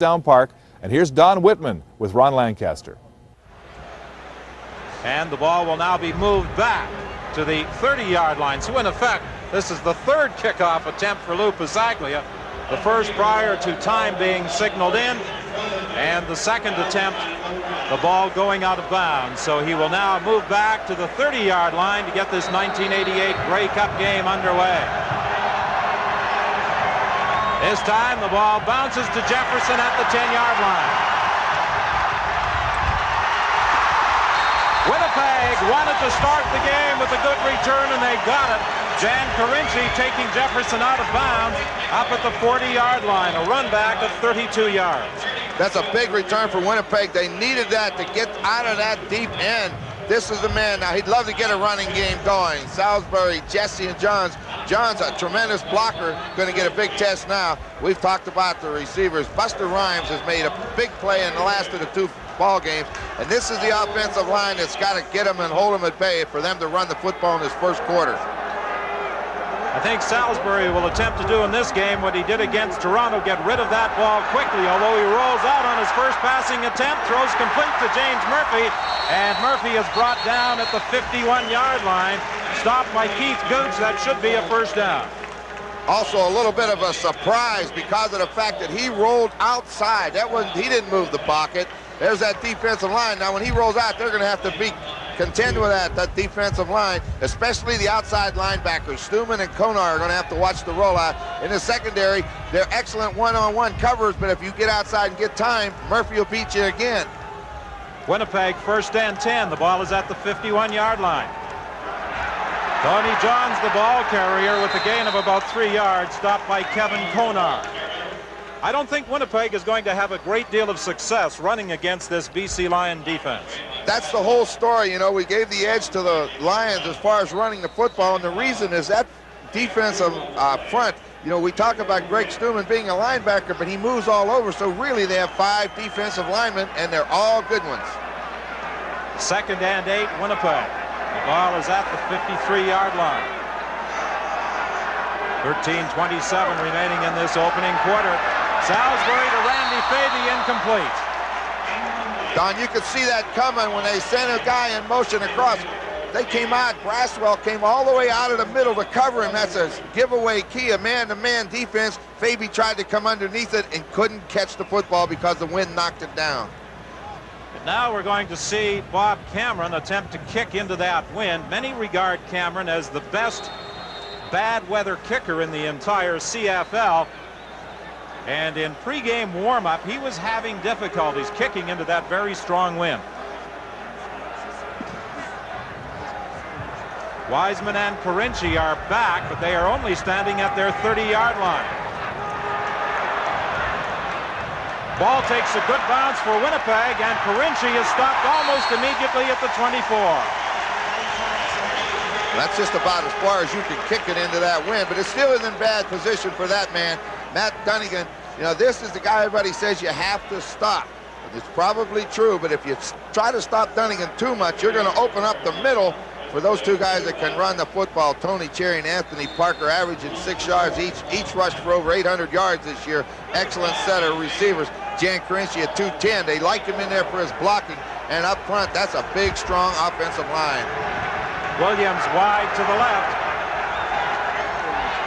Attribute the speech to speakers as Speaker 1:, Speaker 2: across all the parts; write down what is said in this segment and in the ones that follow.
Speaker 1: Lansdowne Park. And here's Don Whitman with Ron Lancaster.
Speaker 2: And the ball will now be moved back to the 30-yard line. So in effect, this is the third kickoff attempt for Lou Pasaglia. The first prior to time being signaled in, and the second attempt, the ball going out of bounds. So he will now move back to the 30-yard line to get this 1988 Grey Cup game underway. This time the ball bounces to Jefferson at the 10-yard line. Winnipeg wanted to start the game with a good return, and they got it. Jan Carinci taking Jefferson out of bounds up at the 40-yard line, a run back of 32 yards.
Speaker 3: That's a big return for Winnipeg. They needed that to get out of that deep end. This is the man. Now, he'd love to get a running game going. Salisbury, Jesse, and Johns. Johns, a tremendous blocker, going to get a big test now. We've talked about the receivers. Buster Rhymes has made a big play in the last of the two ball games, and this is the offensive line that's got to get them and hold them at bay for them to run the football in this first quarter.
Speaker 2: I think Salisbury will attempt to do in this game what he did against Toronto, get rid of that ball quickly, although he rolls out on his first passing attempt, throws complete to James Murphy, and Murphy is brought down at the 51-yard line, stopped by Keith Gooch. That should be a first down.
Speaker 3: Also a little bit of a surprise because of the fact that he rolled outside. He didn't move the pocket. There's that defensive line. Now, when he rolls out, they're going to have to contend with that defensive line, especially the outside linebackers. Stuman and Konar are going to have to watch the rollout. In the secondary, they're excellent one-on-one covers, but if you get outside and get time, Murphy will beat you again.
Speaker 2: Winnipeg first and 10. The ball is at the 51-yard line. Tony Johns, the ball carrier, with a gain of about 3 yards, stopped by Kevin Konar. I don't think Winnipeg is going to have a great deal of success running against this BC Lion defense.
Speaker 3: That's the whole story. You know, we gave the edge to the Lions as far as running the football, and the reason is that defensive front. You know, we talk about Greg Stuman being a linebacker, but he moves all over, so really they have 5 defensive linemen, and they're all good ones.
Speaker 2: Second and 8, Winnipeg. The ball is at the 53-yard line. 13:27 remaining in this opening quarter. Salisbury to Randy Faby, incomplete.
Speaker 3: Don, you could see that coming when they sent a guy in motion across. They came out, Braswell came all the way out of the middle to cover him. That's a giveaway key, a man-to-man defense. Faby tried to come underneath it and couldn't catch the football because the wind knocked it down.
Speaker 2: And now we're going to see Bob Cameron attempt to kick into that wind. Many regard Cameron as the best bad weather kicker in the entire CFL. And in pregame warm-up, he was having difficulties kicking into that very strong wind. Wiseman and Carinci are back, but they are only standing at their 30-yard line. Ball takes a good bounce for Winnipeg, and Carinci is stopped almost immediately at the 24.
Speaker 3: That's just about as far as you can kick it into that wind, but it still isn't in bad position for that man. Matt Dunnigan, you know, this is the guy everybody says you have to stop. It's probably true, but if you try to stop Dunnigan too much, you're going to open up the middle for those two guys that can run the football. Tony Cherry and Anthony Parker averaging 6 yards each rushed for over 800 yards this year. Excellent set of receivers. Jan Carinci at 210. They like him in there for his blocking. And up front, that's a big, strong offensive line.
Speaker 2: Williams wide to the left.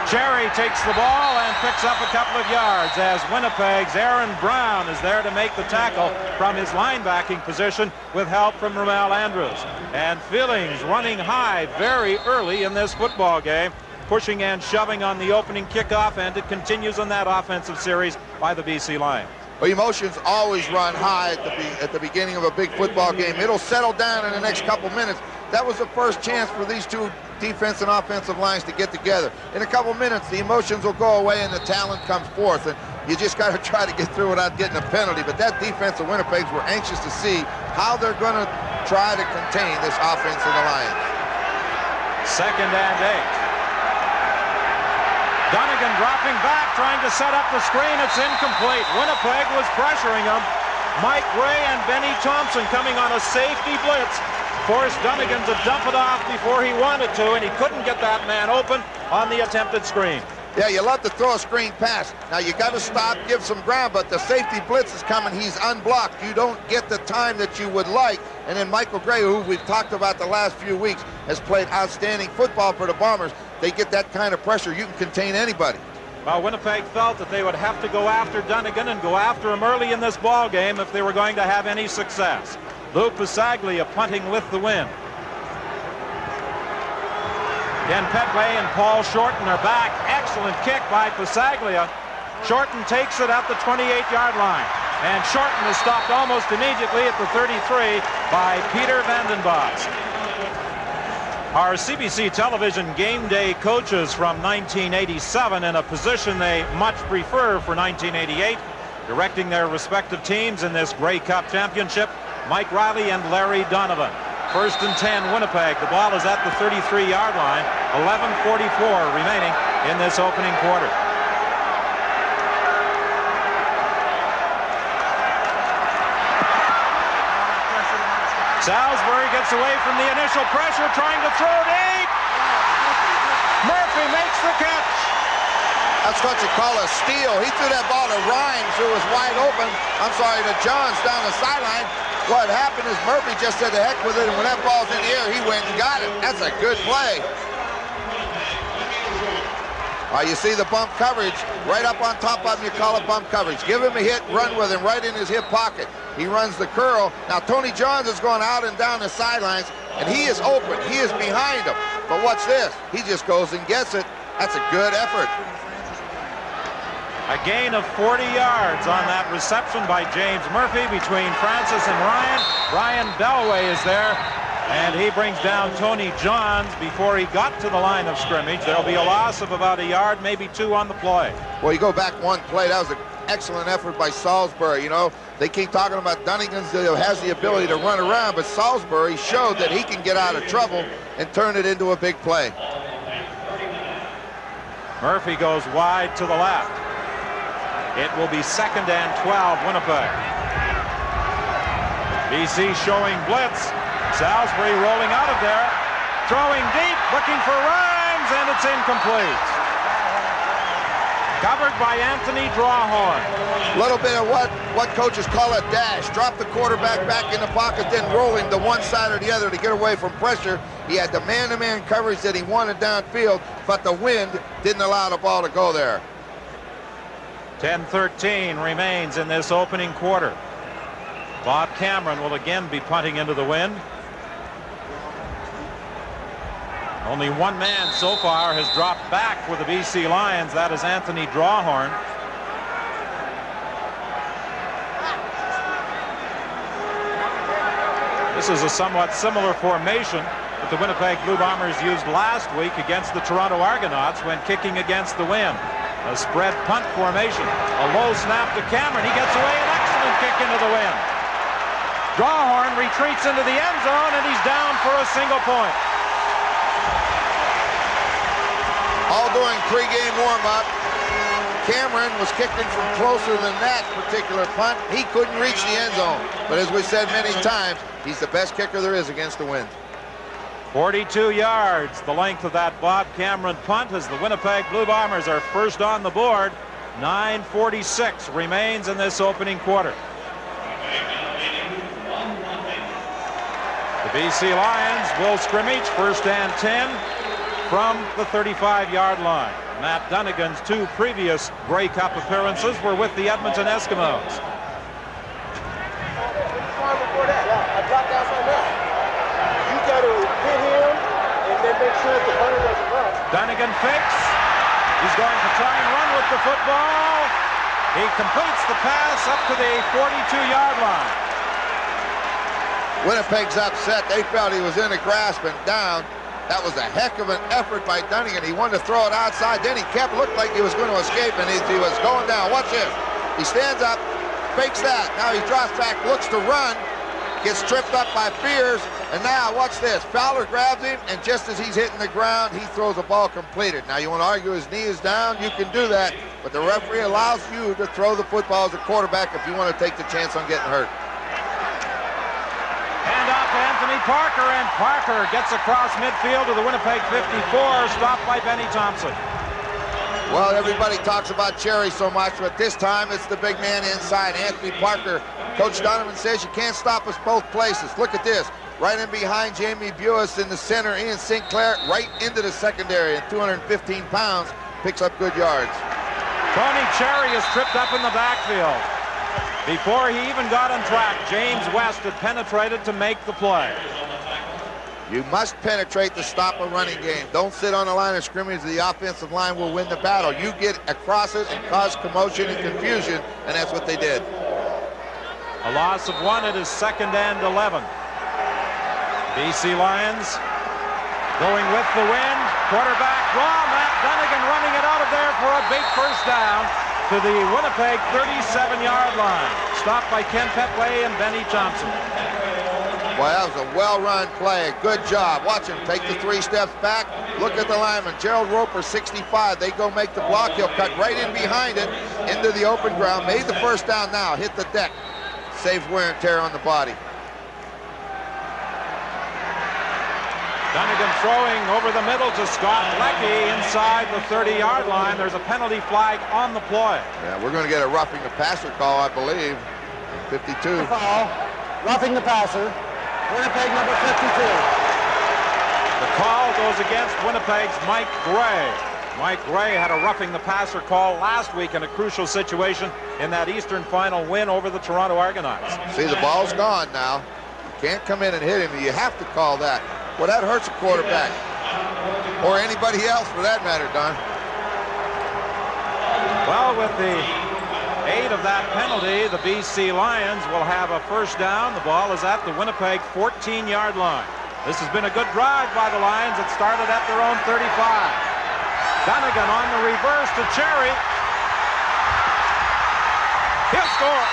Speaker 2: Cherry takes the ball and picks up a couple of yards as Winnipeg's Aaron Brown is there to make the tackle from his linebacking position with help from Ramel Andrews. And Fillings running high very early in this football game, pushing and shoving on the opening kickoff, and it continues on that offensive series by the BC Lions.
Speaker 3: Well, emotions always run high at the beginning of a big football game. It'll settle down in the next couple minutes. That was the first chance for these two defense and offensive lines to get together. In a couple minutes, the emotions will go away and the talent comes forth. And you just got to try to get through without getting a penalty. But that defense of Winnipeg's were anxious to see how they're going to try to contain this offense of the Lions.
Speaker 2: Second and 8. Dunnigan dropping back, trying to set up the screen. It's incomplete. Winnipeg was pressuring him. Mike Ray and Benny Thompson coming on a safety blitz forced Dunnigan to dump it off before he wanted to, and he couldn't get that man open on the attempted screen.
Speaker 3: Yeah, you love to throw a screen pass. Now you got to stop, give some ground, but the safety blitz is coming. He's unblocked. You don't get the time that you would like. And then Michael Gray, who we've talked about the last few weeks, has played outstanding football for the Bombers. They get that kind of pressure. You can contain anybody.
Speaker 2: Well, Winnipeg felt that they would have to go after Dunnigan and go after him early in this ball game if they were going to have any success. Lou Pasaglia punting with the wind. Ken Petway and Paul Shorten are back. Excellent kick by Pasaglia. Shorten takes it at the 28-yard line. And Shorten is stopped almost immediately at the 33 by Peter Vandenbos. Our CBC television game day coaches from 1987 in a position they much prefer for 1988, directing their respective teams in this Grey Cup championship, Mike Riley and Larry Donovan. 1st and 10 Winnipeg. The ball is at the 33-yard line. 11:44 remaining in this opening quarter. Salisbury gets away from the initial pressure, trying to throw deep. Murphy makes the catch.
Speaker 3: That's what you call a steal. He threw that ball to Rhymes, who was wide open. I'm sorry, to Johns down the sideline. What happened is Murphy just said the heck with it, and when that ball's in the air, he went and got it. That's a good play. You see the bump coverage right up on top of him. You call it bump coverage. Give him a hit, run with him right in his hip pocket. He runs the curl. Now Tony Johns is going out and down the sidelines, and he is open. He is behind him. But what's this? He just goes and gets it. That's a good effort.
Speaker 2: A gain of 40 yards on that reception by James Murphy between Francis and Ryan. Brian Bellway is there, and he brings down Tony Johns before he got to the line of scrimmage. There'll be a loss of about a yard, maybe 2 on the play.
Speaker 3: Well, you go back one play. That was an excellent effort by Salisbury. You know, they keep talking about Dunnigan has the ability to run around, but Salisbury showed that he can get out of trouble and turn it into a big play.
Speaker 2: Murphy goes wide to the left. It will be 2nd and 12, Winnipeg. BC showing blitz. Salisbury rolling out of there, throwing deep, looking for Rhymes, and it's incomplete. Covered by Anthony Drawhorn.
Speaker 3: A little bit of what coaches call a dash. Drop the quarterback back in the pocket, then roll him to one side or the other to get away from pressure. He had the man-to-man coverage that he wanted downfield, but the wind didn't allow the ball to go there.
Speaker 2: 10:13 remains in this opening quarter. Bob Cameron will again be punting into the wind. Only one man so far has dropped back for the BC Lions. That is Anthony Drawhorn. This is a somewhat similar formation that the Winnipeg Blue Bombers used last week against the Toronto Argonauts when kicking against the wind. A spread punt formation. A low snap to Cameron. He gets away. An excellent kick into the wind. Drawhorn retreats into the end zone, and he's down for a single point.
Speaker 3: All during pregame warm-up. Cameron was kicking from closer than that particular punt. He couldn't reach the end zone. But as we said many times, he's the best kicker there is against the wind.
Speaker 2: 42 yards, the length of that Bob Cameron punt, as the Winnipeg Blue Bombers are first on the board. 9:46 remains in this opening quarter. The BC Lions will scrimmage 1st and 10 from the 35-yard line. Matt Dunnigan's 2 previous Grey Cup appearances were with the Edmonton Eskimos. Dunnigan fakes. He's going to try and run with the football. He completes the pass up to the 42-yard line.
Speaker 3: Winnipeg's upset. They felt he was in a grasp and down. That was a heck of an effort by Dunnigan. He wanted to throw it outside. Then he looked like he was going to escape, and he was going down. Watch this. He stands up, fakes that. Now he drops back, looks to run, gets tripped up by Fears, and now watch this. Fowler grabs him, and just as he's hitting the ground, he throws a ball completed. Now you want to argue his knee is down, you can do that, but the referee allows you to throw the football as a quarterback if you want to take the chance on getting hurt.
Speaker 2: Hand off to Anthony Parker, and Parker gets across midfield to the Winnipeg 54, stopped by Benny Thompson.
Speaker 3: Well, everybody talks about Cherry so much, but this time it's the big man inside, Anthony Parker. Coach Donovan says you can't stop us both places. Look at this. Right in behind Jamie Buis in the center, Ian Sinclair right into the secondary at 215 pounds, picks up good yards.
Speaker 2: Tony Cherry is tripped up in the backfield. Before he even got on track, James West had penetrated to make the play.
Speaker 3: You must penetrate to stop a running game. Don't sit on the line of scrimmage. The offensive line will win the battle. You get across it and cause commotion and confusion, and that's what they did.
Speaker 2: A loss of 1. It is 2nd and 11. BC Lions going with the wind. Quarterback draw. Matt Dunnigan running it out of there for a big first down to the Winnipeg 37-yard line. Stopped by Ken Petway and Benny Thompson.
Speaker 3: Boy, that was a well-run play. Good job. Watch him take the 3 steps back. Look at the lineman. Gerald Roper, 65. They go make the block. He'll cut right in behind it into the open ground. Made the first down now. Hit the deck. Saves wear and tear on the body.
Speaker 2: Dunnigan throwing over the middle to Scott Leckie inside the 30-yard line. There's a penalty flag on the play.
Speaker 3: Yeah, we're going to get a roughing the passer call, I believe. 52.
Speaker 4: Foul. Roughing the passer. Winnipeg number 52.
Speaker 2: The call goes against Winnipeg's Mike Gray. Mike Gray had a roughing the passer call last week in a crucial situation in that Eastern final win over the Toronto Argonauts.
Speaker 3: See, the ball's gone now. You can't come in and hit him. You have to call that. Well, that hurts a quarterback. Or anybody else for that matter, Don.
Speaker 2: Well, with the aid of that penalty, the BC Lions will have a first down. The ball is at the Winnipeg 14-yard line. This has been a good drive by the Lions. It started at their own 35. Dunnigan on the reverse to Cherry. He'll score.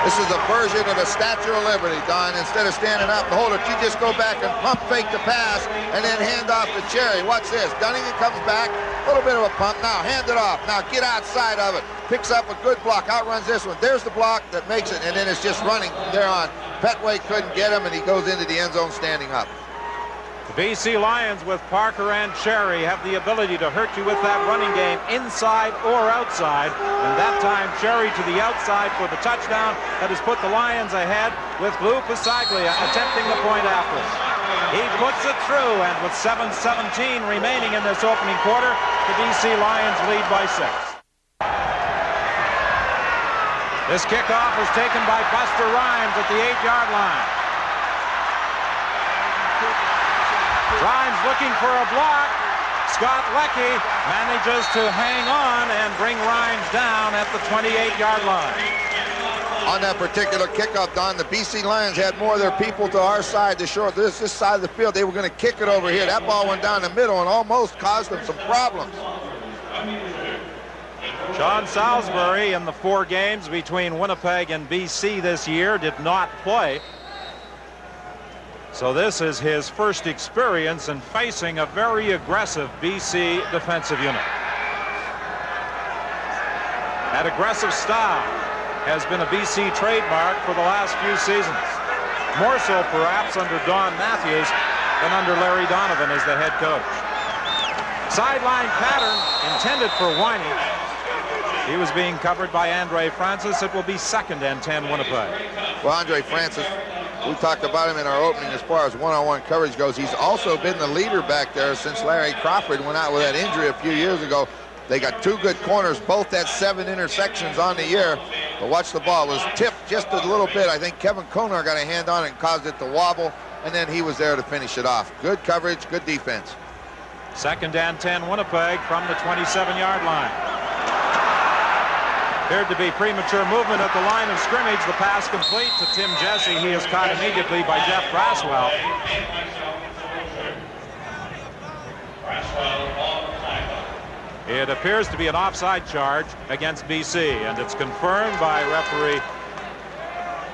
Speaker 3: This is a version of the Statue of Liberty, Don. Instead of standing up and hold it, you just go back and pump fake the pass and then hand off to Cherry. Watch this. Dunnigan comes back, a little bit of a pump. Now hand it off. Now get outside of it. Picks up a good block, outruns this one. There's the block that makes it, and then it's just running from there on. Petway couldn't get him, and he goes into the end zone standing up.
Speaker 2: The BC Lions with Parker and Cherry have the ability to hurt you with that running game inside or outside. And that time Cherry to the outside for the touchdown that has put the Lions ahead with Lou Pasaglia attempting the point after. He puts it through, and with 7:17 remaining in this opening quarter, the BC Lions lead by 6. This kickoff is taken by Buster Rhymes at the 8-yard line. Rhymes looking for a block. Scott Leckie manages to hang on and bring Rhymes down at the 28-yard line.
Speaker 3: On that particular kickoff, Don, the BC Lions had more of their people to our side, this side of the field. They were going to kick it over here. That ball went down the middle and almost caused them some problems.
Speaker 2: John Salisbury, in the 4 games between Winnipeg and BC this year, did not play. So this is his first experience in facing a very aggressive BC defensive unit. That aggressive style has been a BC trademark for the last few seasons. More so perhaps under Don Matthews than under Larry Donovan as the head coach. Sideline pattern intended for Winey. He was being covered by Andre Francis. It will be 2nd and 10 Winnipeg.
Speaker 3: Well, Andre Francis, we talked about him in our opening as far as one-on-one coverage goes. He's also been the leader back there since Larry Crawford went out with that injury a few years ago. They got 2 good corners, both had 7 interceptions on the year. But watch the ball. It was tipped just a little bit. I think Kevin Konar got a hand on it and caused it to wobble, and then he was there to finish it off. Good coverage, good defense.
Speaker 2: 2nd and 10 Winnipeg from the 27-yard line. Appeared to be premature movement at the line of scrimmage. The pass complete to Tim Jesse. He is caught immediately by Jeff Braswell. It appears to be an offside charge against BC, and it's confirmed by referee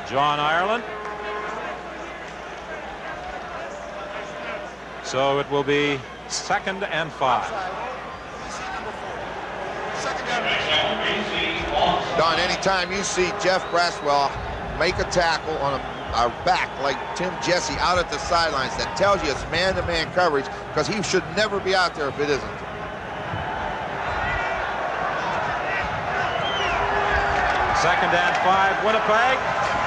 Speaker 2: John Ireland. So it will be 2nd and 5.
Speaker 3: Don, anytime you see Jeff Braswell make a tackle on a back like Tim Jesse out at the sidelines, that tells you it's man-to-man coverage, because he should never be out there if it isn't.
Speaker 2: Second and 5, Winnipeg.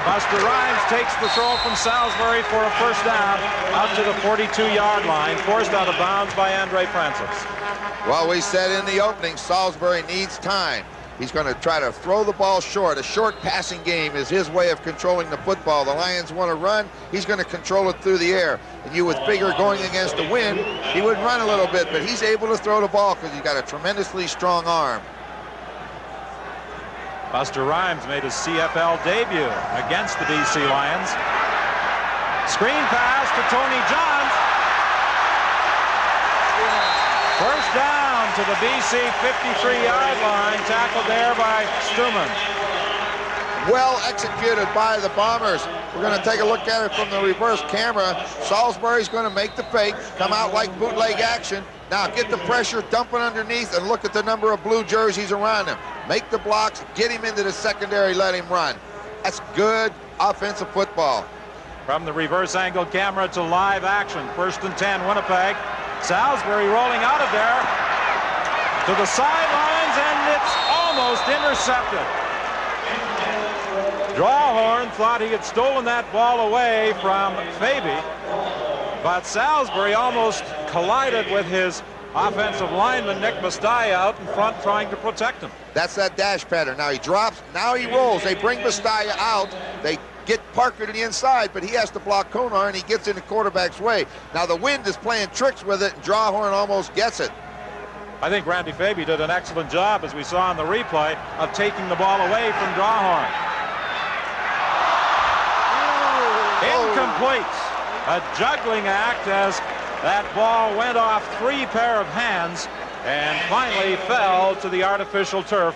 Speaker 2: Buster Rhymes takes the throw from Salisbury for a first down out to the 42-yard line, forced out of bounds by Andre Francis.
Speaker 3: Well, we said in the opening, Salisbury needs time. He's going to try to throw the ball short. A short passing game is his way of controlling the football. The Lions want to run. He's going to control it through the air. And you would figure going against the wind, he would run a little bit, but he's able to throw the ball because he's got a tremendously strong arm.
Speaker 2: Buster Rhymes made his CFL debut against the BC Lions. Screen pass to Tony Johns. First down to the BC 53-yard line, tackled there by Stuman.
Speaker 3: Well executed by the Bombers. We're going to take a look at it from the reverse camera. Salisbury's going to make the fake, come out like bootleg action. Now get the pressure, dump it underneath, and look at the number of blue jerseys around him. Make the blocks, get him into the secondary, let him run. That's good offensive football.
Speaker 2: From the reverse angle camera to live action. 1st and 10, Winnipeg. Salisbury rolling out of there to the sidelines, and it's almost intercepted. Drawhorn thought he had stolen that ball away from Faby, but Salisbury almost collided with his offensive lineman, Nick Mastaya, out in front trying to protect him.
Speaker 3: That's that dash pattern. Now he drops, now he rolls. They bring Mastaya out. They get Parker to the inside, but he has to block Konar, and he gets in the quarterback's way. Now the wind is playing tricks with it, and Drawhorn almost gets it.
Speaker 2: I think Randy Faby did an excellent job, as we saw in the replay, of taking the ball away from Drawhorn. Incomplete. A juggling act as that ball went off 3 pair of hands and finally fell to the artificial turf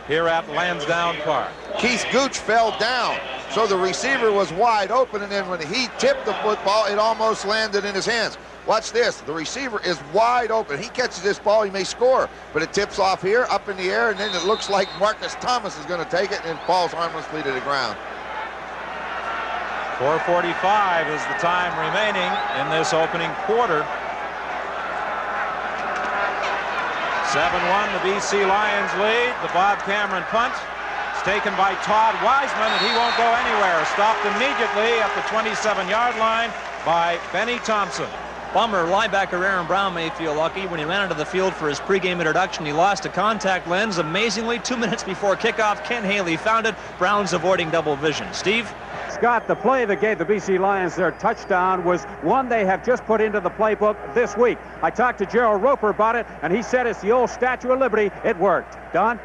Speaker 2: here at Lansdowne Park.
Speaker 3: Keith Gooch fell down, so the receiver was wide open, and then when he tipped the football, it almost landed in his hands. Watch this. The receiver is wide open. He catches this ball, he may score, but it tips off here, up in the air, and then it looks like Marcus Thomas is going to take it and falls harmlessly to the ground.
Speaker 2: 4:45 is the time remaining in this opening quarter. 7-1, the BC Lions lead. The Bob Cameron punt is taken by Todd Wiseman, and he won't go anywhere. Stopped immediately at the 27-yard line by Benny Thompson.
Speaker 5: Bomber linebacker Aaron Brown may feel lucky. When he ran onto the field for his pregame introduction, he lost a contact lens. Amazingly, 2 minutes before kickoff, Ken Haley found it. Brown's avoiding double vision. Steve?
Speaker 6: Scott, the play that gave the BC Lions their touchdown was one they have just put into the playbook this week. I talked to Gerald Roper about it, and he said it's the old Statue of Liberty. It worked. Don?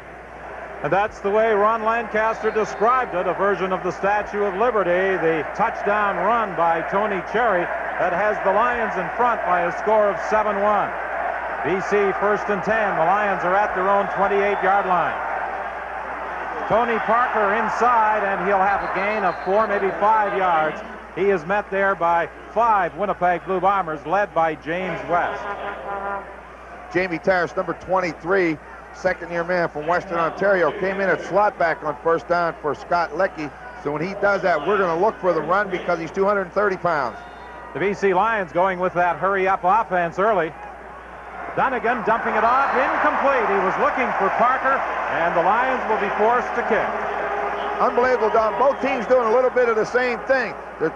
Speaker 2: And that's the way Ron Lancaster described it, a version of the Statue of Liberty, the touchdown run by Tony Cherry that has the Lions in front by a score of 7-1. BC 1st and 10. The Lions are at their own 28-yard line. Tony Parker inside, and he'll have a gain of 4, maybe 5 yards. He is met there by 5 Winnipeg Blue Bombers, led by James West.
Speaker 3: Jamie Tarris, number 23, second-year man from Western Ontario, came in at slot back on first down for Scott Leckie. So when he does that, we're going to look for the run because he's 230 pounds.
Speaker 2: The BC Lions going with that hurry-up offense early. Dunnigan dumping it off, incomplete. He was looking for Parker, and the Lions will be forced to kick.
Speaker 3: Unbelievable, Don. Both teams doing a little bit of the same thing.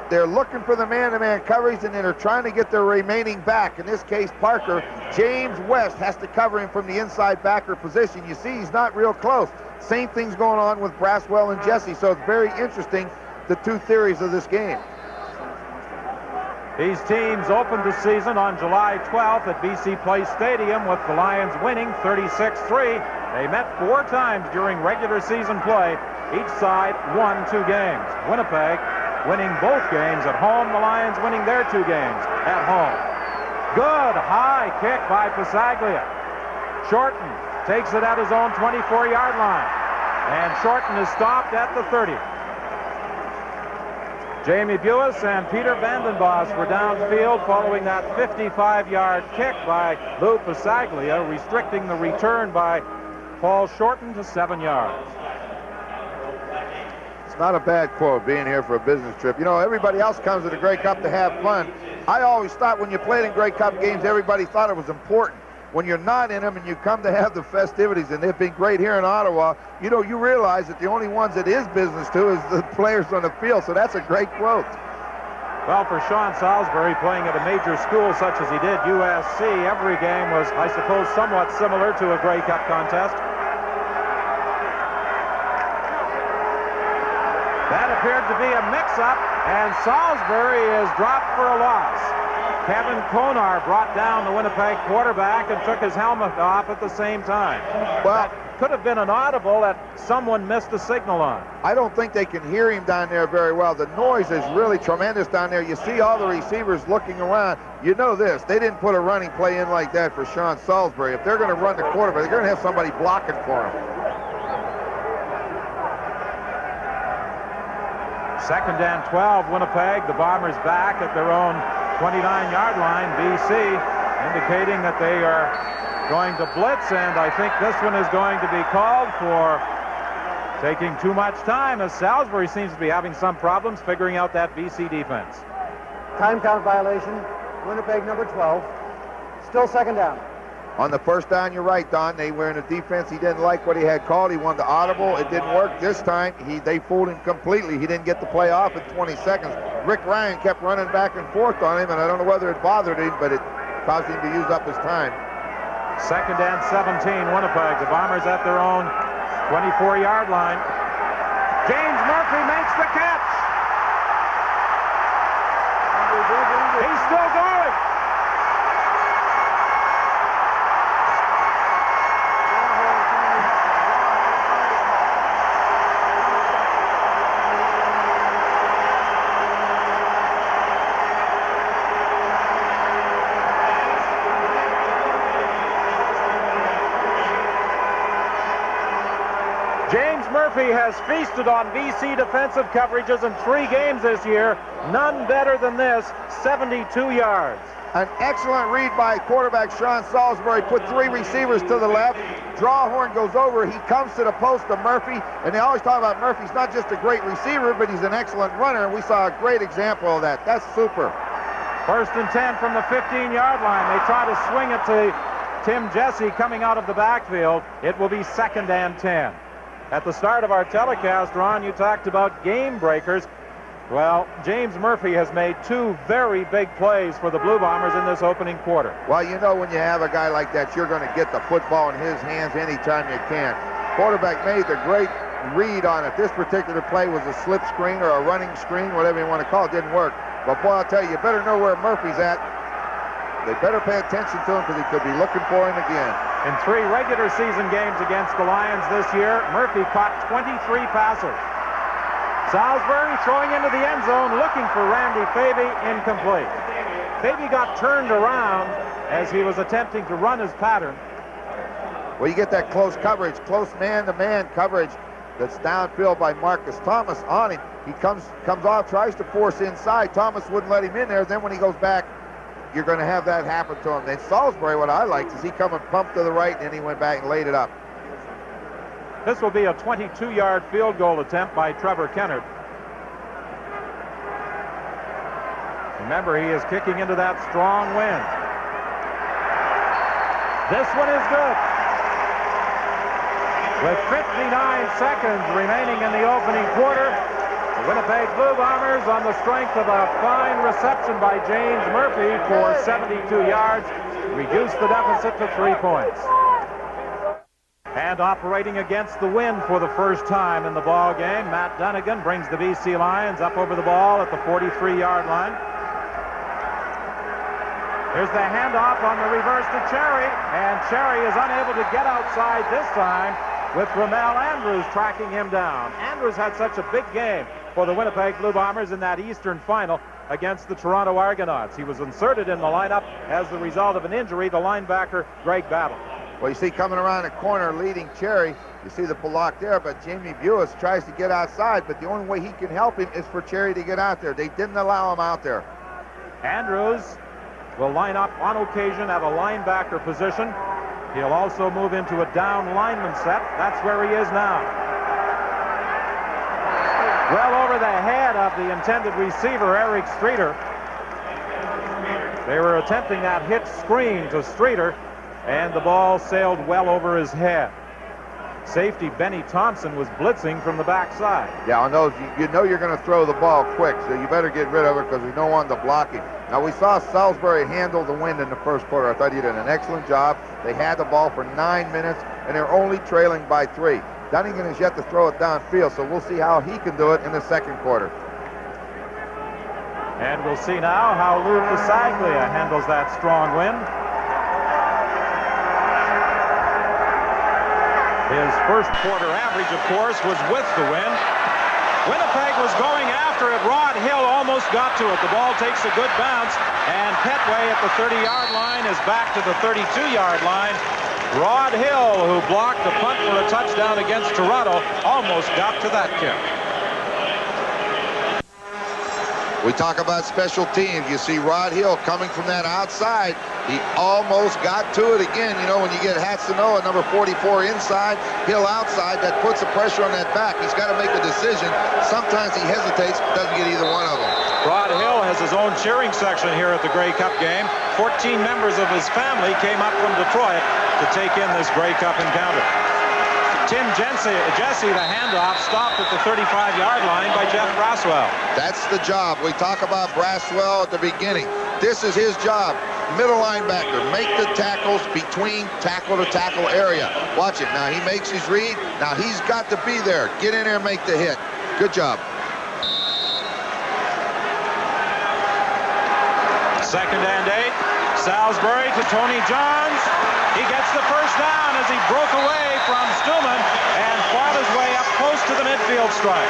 Speaker 3: They're looking for the man-to-man coverage, and then they're trying to get their remaining back. In this case, Parker. James West has to cover him from the inside backer position. You see, he's not real close. Same thing's going on with Braswell and Jesse, so it's very interesting, the two theories of this game.
Speaker 2: These teams opened the season on July 12th at BC Place Stadium with the Lions winning 36-3. They met 4 times during regular season play. Each side won 2 games. Winnipeg winning both games at home. The Lions winning their 2 games at home. Good high kick by Pasaglia. Shorten takes it at his own 24-yard line. And Shorten is stopped at the 30. Jamie Buis and Peter Vandenbos were downfield following that 55-yard kick by Lou Pasaglia, restricting the return by Paul Shorten to 7 yards.
Speaker 3: not a bad quote, being here for a business trip. You know, everybody else comes to the Grey Cup to have fun. I always thought when you played in Grey Cup games, everybody thought it was important. When you're not in them and you come to have the festivities, and they've been great here in Ottawa, you know, you realize that the only ones that is business to is the players on the field, so that's a great quote.
Speaker 6: Well, for Sean Salisbury, playing at a major school such as he did, USC, every game was, I suppose, somewhat similar to a Grey Cup contest. That appeared to be a mix-up, and Salisbury is dropped for a loss. Kevin Konar brought down the Winnipeg quarterback and took his helmet off at the same time. Well, that could have been an audible that someone missed a signal on.
Speaker 3: I don't think they can hear him down there very well. The noise is really tremendous down there. You see all the receivers looking around. You know this, they didn't put a running play in like that for Sean Salisbury. If they're going to run the quarterback, they're going to have somebody blocking for him.
Speaker 6: Second and 12, Winnipeg. The Bombers back at their own 29-yard line. BC indicating that they are going to blitz, and I think this one is going to be called for taking too much time, as Salisbury seems to be having some problems figuring out that BC defense.
Speaker 4: Time count violation. Winnipeg number 12. Still second down.
Speaker 3: On the first down, you're right, Don. They were in a defense. He didn't like what he had called. He wanted the audible. It didn't work this time. They fooled him completely. He didn't get the play off at 20 seconds. Rick Ryan kept running back and forth on him, and I don't know whether it bothered him, but it caused him to use up his time.
Speaker 6: Second and 17, Winnipeg. The Bombers at their own 24-yard line. James Murphy makes the catch. He's still going. Murphy has feasted on BC defensive coverages in 3 games this year. None better than this, 72 yards.
Speaker 3: An excellent read by quarterback Sean Salisbury. Put 3 receivers to the left. Drawhorn goes over. He comes to the post of Murphy. And they always talk about Murphy's not just a great receiver, but he's an excellent runner. And we saw a great example of that. That's super.
Speaker 6: First and 10 from the 15-yard line. They try to swing it to Tim Jesse coming out of the backfield. It will be second and 10. At the start of our telecast, Ron, you talked about game breakers. Well, James Murphy has made 2 very big plays for the Blue Bombers in this opening quarter.
Speaker 3: Well, you know when you have a guy like that, you're going to get the football in his hands anytime you can. Quarterback made the great read on it. This particular play was a slip screen or a running screen, whatever you want to call it. Didn't work. But boy, I'll tell you, you better know where Murphy's at. They better pay attention to him because he could be looking for him again.
Speaker 6: In 3 regular season games against the Lions this year, Murphy caught 23 passes. Salisbury throwing into the end zone, looking for Randy Faby, incomplete. Faby got turned around as he was attempting to run his pattern.
Speaker 3: Well, you get that close coverage, close man-to-man coverage that's downfield by Marcus Thomas on him. He comes off, tries to force inside. Thomas wouldn't let him in there. Then when he goes back, you're going to have that happen to him. Then Salisbury, what I liked is he come and pumped to the right, and then he went back and laid it up.
Speaker 6: This will be a 22-yard field goal attempt by Trevor Kennard. Remember, he is kicking into that strong wind. This one is good. With 59 seconds remaining in the opening quarter, the Winnipeg Blue Bombers, on the strength of a fine reception by James Murphy for 72 yards, reduce the deficit to 3 points. And operating against the wind for the first time in the ball game, Matt Dunnigan brings the BC Lions up over the ball at the 43-yard line. Here's the handoff on the reverse to Cherry, and Cherry is unable to get outside this time, with Ramel Andrews tracking him down. Andrews had such a big game for the Winnipeg Blue Bombers in that Eastern final against the Toronto Argonauts. He was inserted in the lineup as the result of an injury to linebacker Greg Battle.
Speaker 3: Well, you see coming around the corner leading Cherry, you see the block there, but Jamie Buis tries to get outside, but the only way he can help him is for Cherry to get out there. They didn't allow him out there.
Speaker 6: Andrews will line up on occasion at a linebacker position. He'll also move into a down lineman set. That's where he is now. well over the head of the intended receiver, Eric Streeter. They were attempting that hitch screen to Streeter, and the ball sailed well over his head. Safety Benny Thompson was blitzing from the backside.
Speaker 3: Yeah, on those, you know you're going to throw the ball quick, so you better get rid of it because there's no one to block him. Now, we saw Salisbury handle the wind in the first quarter. I thought he did an excellent job. They had the ball for 9 minutes, and they're only trailing by 3. Dunnigan has yet to throw it downfield, so we'll see how he can do it in the second quarter.
Speaker 6: And we'll see now how Lou Pasaglia handles that strong wind. His first quarter average, of course, was with the wind. Winnipeg was going after it. Rod Hill almost got to it. The ball takes a good bounce, and Petway at the 30-yard line is back to the 32-yard line. Rod Hill, who blocked a punt for a touchdown against Toronto, almost got to that kick.
Speaker 3: We talk about special teams. You see Rod Hill coming from that outside. He almost got to it again. You know, when you get Hatsanoa, number 44 inside, Hill outside, that puts the pressure on that back. He's got to make a decision. Sometimes he hesitates, but doesn't get either one of them.
Speaker 2: Rod Hill has his own cheering section here at the Grey Cup game. 14 members of his family came up from Detroit to take in this Grey Cup encounter. Tim Jesse, the handoff, stopped at the 35-yard line by Jeff Braswell.
Speaker 3: That's the job. We talk about Braswell at the beginning. This is his job. Middle linebacker, make the tackles between tackle to tackle area. Watch it. Now he makes his read. Now he's got to be there. Get in there and make the hit. Good job.
Speaker 2: Second and 8. Salisbury to Tony Johns. He gets the first down as he broke away from Stuman and fought his way up close to the midfield stripe.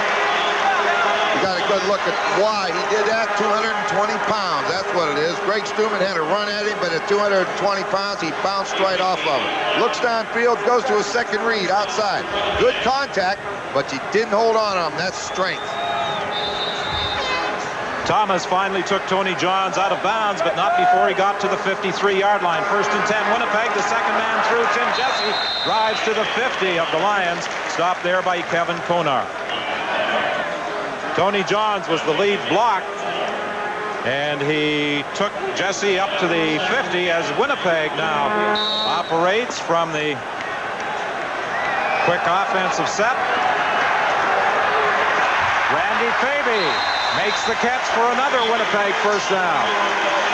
Speaker 3: You got a good look at why he did that. 220 pounds. That's what it is. Greg Stuman had a run at him, but at 220 pounds, he bounced right off of it. Looks downfield, goes to a second read outside. Good contact, but you didn't hold on to him. That's strength.
Speaker 2: Thomas finally took Tony Johns out of bounds, but not before he got to the 53-yard line. First and 10, Winnipeg. The second man through. Tim Jesse drives to the 50 of the Lions. Stopped there by Kevin Konar. Tony Johns was the lead block, and he took Jesse up to the 50 as Winnipeg now operates from the quick offensive set. Randy Faby makes the catch for another Winnipeg first down.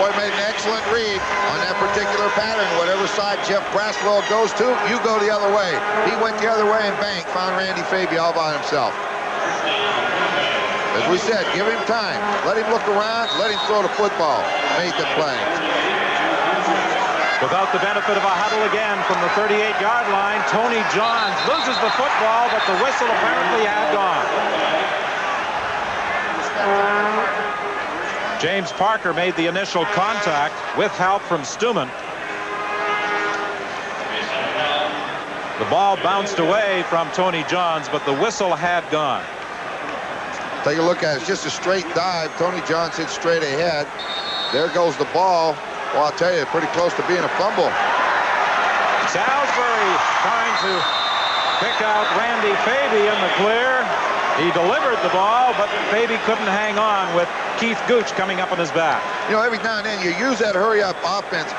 Speaker 3: Boy, made an excellent read on that particular pattern. Whatever side Jeff Braswell goes to, you go the other way. He went the other way and bang, found Randy Faby all by himself. As we said, give him time. Let him look around. Let him throw the football. Made the play.
Speaker 2: Without the benefit of a huddle again from the 38-yard line, Tony Johns loses the football, but the whistle apparently had gone. James Parker made the initial contact with help from Stuman. The ball bounced away from Tony Johns, but the whistle had gone.
Speaker 3: Take a look at it. It's just a straight dive. Tony Johns hit straight ahead. There goes the ball. Well, I'll tell you, pretty close to being a fumble.
Speaker 2: Salisbury trying to pick out Randy Faby in the clear. He delivered the ball, but Faby couldn't hang on with Keith Gooch coming up on his back.
Speaker 3: You know, every now and then you use that hurry-up offense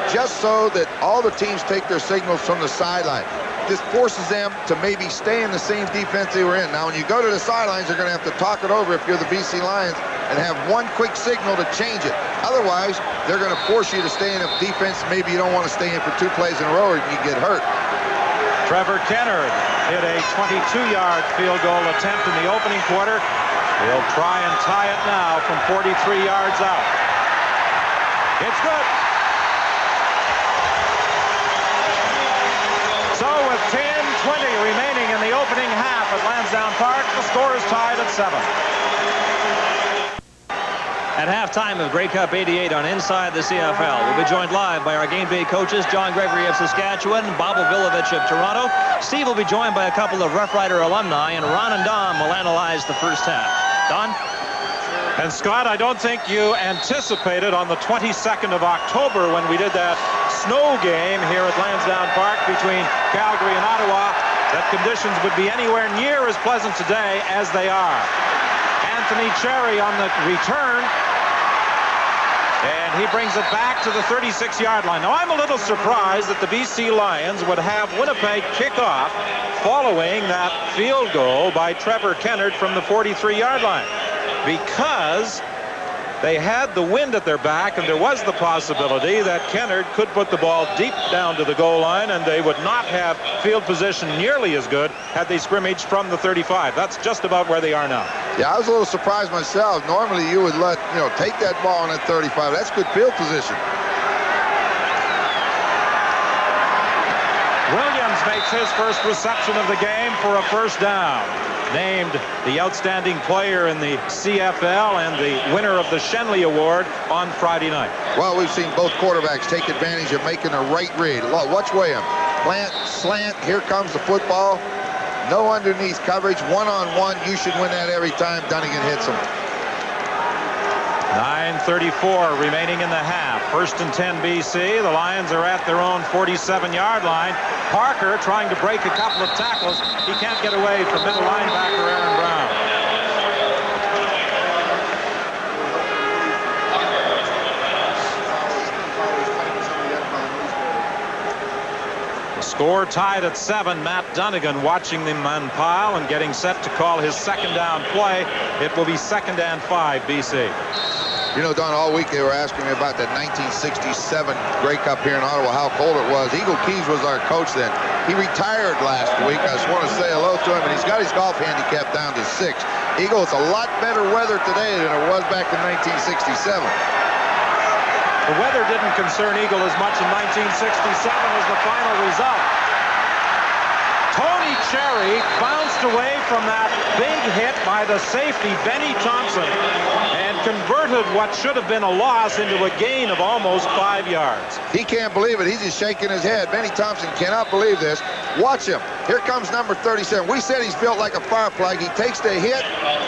Speaker 3: just so that all the teams take their signals from the sideline. This forces them to maybe stay in the same defense they were in. Now, when you go to the sidelines, you're going to have to talk it over if you're the BC Lions and have one quick signal to change it. Otherwise, they're going to force you to stay in a defense maybe you don't want to stay in for 2 plays in a row or you get hurt.
Speaker 2: Trevor Kennard hit a 22-yard field goal attempt in the opening quarter. He'll try and tie it now from 43 yards out. It's good. So with 10:20 remaining in the opening half at Lansdowne Park, the score is tied at 7.
Speaker 5: At halftime of Grey Cup 88 on Inside the CFL, we'll be joined live by our game day coaches, John Gregory of Saskatchewan, Bob Ovilovich of Toronto. Steve will be joined by a couple of Rough Rider alumni, and Ron and Dom will analyze the first half. Don?
Speaker 2: And Scott, I don't think you anticipated on the 22nd of October when we did that snow game here at Lansdowne Park between Calgary and Ottawa that conditions would be anywhere near as pleasant today as they are. Anthony Cherry on the return. And he brings it back to the 36-yard line. Now, I'm a little surprised that the BC Lions would have Winnipeg kick off following that field goal by Trevor Kennard from the 43-yard line, because they had the wind at their back, and there was the possibility that Kennard could put the ball deep down to the goal line, and they would not have field position nearly as good had they scrimmaged from the 35. That's just about where they are now.
Speaker 3: Yeah, I was a little surprised myself. Normally you would take that ball on that 35. That's good field position.
Speaker 2: Williams makes his first reception of the game for a first down. Named the outstanding player in the CFL and the winner of the Shenley Award on Friday night.
Speaker 3: Well, we've seen both quarterbacks take advantage of making a right read. Watch Williams. Plant, slant, here comes the football. No underneath coverage, one-on-one. You should win that every time Dunnigan hits him.
Speaker 2: 9:34 remaining in the half. First and 10 BC. The Lions are at their own 47-yard line. Parker trying to break a couple of tackles. He can't get away from middle linebacker Aaron Brown. The score tied at 7. Matt Dunnigan watching the man pile and getting set to call his second down play. It will be 2nd and 5 BC.
Speaker 3: You know, Don, all week they were asking me about that 1967 Grey Cup here in Ottawa, how cold it was. Eagle Keys was our coach then. He retired last week. I just want to say hello to him, and he's got his golf handicap down to 6. Eagle, it's a lot better weather today than it was back in 1967.
Speaker 2: The weather didn't concern Eagle as much in 1967 as the final result. Tony Cherry bounced away from that big hit by the safety, Benny Thompson, and converted what should have been a loss into a gain of almost 5 yards.
Speaker 3: He can't believe it. He's just shaking his head. Benny Thompson cannot believe this. Watch him. Here comes number 37. We said he's built like a fireplug. He takes the hit,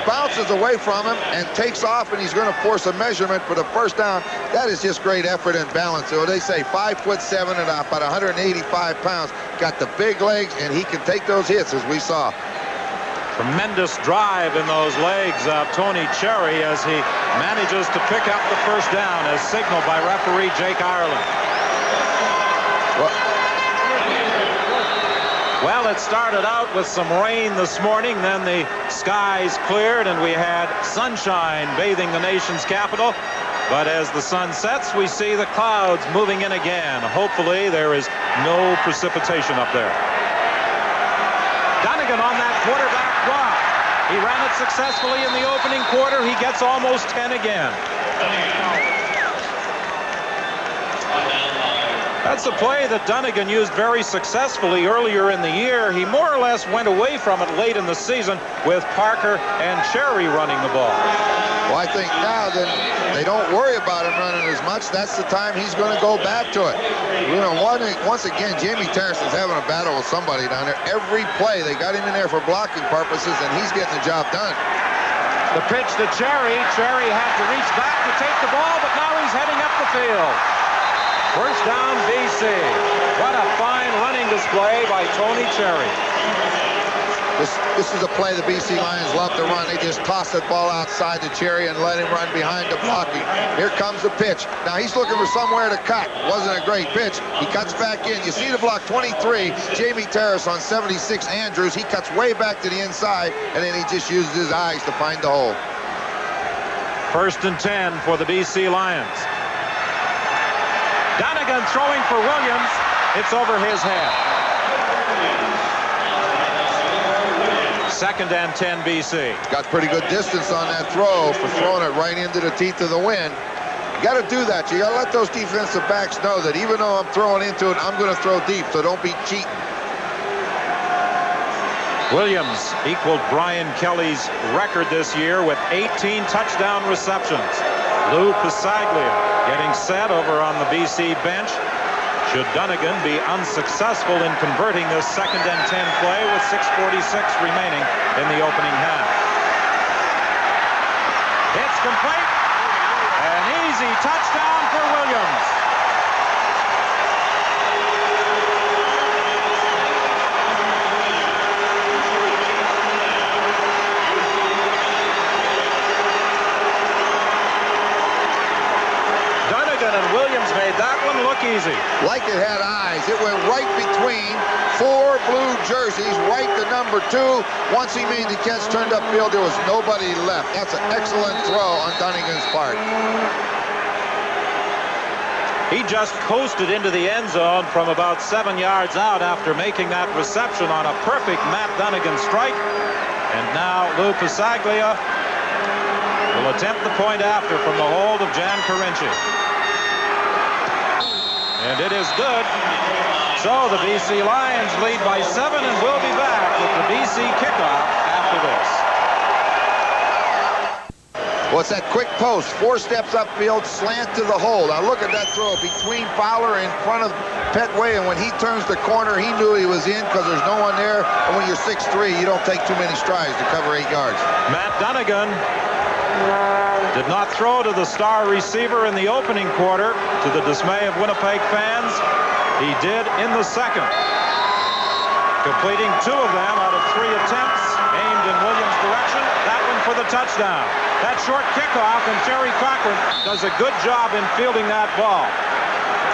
Speaker 3: bounces away from him, and takes off, and he's going to force a measurement for the first down. That is just great effort and balance. So they say 5'7" and about 185 pounds. Got the big legs, and he can take those hits, as we saw.
Speaker 2: Tremendous drive in those legs of Tony Cherry as he manages to pick up the first down as signaled by referee Jake Ireland. Well, it started out with some rain this morning, then the skies cleared and we had sunshine bathing the nation's capital. But as the sun sets, we see the clouds moving in again. Hopefully there is no precipitation up there. Dunnigan on that quarterback draw. He ran it successfully in the opening quarter. He gets almost 10 again. That's a play that Dunnigan used very successfully earlier in the year. He more or less went away from it late in the season with Parker and Cherry running the ball.
Speaker 3: Well, I think now that they don't worry about him running as much, that's the time he's going to go back to it. You know, once again, Jamie Terrison's having a battle with somebody down there. Every play, they got him in there for blocking purposes, and he's getting the job done.
Speaker 2: The pitch to Cherry. Cherry had to reach back to take the ball, but now he's heading up the field. First down, BC. What a fine running display by Tony Cherry.
Speaker 3: This is a play the BC Lions love to run. They just toss that ball outside to Cherry and let him run behind the blocking. Here comes the pitch. Now he's looking for somewhere to cut. Wasn't a great pitch. He cuts back in. You see the block 23. Jamie Terrace on 76 Andrews. He cuts way back to the inside, and then he just uses his eyes to find the hole.
Speaker 2: First and 10 for the BC Lions. Dunnigan throwing for Williams. It's over his head. Second and 10 BC.
Speaker 3: Got pretty good distance on that throw for throwing it right into the teeth of the wind. You got to do that. You got to let those defensive backs know that even though I'm throwing into it, I'm going to throw deep, so don't be cheating. Williams equaled Brian Kelly's record this year with 18 touchdown receptions. Lou Pisaglia getting set over on the BC bench. Should Dunnigan be unsuccessful in converting this second and 10 play with 6:46 remaining in the opening half. It's complete. An easy touchdown for Williams.
Speaker 2: that one look easy?
Speaker 3: Like it had eyes. It went right between 4 blue jerseys, right to number 2. Once he made the catch, turned upfield, there was nobody left. That's an excellent throw on Dunnigan's part.
Speaker 2: He just coasted into the end zone from about 7 yards out after making that reception on a perfect Matt Dunnigan strike. And now Lou Pasaglia will attempt the point after from the hold of Jan Carinci. And it is good. So the BC Lions lead by 7, and we'll be back with the BC kickoff after this.
Speaker 3: Well, it's that quick post, 4 steps upfield, slant to the hole. Now look at that throw between Fowler in front of Petway, and when he turns the corner, he knew he was in because there's no one there. And when you're 6'3", you don't take too many strides to cover 8 yards.
Speaker 2: Matt Dunnigan did not throw to the star receiver in the opening quarter, to the dismay of Winnipeg fans. He did in the second, completing 2 of them out of 3 attempts aimed in Williams' direction. That one for the touchdown. That short kickoff, and Jerry Cochran does a good job in fielding that ball.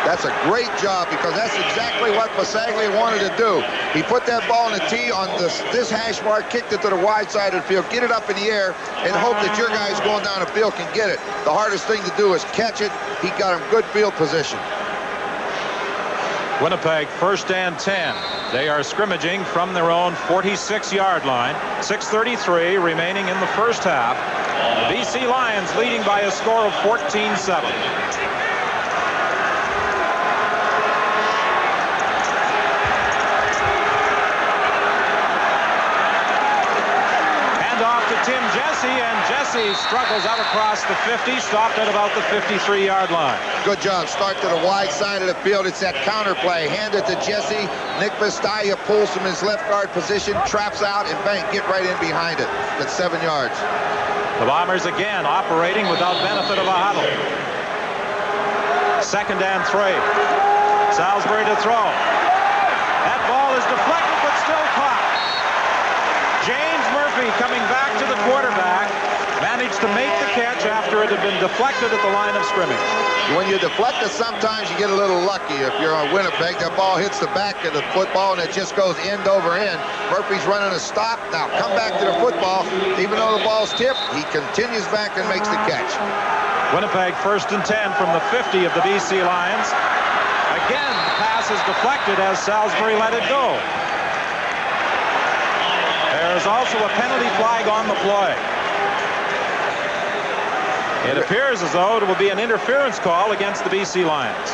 Speaker 3: That's a great job because that's exactly what Pasaglia wanted to do. He put that ball in the tee on this hash mark, kicked it to the wide side of the field, get it up in the air, and hope that your guys going down the field can get it. The hardest thing to do is catch it. He got him good field position.
Speaker 2: Winnipeg 1st and 10. They are scrimmaging from their own 46-yard line. 6:33 remaining in the first half. The BC Lions leading by a score of 14-7. Tim Jesse, and Jesse struggles out across the 50, stopped at about the 53-yard line.
Speaker 3: Good job. Start to the wide side of the field. It's that counter play. Hand it to Jesse. Nick Vistaya pulls from his left guard position, traps out, and bang, get right in behind it. That's 7 yards.
Speaker 2: The Bombers again operating without benefit of a huddle. 2nd and 3. Salisbury to throw. That ball is deflected, but still caught. James Murphy coming back to the quarterback, managed to make the catch after it had been deflected at the line of scrimmage.
Speaker 3: When you deflect it, sometimes you get a little lucky. If you're on Winnipeg, that ball hits the back of the football and it just goes end over end. Murphy's running a stop. Now come back to the football. Even though the ball's tipped, he continues back and makes the catch.
Speaker 2: Winnipeg 1st and 10 from the 50 of the BC Lions. Again, the pass is deflected as Salisbury let it go. There's also a penalty flag on the play. It appears as though it will be an interference call against the BC Lions.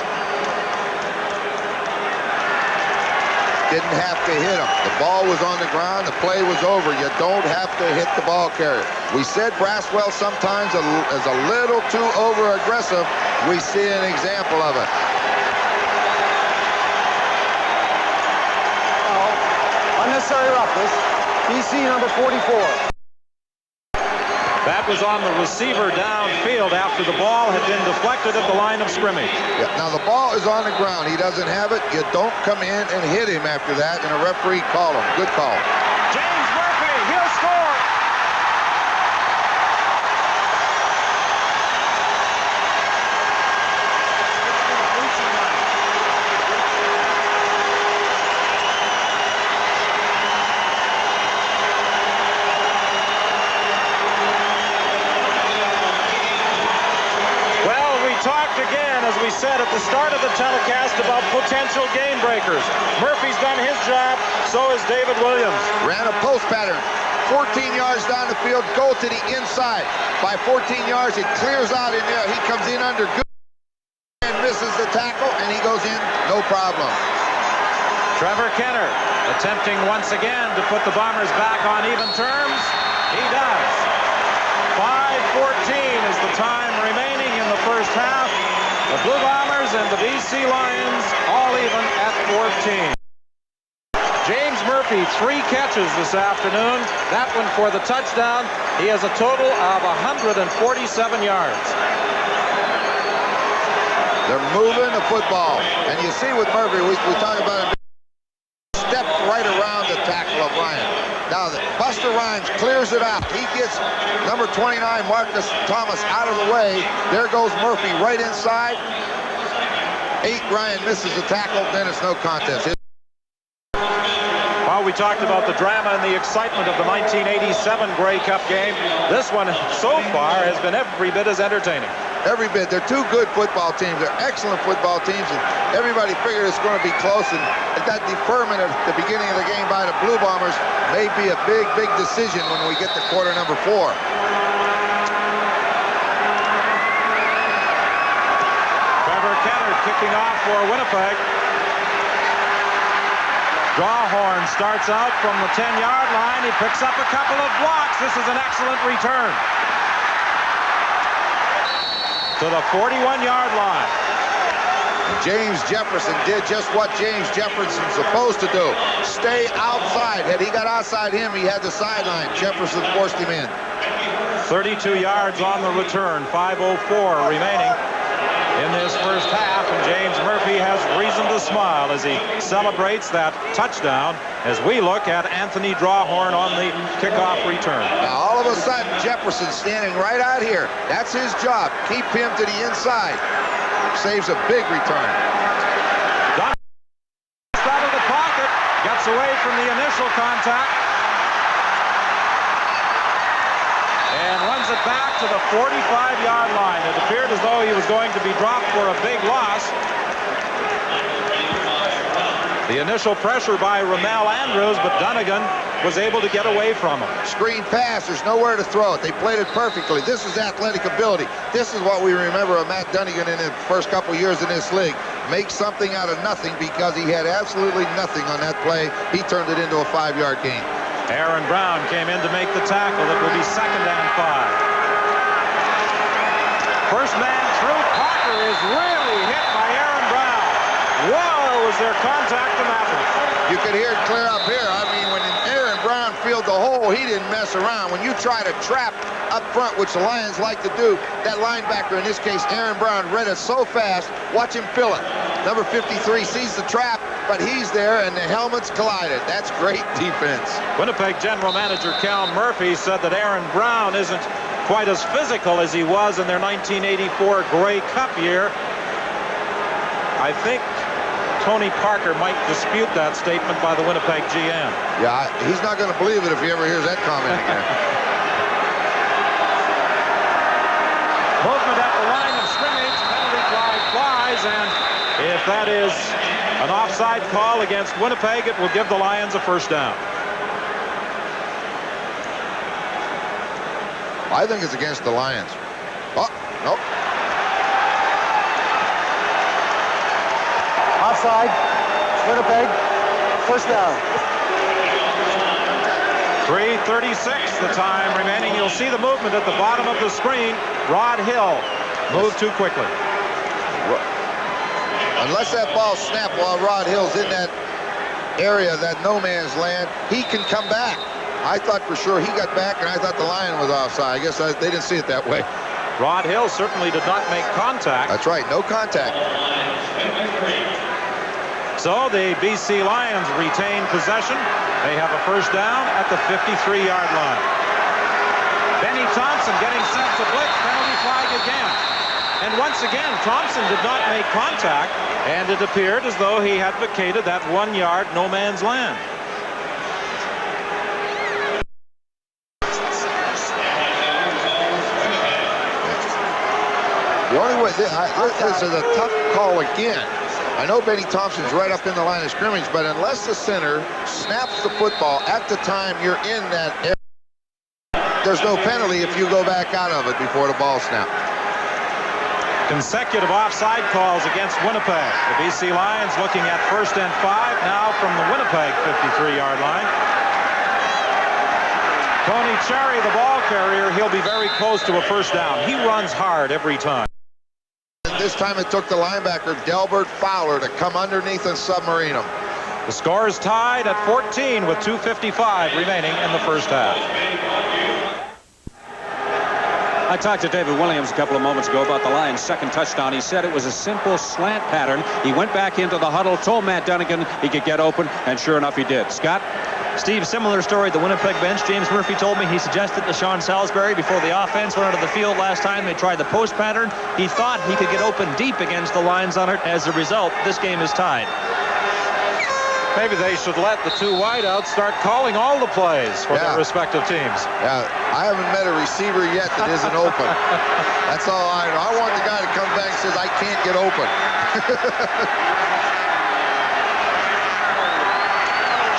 Speaker 3: Didn't have to hit him. The ball was on the ground. The play was over. You don't have to hit the ball carrier. We said Braswell sometimes is a little too over-aggressive. We see an example of it.
Speaker 4: Unnecessary roughness. BC number 44.
Speaker 2: That was on the receiver downfield after the ball had been deflected at the line of scrimmage.
Speaker 3: Yeah, now the ball is on the ground. He doesn't have it. You don't come in and hit him after that, and a referee call him. Good call.
Speaker 2: James Murphy, he'll score. Again, as we said at the start of the telecast, about potential game breakers. Murphy's done his job, so has David Williams.
Speaker 3: Ran a post pattern. 14 yards down the field, go to the inside. By 14 yards, it clears out in there. He comes in under good and misses the tackle, and he goes in, no problem.
Speaker 2: Trevor Kenner attempting once again to put the Bombers back on even terms. He does. 5:14 is the time remaining in the first half. The Blue Bombers and the BC Lions all even at 14. James Murphy, 3 catches this afternoon. That one for the touchdown. He has a total of 147 yards.
Speaker 3: They're moving the football. And you see with Murphy, we talk about him, stepped right around the tackle of Ryan. Now, Buster Rhymes clears it out. He gets number 29, Marcus Thomas, out of the way. There goes Murphy right inside. Ryan misses the tackle, then it's no contest.
Speaker 2: Well, we talked about the drama and the excitement of the 1987 Grey Cup game. This one, so far, has been every bit as entertaining.
Speaker 3: Every bit. They're two good football teams. They're excellent football teams, and everybody figured it's going to be close. And that deferment at the beginning of the game by the Blue Bombers may be a big, big decision when we get to quarter number 4.
Speaker 2: Trevor Kennard kicking off for Winnipeg. Drawhorn starts out from the 10-yard line. He picks up a couple of blocks. This is an excellent return to the 41-yard line.
Speaker 3: James Jefferson did just what James Jefferson's supposed to do. Stay outside. Had he got outside him, he had the sideline. Jefferson forced him in.
Speaker 2: 32 yards on the return. 5:04 remaining in this first half, and James Murphy has reason to smile as he celebrates that touchdown as we look at Anthony Drawhorn on the kickoff return.
Speaker 3: Now all of a sudden Jefferson standing right out here. That's his job. Keep him to the inside. Saves a big return.
Speaker 2: Dunn out of the pocket, gets away from the initial contact, and runs it back to the 45-yard line. It appeared as though he was going to be dropped for a big loss. The initial pressure by Ramel Andrews, but Dunnigan was able to get away from him.
Speaker 3: Screen pass, there's nowhere to throw it. They played it perfectly. This is athletic ability. This is what we remember of Matt Dunnigan in his first couple years in this league. Make something out of nothing because he had absolutely nothing on that play. He turned it into a 5-yard gain.
Speaker 2: Aaron Brown came in to make the tackle. It will be 2nd and 5. First man through. Parker is really hit by Aaron Brown. Whoa, was there contact on that one?
Speaker 3: You could hear it clear up here. I mean, when Aaron Brown filled the hole, he didn't mess around. When you try to trap up front, which the Lions like to do, that linebacker, in this case Aaron Brown, read it so fast. Watch him fill it. Number 53 sees the trap, but he's there, and the helmets collided. That's great defense.
Speaker 2: Winnipeg General Manager Cal Murphy said that Aaron Brown isn't quite as physical as he was in their 1984 Grey Cup year. I think Tony Parker might dispute that statement by the Winnipeg GM.
Speaker 3: Yeah, he's not going to believe it if he ever hears that comment again.
Speaker 2: Movement at the line of scrimmage. Penalty flag flies, and if that is an offside call against Winnipeg, it will give the Lions a first down.
Speaker 3: I think it's against the Lions. Oh, nope.
Speaker 4: Offside. Winnipeg. First down.
Speaker 2: 3:36 the time remaining. You'll see the movement at the bottom of the screen. Rod Hill moved too quickly.
Speaker 3: Unless that ball snapped while Rod Hill's in that area, that no man's land, he can come back. I thought for sure he got back, and I thought the Lion was offside. I guess they didn't see it that way.
Speaker 2: Rod Hill certainly did not make contact.
Speaker 3: That's right, no contact.
Speaker 2: So the BC Lions retain possession. They have a first down at the 53-yard line. Benny Thompson getting set to blitz. Penalty flag again. And once again, Thompson did not make contact, and it appeared as though he had vacated that 1-yard no man's land.
Speaker 3: The only way, this is a tough call again. I know Benny Thompson's right up in the line of scrimmage, but unless the center snaps the football at the time you're in that area, there's no penalty if you go back out of it before the ball snapped.
Speaker 2: Consecutive offside calls against Winnipeg. The BC Lions looking at 1st and 5 now from the Winnipeg 53-yard line. Tony Cherry, the ball carrier, he'll be very close to a first down. He runs hard every time.
Speaker 3: This time it took the linebacker, Delbert Fowler, to come underneath and submarine him.
Speaker 2: The score is tied at 14 with 2:55 remaining in the first half.
Speaker 7: I talked to David Williams a couple of moments ago about the Lions' second touchdown. He said it was a simple slant pattern. He went back into the huddle, told Matt Dunnigan he could get open, and sure enough he did. Scott?
Speaker 5: Steve, similar story at the Winnipeg bench. James Murphy told me he suggested to Sean Salisbury before the offense went out of the field last time they tried the post pattern. He thought he could get open deep against the lines on it. As a result, this game is tied.
Speaker 2: Maybe they should let the two wideouts start calling all the plays for their respective teams.
Speaker 3: Yeah, I haven't met a receiver yet that isn't open. That's all I know. I want the guy to come back and says, I can't get open.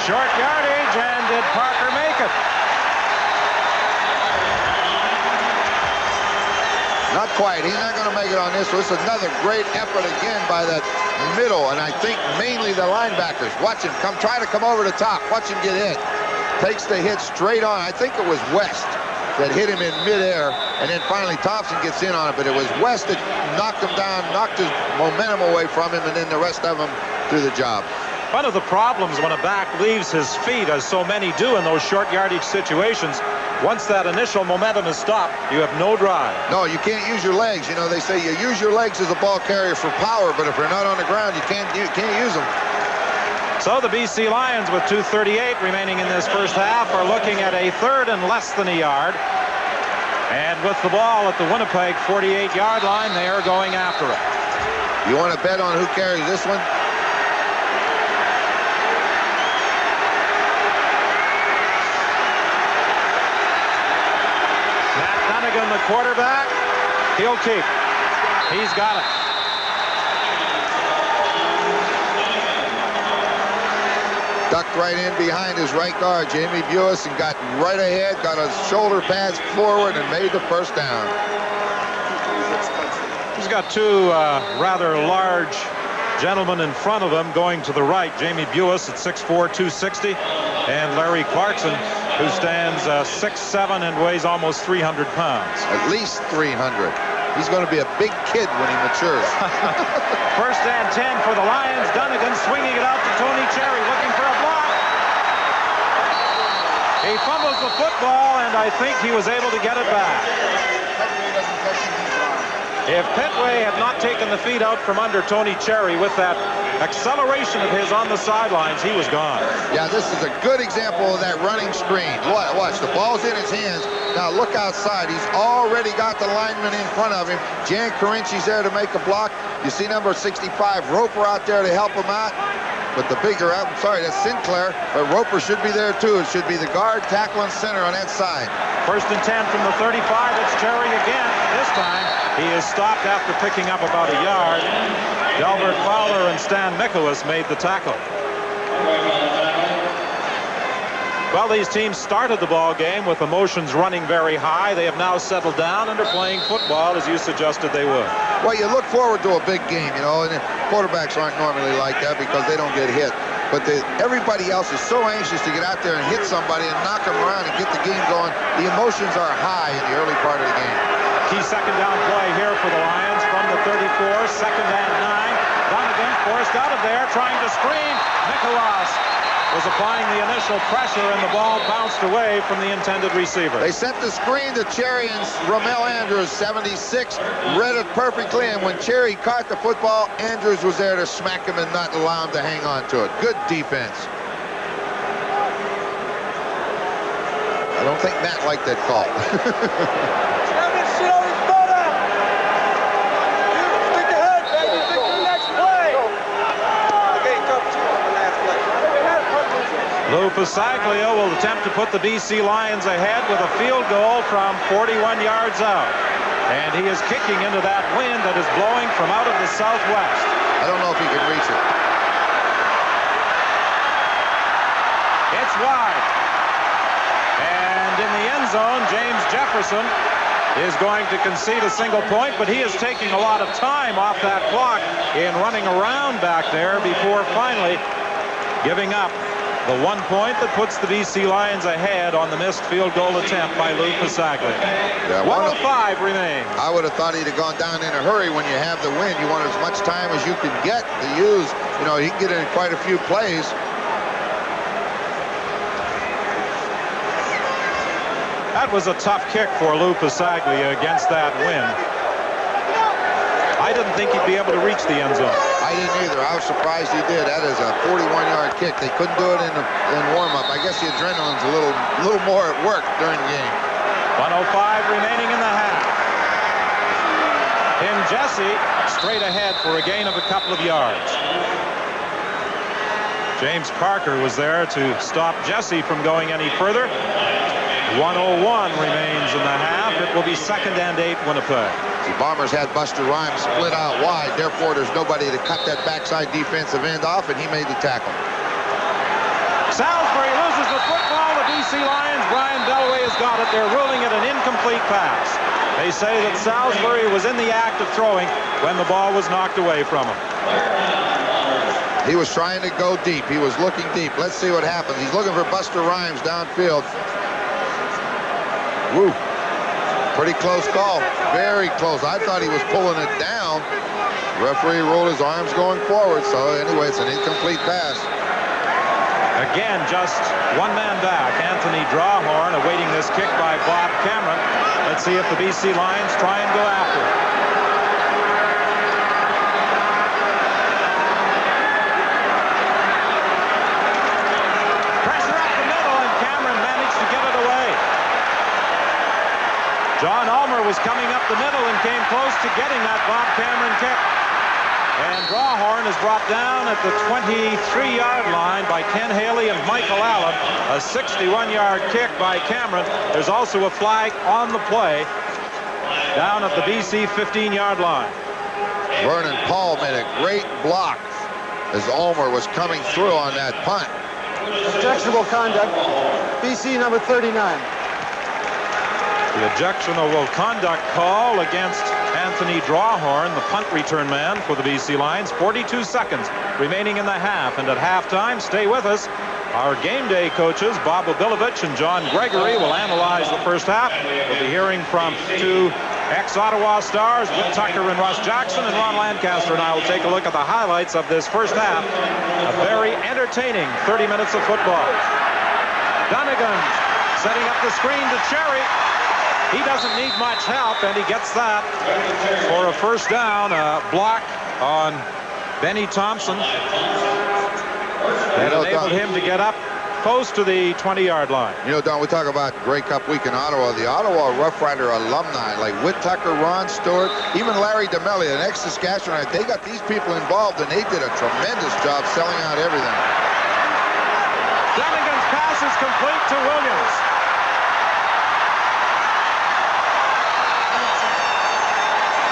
Speaker 2: Short yardage, and did Parker make it?
Speaker 3: Not quite. He's not going to make it on this one. It's another great effort again by that middle, and I think mainly the linebackers. Watch him try to come over the top. Watch him get hit. Takes the hit straight on. I think it was West that hit him in midair, and then finally Thompson gets in on it, but it was West that knocked him down, knocked his momentum away from him, and then the rest of them do the job.
Speaker 2: One of the problems when a back leaves his feet, as so many do in those short yardage situations, once that initial momentum is stopped, you have no drive.
Speaker 3: No, you can't use your legs. You know, they say you use your legs as a ball carrier for power, but if you're not on the ground, you can't use them.
Speaker 2: So the BC Lions, with 2:38 remaining in this first half, are looking at a third and less than a yard. And with the ball at the Winnipeg 48-yard line, they are going after it.
Speaker 3: You want to bet on who carries this one?
Speaker 2: The quarterback, he'll keep. He's got it.
Speaker 3: Ducked right in behind his right guard, Jamie Buis, and got right ahead, got his shoulder pads forward, and made the first down.
Speaker 2: He's got two rather large gentlemen in front of him going to the right. Jamie Buis at 6'4", 260, and Larry Clarkson, who stands 6'7" and weighs almost 300 pounds.
Speaker 3: At least 300. He's going to be a big kid when he matures.
Speaker 2: First and 10 for the Lions. Dunnigan swinging it out to Tony Cherry, looking for a block. He fumbles the football, and I think he was able to get it back. If Petway had not taken the feet out from under Tony Cherry with that acceleration of his on the sidelines, he was gone.
Speaker 3: Yeah, this is a good example of that running screen. Watch, the ball's in his hands. Now look outside. He's already got the lineman in front of him. Jan Karinci's there to make a block. You see number 65, Roper, out there to help him out. But the bigger, I'm sorry, that's Sinclair, but Roper should be there too. It should be the guard, tackle, and center on that side.
Speaker 2: First and 10 from the 35. It's Cherry again. This time he is stopped after picking up about a yard. Delbert Fowler and Stan Mikolas made the tackle. Well, these teams started the ball game with emotions running very high. They have now settled down and are playing football as you suggested they would.
Speaker 3: Well, you look forward to a big game, you know, and quarterbacks aren't normally like that because they don't get hit. But everybody else is so anxious to get out there and hit somebody and knock them around and get the game going. The emotions are high in the early part of the game.
Speaker 2: Key second down play here for the Lions from the 34, second and 9. Donegan forced out of there, trying to screen. Mikolas was applying the initial pressure, and the ball bounced away from the intended receiver.
Speaker 3: They sent the screen to Cherry, and Romel Andrews, 76, read it perfectly, and when Cherry caught the football, Andrews was there to smack him and not allow him to hang on to it. Good defense. I don't think Matt liked that call.
Speaker 2: Lou Passaglio will attempt to put the BC Lions ahead with a field goal from 41 yards out. And he is kicking into that wind that is blowing from out of the southwest.
Speaker 3: I don't know if he can reach it.
Speaker 2: It's wide. And in the end zone, James Jefferson is going to concede a single point, but he is taking a lot of time off that clock in running around back there before finally giving up the 1 point that puts the BC Lions ahead on the missed field goal attempt by Lou Passaglio.
Speaker 3: Yeah,
Speaker 2: 1:05 remains.
Speaker 3: I would have thought he'd have gone down in a hurry when you have the win. You want as much time as you can get to use. You know, he can get in quite a few plays.
Speaker 2: That was a tough kick for Lou Passaglio against that wind. I didn't think he'd be able to reach the end zone.
Speaker 3: I didn't either. I was surprised he did. That is a 41-yard kick. They couldn't do it in warm-up. I guess the adrenaline's a little more at work during the game.
Speaker 2: 1:05 remaining in the half. In Jesse, straight ahead for a gain of a couple of yards. James Parker was there to stop Jesse from going any further. 1:01 remains in the half. It will be 2nd and 8 Winnipeg.
Speaker 3: The Bombers had Buster Rhymes split out wide. Therefore, there's nobody to cut that backside defensive end off, and he made the tackle.
Speaker 2: Salisbury loses the football. The BC Lions, Brian Bellway has got it. They're ruling it an incomplete pass. They say that Salisbury was in the act of throwing when the ball was knocked away from him.
Speaker 3: He was trying to go deep. He was looking deep. Let's see what happens. He's looking for Buster Rhymes downfield. Woo. Pretty close call. Very close. I thought he was pulling it down. The referee rolled his arms going forward. So anyway, it's an incomplete pass.
Speaker 2: Again, just one man back. Anthony Drawhorn awaiting this kick by Bob Cameron. Let's see if the BC Lions try and go after it. Pressure up the middle, and Cameron managed to get it away. John Ulmer was coming up the middle and came close to getting that Bob Cameron kick. And Drawhorn is brought down at the 23-yard line by Ken Haley and Michael Allen. A 61-yard kick by Cameron. There's also a flag on the play down at the BC 15-yard line.
Speaker 3: Vernon Paul made a great block as Ulmer was coming through on that punt.
Speaker 4: Objectionable conduct. BC number 39.
Speaker 2: The objectionable conduct call against Anthony Drawhorn, the punt return man for the BC Lions. 42 seconds remaining in the half. And at halftime, stay with us. Our game day coaches, Bob Obilovich and John Gregory, will analyze the first half. We'll be hearing from 2 ex-Ottawa stars, Whit Tucker and Russ Jackson, and Ron Lancaster and I will take a look at the highlights of this first half. A very entertaining 30 minutes of football. Dunnigan setting up the screen to Cherry. He doesn't need much help, and he gets that for a first down. A block on Benny Thompson that enabled him to get up close to the 20-yard line.
Speaker 3: You know, Don, we talk about Grey Cup week in Ottawa. The Ottawa Rough Rider alumni like Whit Tucker, Ron Stewart, even Larry DeMelli, an ex-Saskatchewan, they got these people involved, and they did a tremendous job selling out everything.
Speaker 2: Dunnigan's pass is complete to Williams.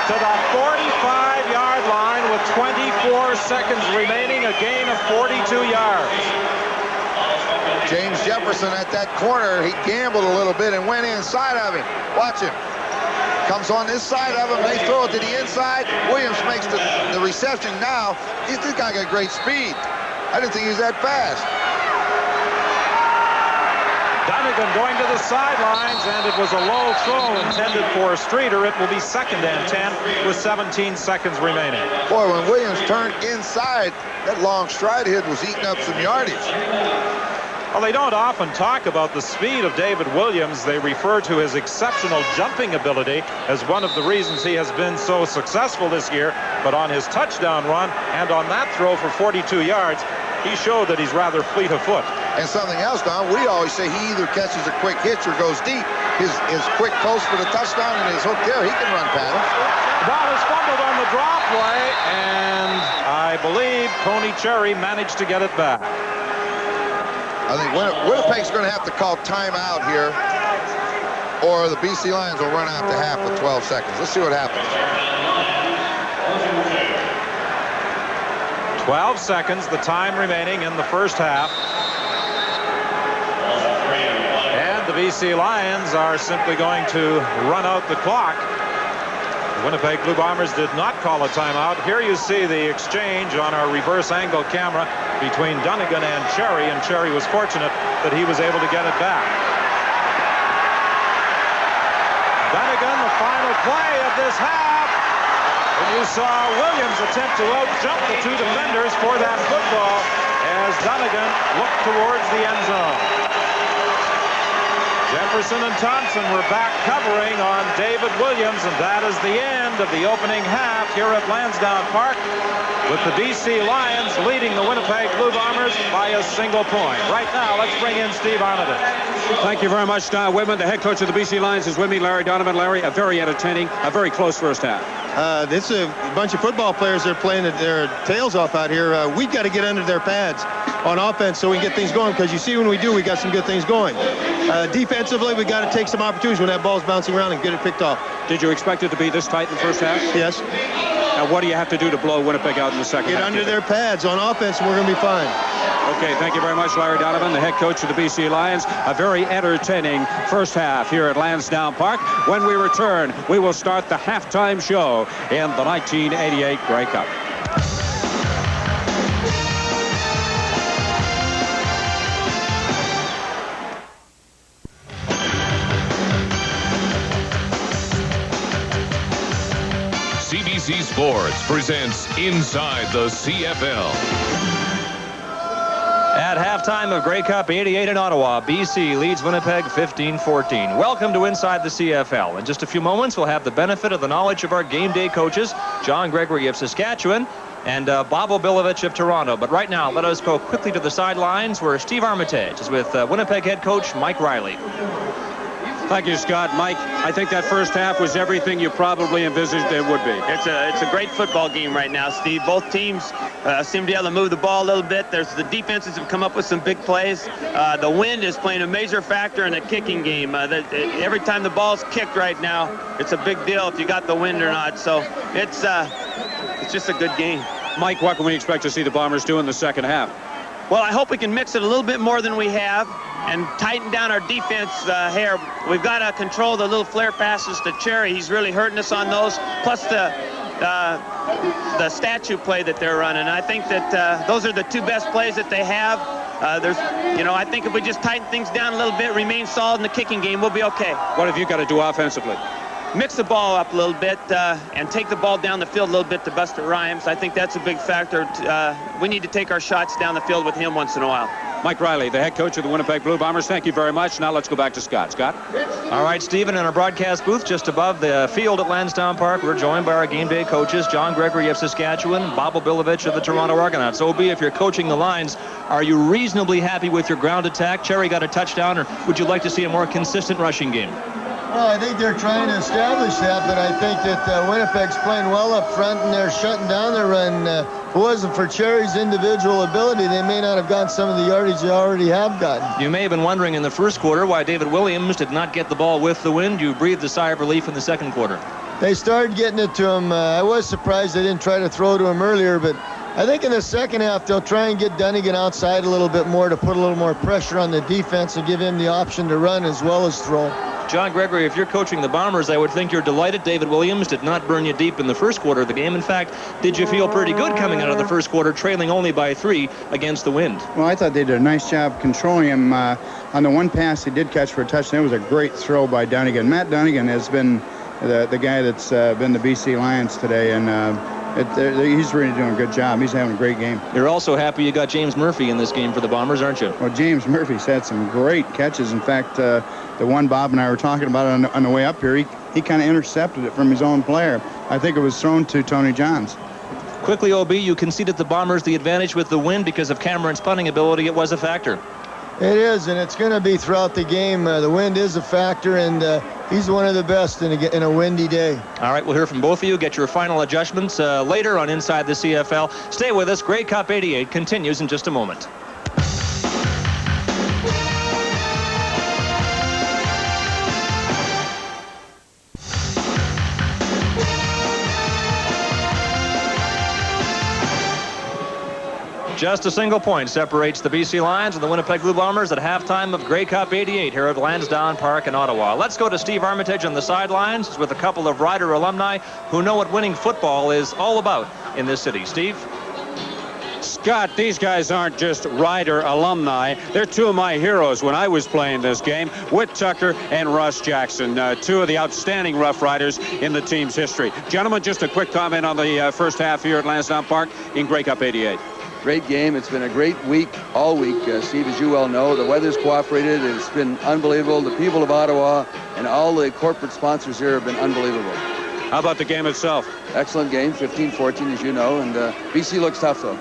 Speaker 2: To the 45-yard line with 24 seconds remaining, a gain of 42 yards.
Speaker 3: James Jefferson at that corner, he gambled a little bit and went inside of him. Watch him. Comes on this side of him, they throw it to the inside. Williams makes the reception now. This guy got great speed. I didn't think he was that fast.
Speaker 2: Dunnigan going to the sidelines, and it was a low throw intended for Streeter. It will be 2nd and 10 with 17 seconds remaining.
Speaker 3: Boy, when Williams turned inside, that long stride ahead was eating up some yardage.
Speaker 2: Well, they don't often talk about the speed of David Williams. They refer to his exceptional jumping ability as one of the reasons he has been so successful this year. But on his touchdown run and on that throw for 42 yards, he showed that he's rather fleet of foot.
Speaker 3: And something else, Don, we always say he either catches a quick hitch or goes deep. His quick post for the touchdown and his hook there, he can run patterns.
Speaker 2: The ball is fumbled on the draw play, and I believe Tony Cherry managed to get it back.
Speaker 3: I think Winnipeg's going to have to call timeout here, or the BC Lions will run out to half with 12 seconds. Let's see what happens.
Speaker 2: 12 seconds, the time remaining in the first half. And the BC Lions are simply going to run out the clock. The Winnipeg Blue Bombers did not call a timeout. Here you see the exchange on our reverse angle camera between Dunnigan and Cherry was fortunate that he was able to get it back. Dunnigan, the final play of this half. And you saw Williams attempt to out-jump the 2 defenders for that football as Dunnigan looked towards the end zone. Jefferson and Thompson were back covering on David Williams, and that is the end of the opening half here at Lansdowne Park, with the BC Lions leading the Winnipeg Blue Bombers by a single point. Right now, let's bring in Steve Armitage.
Speaker 7: Thank you very much, Don Whitman. The head coach of the BC Lions is with me, Larry Donovan. Larry, a very entertaining, a very close first half.
Speaker 8: This is a bunch of football players that are playing their tails off out here. We've got to get under their pads on offense so we can get things going, because you see when we do, we got some good things going. Defensively, we got to take some opportunities when that ball's bouncing around and get it picked off.
Speaker 7: Did you expect it to be this tight in the first half?
Speaker 8: Yes.
Speaker 7: Now, what do you have to do to blow Winnipeg out in the second half?
Speaker 8: Get under their pads on offense, and we're going to be fine.
Speaker 7: Okay, thank you very much, Larry Donovan, the head coach of the BC Lions. A very entertaining first half here at Lansdowne Park. When we return, we will start the halftime show in the 1988 Grey Cup.
Speaker 9: CBC Sports presents Inside the CFL.
Speaker 5: At halftime of Grey Cup 88 in Ottawa, BC leads Winnipeg 15-14. Welcome to Inside the CFL. In just a few moments, we'll have the benefit of the knowledge of our game day coaches, John Gregory of Saskatchewan and Bob Obilovich of Toronto. But right now, let us go quickly to the sidelines where Steve Armitage is with Winnipeg head coach Mike Riley.
Speaker 7: Thank you, Scott. Mike, I think that first half was everything you probably envisaged it would be.
Speaker 10: It's a great football game right now, Steve. Both teams seem to be able to move the ball a little bit. There's the defenses have come up with some big plays. The wind is playing a major factor in the kicking game. Every time the ball's kicked right now, it's a big deal if you got the wind or not. So it's just a good game.
Speaker 7: Mike, what can we expect to see the Bombers do in the second half?
Speaker 10: Well, I hope we can mix it a little bit more than we have and tighten down our defense here. We've got to control the little flare passes to Cherry. He's really hurting us on those, plus the statue play that they're running. I think that those are the two best plays that they have. I think if we just tighten things down a little bit, remain solid in the kicking game, we'll be okay.
Speaker 7: What have you got to do offensively?
Speaker 10: Mix the ball up a little bit and take the ball down the field a little bit to Buster Rhymes. I think that's a big factor. We need to take our shots down the field with him once in a while.
Speaker 7: Mike Riley, the head coach of the Winnipeg Blue Bombers, thank you very much. Now let's go back to Scott. Scott?
Speaker 5: All right, Stephen, in our broadcast booth just above the field at Lansdowne Park, we're joined by our game day coaches, John Gregory of Saskatchewan, Bob Obilovich of the Toronto Argonauts. Obi, if you're coaching the Lions, are you reasonably happy with your ground attack? Cherry got a touchdown, or would you like to see a more consistent rushing game?
Speaker 11: Well, I think they're trying to establish that, but I think that Winnipeg's playing well up front, and they're shutting down their run. If it wasn't for Cherry's individual ability, they may not have gotten some of the yardage they already have gotten.
Speaker 5: You may have been wondering in the first quarter why David Williams did not get the ball with the wind. You breathed a sigh of relief in the second quarter.
Speaker 11: They started getting it to him. I was surprised they didn't try to throw to him earlier, but I think in the second half they'll try and get Dunnigan outside a little bit more to put a little more pressure on the defense and give him the option to run as well as throw.
Speaker 5: John Gregory, if you're coaching the Bombers, I would think you're delighted David Williams did not burn you deep in the first quarter of the game. In fact, did you feel pretty good coming out of the first quarter, trailing only by 3 against the wind?
Speaker 12: Well, I thought they did a nice job controlling him. On the one pass he did catch for a touchdown, it was a great throw by Dunnigan. Matt Dunnigan has been the guy that's been the BC Lions today, and he's really doing a good job. He's having a great game.
Speaker 5: You're also happy you got James Murphy in this game for the Bombers, aren't you?
Speaker 12: Well, James Murphy's had some great catches. In fact, the one Bob and I were talking about on the way up here, he kind of intercepted it from his own player. I think it was thrown to Tony Johns.
Speaker 5: Quickly, OB, you conceded the Bombers the advantage with the wind because of Cameron's punting ability. It was a factor.
Speaker 11: It is, and it's going to be throughout the game. The wind is a factor, and he's one of the best in a windy day.
Speaker 5: All right, we'll hear from both of you. Get your final adjustments later on Inside the CFL. Stay with us. Grey Cup 88 continues in just a moment. Just a single point separates the BC Lions and the Winnipeg Blue Bombers at halftime of Grey Cup 88 here at Lansdowne Park in Ottawa. Let's go to Steve Armitage on the sidelines with a couple of Rider alumni who know what winning football is all about in this city. Steve?
Speaker 7: Scott, these guys aren't just Ryder alumni. They're two of my heroes when I was playing this game. Whit Tucker and Russ Jackson, two of the outstanding Rough Riders in the team's history. Gentlemen, just a quick comment on the first half here at Lansdowne Park in Grey Cup 88.
Speaker 13: Great game. It's been a great week, all week, Steve, as you well know. The weather's cooperated. It's been unbelievable. The people of Ottawa and all the corporate sponsors here have been unbelievable.
Speaker 7: How about the game itself?
Speaker 13: Excellent game, 15-14, as you know, and BC looks tough, though.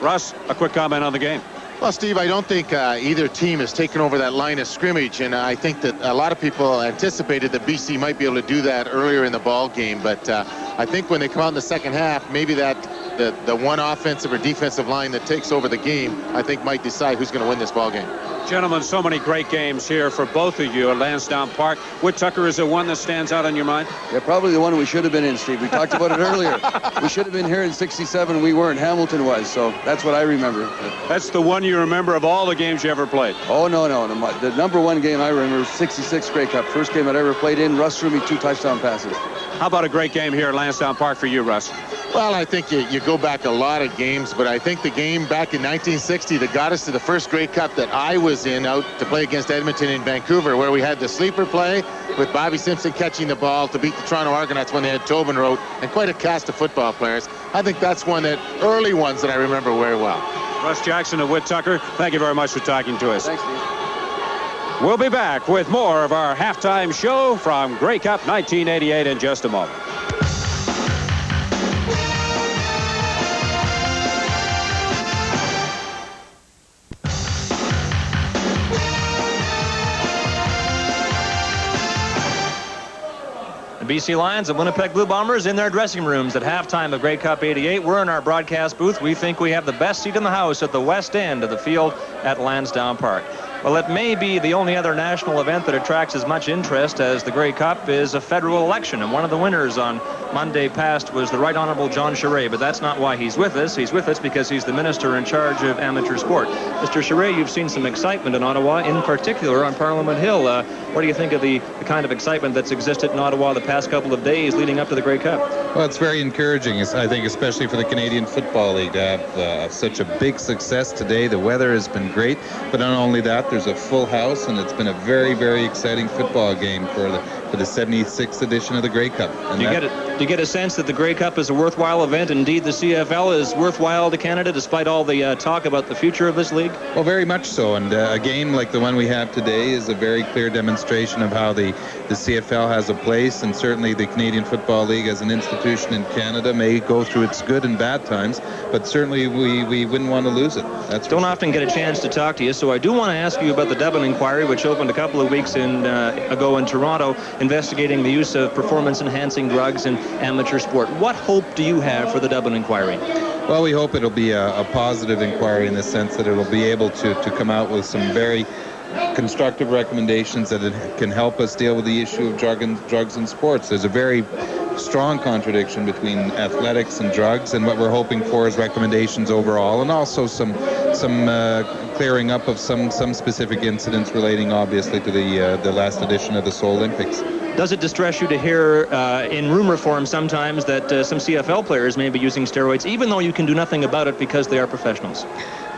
Speaker 7: Russ, a quick comment on the game.
Speaker 14: Well, Steve, I don't think either team has taken over that line of scrimmage, and I think that a lot of people anticipated that BC might be able to do that earlier in the ball game. But I think when they come out in the second half, maybe that the one offensive or defensive line that takes over the game, I think might decide who's going to win this ball game.
Speaker 7: Gentlemen, so many great games here for both of you at Lansdowne Park. Whit Tucker, is there one that stands out on your mind?
Speaker 13: Yeah, probably the one we should have been in, Steve. We talked about it earlier. We should have been here in '67. We weren't. Hamilton was, so that's what I remember.
Speaker 7: That's the one you remember of all the games you ever played?
Speaker 13: Oh, no. The number one game I remember was '66 Grey Cup. First game I'd ever played in. Russ threw me 2 touchdown passes.
Speaker 7: How about a great game here at Lansdowne Park for you, Russ?
Speaker 14: Well, I think you go back a lot of games, but I think the game back in 1960 that got us to the first Grey Cup that I was in, out to play against Edmonton in Vancouver, where we had the sleeper play with Bobby Simpson catching the ball to beat the Toronto Argonauts when they had Tobin Rote and quite a cast of football players. I think that's one that early ones that I remember very well.
Speaker 7: Russ Jackson and Whit Tucker, thank you very much for talking to us.
Speaker 13: Thanks, Steve.
Speaker 7: We'll be back with more of our halftime show from Grey Cup 1988 in just a moment.
Speaker 5: The BC Lions and Winnipeg Blue Bombers in their dressing rooms at halftime of Grey Cup 88. We're in our broadcast booth. We think we have the best seat in the house at the west end of the field at Lansdowne Park. Well, it may be the only other national event that attracts as much interest as the Grey Cup is a federal election, and one of the winners on Monday past was the Right Honorable John Charest, but that's not why he's with us. He's with us because he's the minister in charge of amateur sport. Mr. Charest, you've seen some excitement in Ottawa, in particular on Parliament Hill. What do you think of the kind of excitement that's existed in Ottawa the past couple of days leading up to the Grey Cup?
Speaker 15: Well, it's very encouraging, I think, especially for the Canadian Football League to have such a big success today. The weather has been great, but not only that, there's a full house, and it's been a very, very exciting football game for the 76th edition of the Grey Cup. And
Speaker 5: do you get a sense that the Grey Cup is a worthwhile event? Indeed, the CFL is worthwhile to Canada, despite all the talk about the future of this league?
Speaker 15: Well, very much so. And a game like the one we have today is a very clear demonstration of how the CFL has a place, and certainly the Canadian Football League as an institution in Canada may go through its good and bad times, but certainly we wouldn't want to lose it.
Speaker 5: Don't often get a chance to talk to you, so I do want to ask you about the Dublin inquiry, which opened a couple of weeks ago in Toronto, investigating the use of performance-enhancing drugs in amateur sport. What hope do you have for the Dublin inquiry?
Speaker 15: Well, we hope it'll be a positive inquiry in the sense that it'll be able to come out with some very constructive recommendations that it can help us deal with the issue of drugs in sports. There's a very strong contradiction between athletics and drugs, and what we're hoping for is recommendations overall, and also some clearing up of some specific incidents relating obviously to the last edition of the Seoul Olympics.
Speaker 5: Does it distress you to hear in rumor form sometimes that some CFL players may be using steroids, even though you can do nothing about it because they are professionals?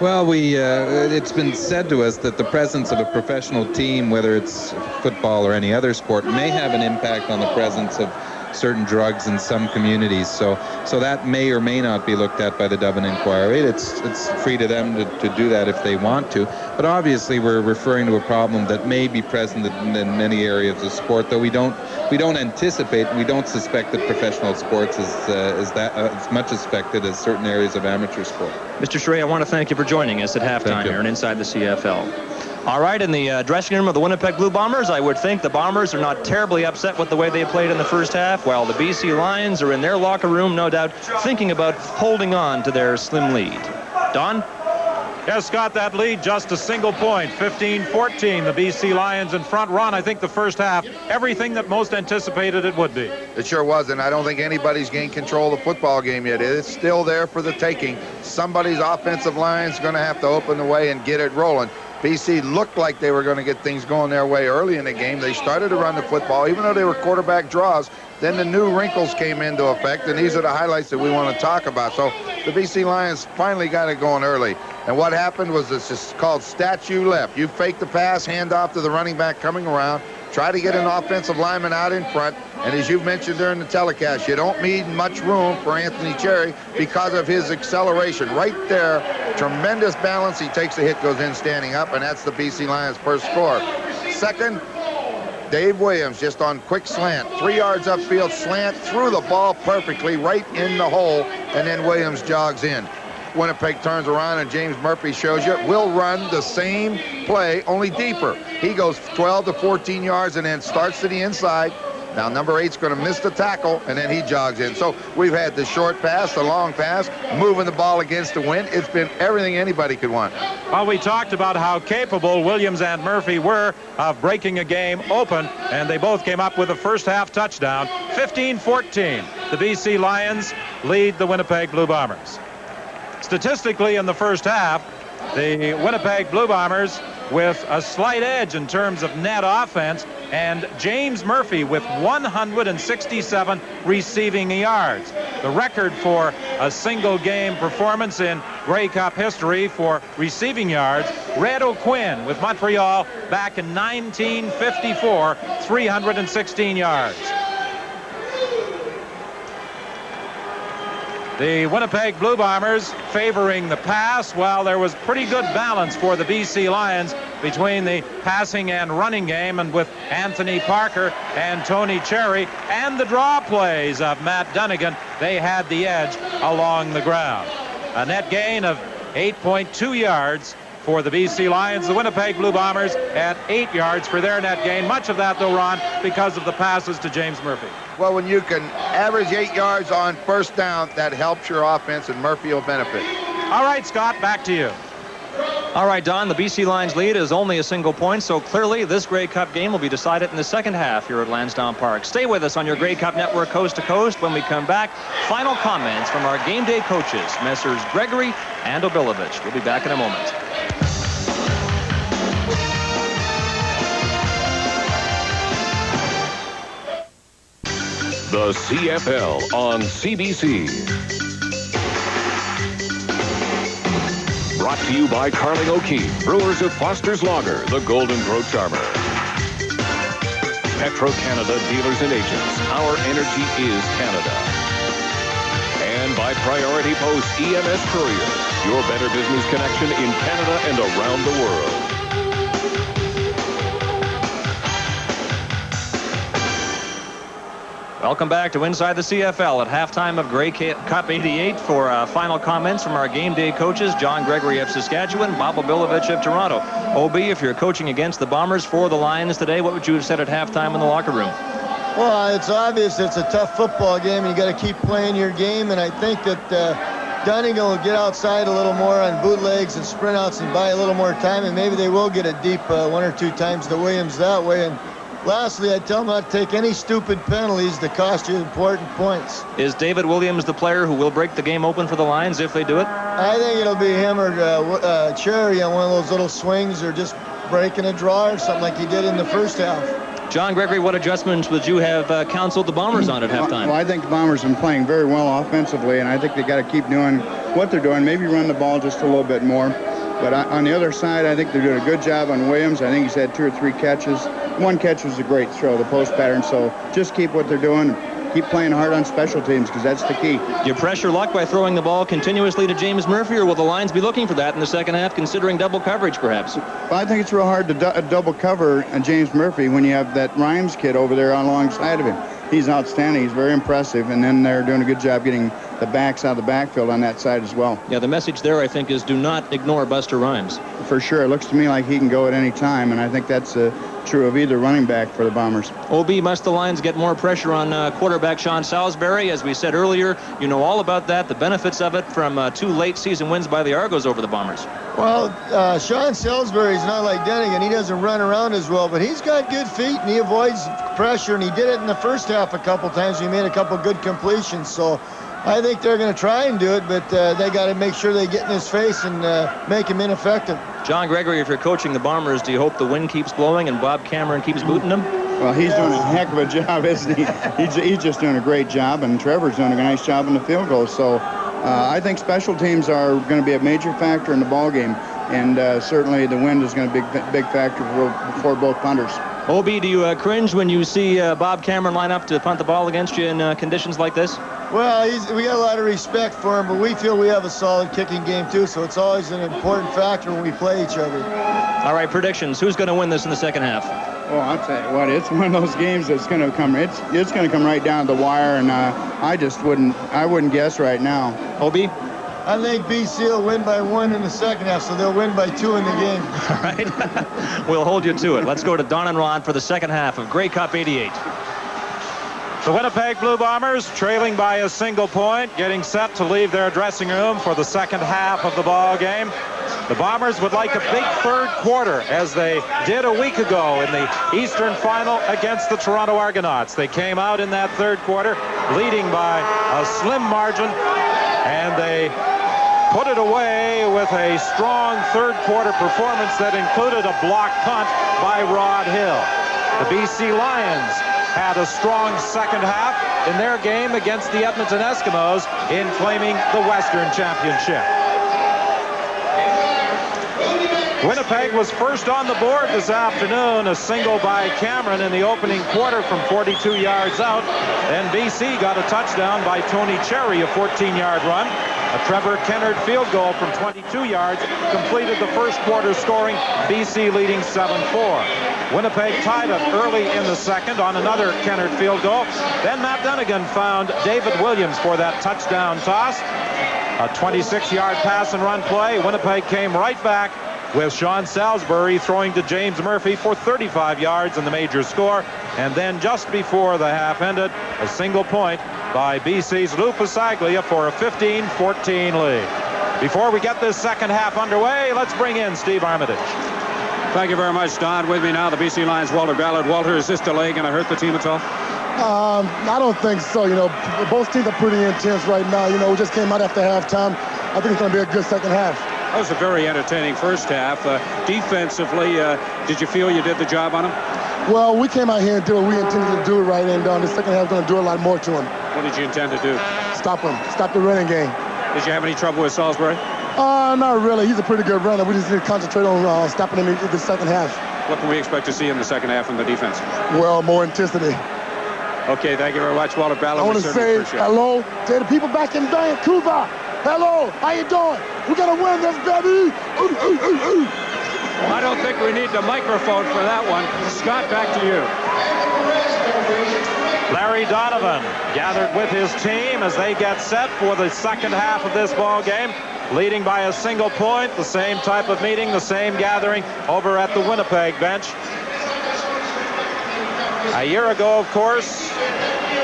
Speaker 15: Well, it's been said to us that the presence of a professional team, whether it's football or any other sport, may have an impact on the presence of certain drugs in some communities. So that may or may not be looked at by the Dublin inquiry. It's free to them to do that if they want to. But obviously we're referring to a problem that may be present in many areas of sport, though we don't anticipate, we don't suspect that professional sports is that as much affected as certain areas of amateur sport.
Speaker 5: Mr. Charest, I want to thank you for joining us at halftime here and Inside the CFL. All right, in the dressing room of the Winnipeg Blue Bombers, I would think the Bombers are not terribly upset with the way they played in the first half, while the BC Lions are in their locker room, no doubt, thinking about holding on to their slim lead. Don?
Speaker 2: Yes, Scott, that lead just a single point, 15-14. The BC Lions in front. Ron, I think the first half, everything that most anticipated it would be.
Speaker 3: It sure was, and I don't think anybody's gained control of the football game yet. It's still there for the taking. Somebody's offensive line's going to have to open the way and get it rolling. BC looked like they were going to get things going their way early in the game. They started to run the football, even though they were quarterback draws. Then the new wrinkles came into effect, and these are the highlights that we want to talk about. So the BC Lions finally got it going early. And what happened was this is called statue left. You fake the pass, hand off to the running back coming around, try to get an offensive lineman out in front, and as you mentioned during the telecast, you don't need much room for Anthony Cherry because of his acceleration. Right there, tremendous balance. He takes the hit, goes in standing up, and that's the BC Lions' first score. Second, Dave Williams just on quick slant, 3 yards upfield slant, threw the ball perfectly right in the hole, and then Williams jogs in. Winnipeg turns around, and James Murphy shows you will run the same play, only deeper. He goes 12 to 14 yards and then starts to the inside. Now number 8's going to miss the tackle, and then he jogs in. So we've had the short pass, the long pass, moving the ball against the wind. It's been everything anybody could want.
Speaker 2: Well, we talked about how capable Williams and Murphy were of breaking a game open, and they both came up with a first half touchdown. 15-14. The BC Lions lead the Winnipeg Blue Bombers. Statistically, in the first half, the Winnipeg Blue Bombers with a slight edge in terms of net offense, and James Murphy with 167 receiving yards. The record for a single game performance in Grey Cup history for receiving yards, Red O'Quinn with Montreal back in 1954, 316 yards. The Winnipeg Blue Bombers favoring the pass, while there was pretty good balance for the BC Lions between the passing and running game, and with Anthony Parker and Tony Cherry and the draw plays of Matt Dunnigan, they had the edge along the ground. A net gain of 8.2 yards for the BC Lions. The Winnipeg Blue Bombers at 8 yards for their net gain. Much of that, though, Ron, because of the passes to James Murphy.
Speaker 3: Well, when you can average 8 yards on first down, that helps your offense, and Murphy will benefit.
Speaker 2: All right, Scott, back to you.
Speaker 5: All right, Don, the BC Lions lead is only a single point, so clearly this Grey Cup game will be decided in the second half here at Lansdowne Park. Stay with us on your Grey Cup Network coast to coast. When we come back, final comments from our game day coaches, Messrs. Gregory and Obilovich. We'll be back in a moment.
Speaker 9: The CFL on CBC. Brought to you by Carling O'Keefe, brewers of Foster's Lager, the Golden Grove Charmer. Petro-Canada dealers and agents. Our energy is Canada. And by Priority Post EMS Courier, your better business connection in Canada and around the world.
Speaker 5: Welcome back to Inside the CFL at halftime of Grey Cup 88 for final comments from our game day coaches, John Gregory of Saskatchewan, Bob Obilovich of Toronto. OB, if you're coaching against the Bombers for the Lions today, what would you have said at halftime in the locker room?
Speaker 11: Well, it's obvious it's a tough football game, and you got to keep playing your game, and I think that Dunnigan will get outside a little more on bootlegs and sprint outs and buy a little more time, and maybe they will get it deep one or two times to Williams that way. And lastly, I tell them not to take any stupid penalties that cost you important points.
Speaker 5: Is David Williams the player who will break the game open for the Lions if they do it?
Speaker 11: I think it'll be him or Cherry on one of those little swings, or just breaking a draw or something like he did in the first half.
Speaker 5: John Gregory, what adjustments would you have counseled the Bombers on at halftime?
Speaker 12: Well, I think the Bombers have been playing very well offensively, and I think they got to keep doing what they're doing, maybe run the ball just a little bit more. But on the other side, I think they're doing a good job on Williams. I think he's had 2 or 3 catches. One catch was a great throw, the post pattern. So just keep what they're doing. Keep playing hard on special teams, because that's the key.
Speaker 5: Do you pressure luck by throwing the ball continuously to James Murphy, or will the Lions be looking for that in the second half, considering double coverage perhaps?
Speaker 12: Well, I think it's real hard to double cover James Murphy when you have that Rhymes kid over there alongside of him. He's outstanding. He's very impressive. And then they're doing a good job getting the backs out of the backfield on that side as well.
Speaker 5: Yeah, the message there, I think, is do not ignore Buster Rhymes.
Speaker 12: For sure. It looks to me like he can go at any time, and I think that's true of either running back for the Bombers.
Speaker 5: OB, must the Lions get more pressure on quarterback Sean Salisbury? As we said earlier, you know all about that, the benefits of it from 2 late season wins by the Argos over the Bombers.
Speaker 11: Well, Sean Salisbury's not like Dunnigan. He doesn't run around as well, but he's got good feet, and he avoids pressure, and he did it in the first half a couple times. He made a couple good completions, so I think they're going to try and do it, but they got to make sure they get in his face and make him ineffective.
Speaker 5: John Gregory, if you're coaching the Bombers, do you hope the wind keeps blowing and Bob Cameron keeps booting them?
Speaker 12: Well, he's doing a heck of a job, isn't he? He's just doing a great job, and Trevor's doing a nice job in the field goal. So I think special teams are going to be a major factor in the ball game, and certainly the wind is going to be a big factor for both punters.
Speaker 5: Obi, do you cringe when you see Bob Cameron line up to punt the ball against you in conditions like this?
Speaker 11: Well, we got a lot of respect for him, but we feel we have a solid kicking game too, so it's always an important factor when we play each other.
Speaker 5: All right, predictions. Who's going to win this in the second half?
Speaker 12: Well, I'll tell you what, it's one of those games that's going to come. It's going to come right down to the wire, and I wouldn't guess right now.
Speaker 5: Obi?
Speaker 11: I think BC will win by 1 in the second half, so they'll win by 2 in the game.
Speaker 5: All right. We'll hold you to it. Let's go to Don and Ron for the second half of Grey Cup 88.
Speaker 2: The Winnipeg Blue Bombers trailing by a single point, getting set to leave their dressing room for the second half of the ball game. The Bombers would like a big third quarter, as they did a week ago in the Eastern Final against the Toronto Argonauts. They came out in that third quarter leading by a slim margin, and they put it away with a strong third quarter performance that included a block punt by Rod Hill. The BC Lions had a strong second half in their game against the Edmonton Eskimos in claiming the Western Championship. Winnipeg was first on the board this afternoon, a single by Cameron in the opening quarter from 42 yards out. Then BC got a touchdown by Tony Cherry, a 14-yard run. A Trevor Kennard field goal from 22 yards completed the first quarter, scoring BC leading 7-4. Winnipeg tied it early in the second on another Kennard field goal. Then Matt Dunnigan found David Williams for that touchdown toss. A 26-yard pass and run play. Winnipeg came right back with Sean Salisbury throwing to James Murphy for 35 yards in the major score. And then just before the half ended, a single point by BC's Lou Pasaglia for a 15-14 lead. Before we get this second half underway, let's bring in Steve Armitage.
Speaker 7: Thank you very much, Don. With me now, the BC Lions, Walter Ballard. Walter, is this delay going to hurt the team at all?
Speaker 16: I don't think so. You know, both teams are pretty intense right now. You know, we just came out after halftime. I think it's going to be a good second half.
Speaker 7: That was a very entertaining first half. Defensively, did you feel you did the job on them?
Speaker 16: Well, we came out here and did what we intended to do right, and the second half is going to do a lot more to him.
Speaker 7: What did you intend to do?
Speaker 16: Stop him. Stop the running game.
Speaker 7: Did you have any trouble with Salisbury?
Speaker 16: Not really. He's a pretty good runner. We just need to concentrate on stopping him in the second half.
Speaker 7: What can we expect to see in the second half in the defense?
Speaker 16: Well, more intensity.
Speaker 7: Okay, thank you very much, Walter Ballard.
Speaker 16: I want to say hello to the people back in Vancouver. Hello, how you doing? We're going to win this, baby.
Speaker 7: I don't think we need the microphone for that one. Scott, back to you.
Speaker 2: Larry Donovan gathered with his team as they get set for the second half of this ball game, leading by a single point. The same type of meeting, the same gathering over at the Winnipeg bench. A year ago, of course,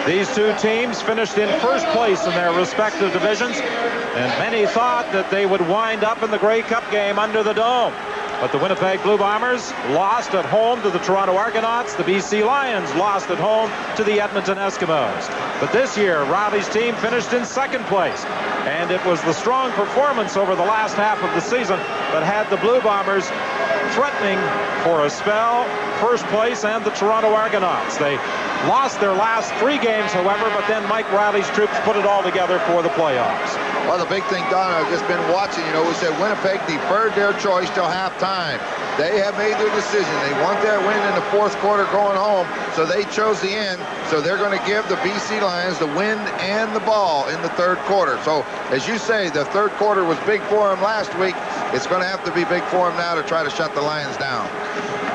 Speaker 2: these two teams finished in first place in their respective divisions, and many thought that they would wind up in the Grey Cup game under the dome. But the Winnipeg Blue Bombers lost at home to the Toronto Argonauts. The BC Lions lost at home to the Edmonton Eskimos. But this year, Riley's team finished in second place. And it was the strong performance over the last half of the season that had the Blue Bombers threatening for a spell, first place, and the Toronto Argonauts. They lost their last 3 games, however, but then Mike Riley's troops put it all together for the playoffs.
Speaker 3: Well, the big thing, Don, I've just been watching, we said Winnipeg deferred their choice till halftime. They have made their decision. They want that win in the fourth quarter going home, so they chose the end. So they're going to give the BC Lions the win and the ball in the third quarter. So, as you say, the third quarter was big for them last week. It's going to have to be big for them now to try to shut the Lions down.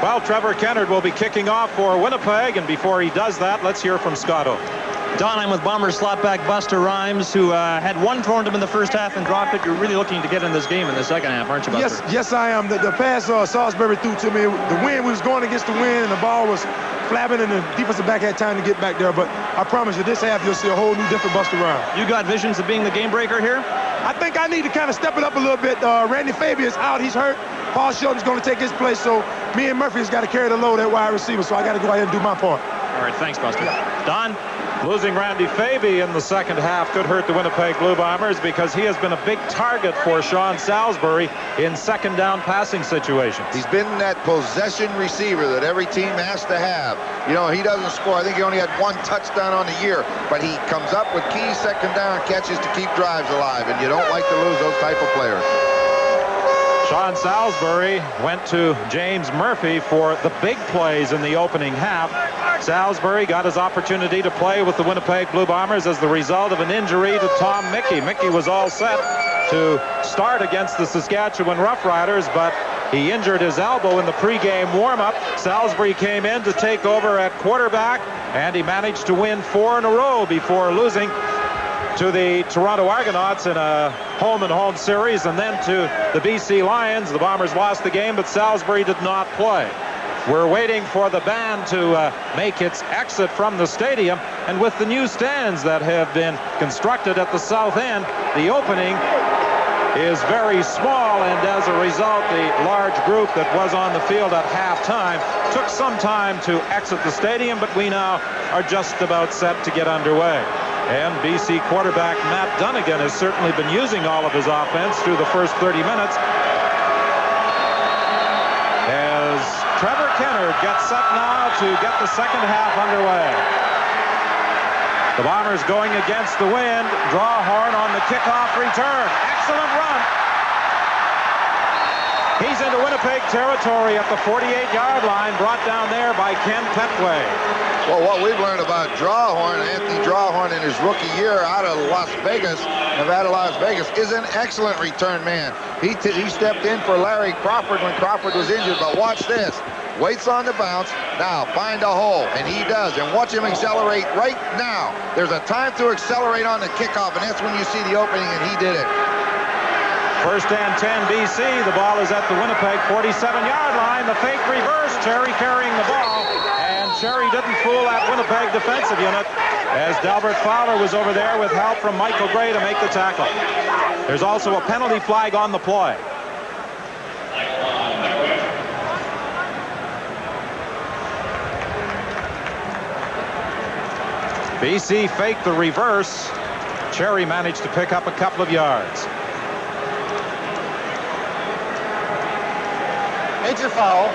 Speaker 2: Well, Trevor Kennard will be kicking off for Winnipeg, and before he does that, let's hear from Scotto.
Speaker 5: Don, I'm with Bombers slotback Buster Rhymes, who had one thrown to him in the first half and dropped it. You're really looking to get in this game in the second half, aren't you, Buster?
Speaker 17: Yes, I am. The pass Salisbury threw to me, the wind, we was going against the wind, and the ball was flapping, and the defensive back had time to get back there. But I promise you, this half, you'll see a whole new different Buster Rhymes.
Speaker 5: You got visions of being the game breaker here?
Speaker 17: I think I need to kind of step it up a little bit. Randy Fabian's out. He's hurt. Paul Shelton's going to take his place, so me and Murphy's got to carry the load at wide receiver, so I got to go ahead and do my part.
Speaker 5: All right, thanks, Buster. Don?
Speaker 2: Losing Randy Faby in the second half could hurt the Winnipeg Blue Bombers because he has been a big target for Sean Salisbury in second down passing situations.
Speaker 3: He's been that possession receiver that every team has to have. You know, he doesn't score. I think he only had 1 touchdown on the year, but he comes up with key second down catches to keep drives alive, and you don't like to lose those type of players.
Speaker 2: Sean Salisbury went to James Murphy for the big plays in the opening half. Salisbury got his opportunity to play with the Winnipeg Blue Bombers as the result of an injury to Tom Mickey. Mickey was all set to start against the Saskatchewan Roughriders, but he injured his elbow in the pregame warm-up. Salisbury came in to take over at quarterback, and he managed to win 4 in a row before losing to the Toronto Argonauts in a home-and-home series, and then to the BC Lions. The Bombers lost the game, but Salisbury did not play. We're waiting for the band to make its exit from the stadium, and with the new stands that have been constructed at the south end, the opening is very small, and as a result, the large group that was on the field at halftime took some time to exit the stadium, but we now are just about set to get underway. And BC quarterback Matt Dunnigan has certainly been using all of his offense through the first 30 minutes. As Trevor Kennard gets set now to get the second half underway. The Bombers going against the wind. Drawhorn on the kickoff return. Excellent run. He's into Winnipeg territory at the 48-yard line, brought down there by Ken Petway.
Speaker 3: Well, what we've learned about Drawhorn, Anthony Drawhorn in his rookie year out of Las Vegas, Nevada, Las Vegas, is an excellent return man. He stepped in for Larry Crawford when Crawford was injured, but watch this. Waits on the bounce. Now find a hole, and he does. And watch him accelerate right now. There's a time to accelerate on the kickoff, and that's when you see the opening, and he did it.
Speaker 2: First and 10 BC. The ball is at the Winnipeg 47-yard line. The fake reverse. Cherry carrying the ball. And Cherry didn't fool that Winnipeg defensive unit as Delbert Fowler was over there with help from Michael Gray to make the tackle. There's also a penalty flag on the play. BC faked the reverse. Cherry managed to pick up a couple of yards.
Speaker 4: Major foul,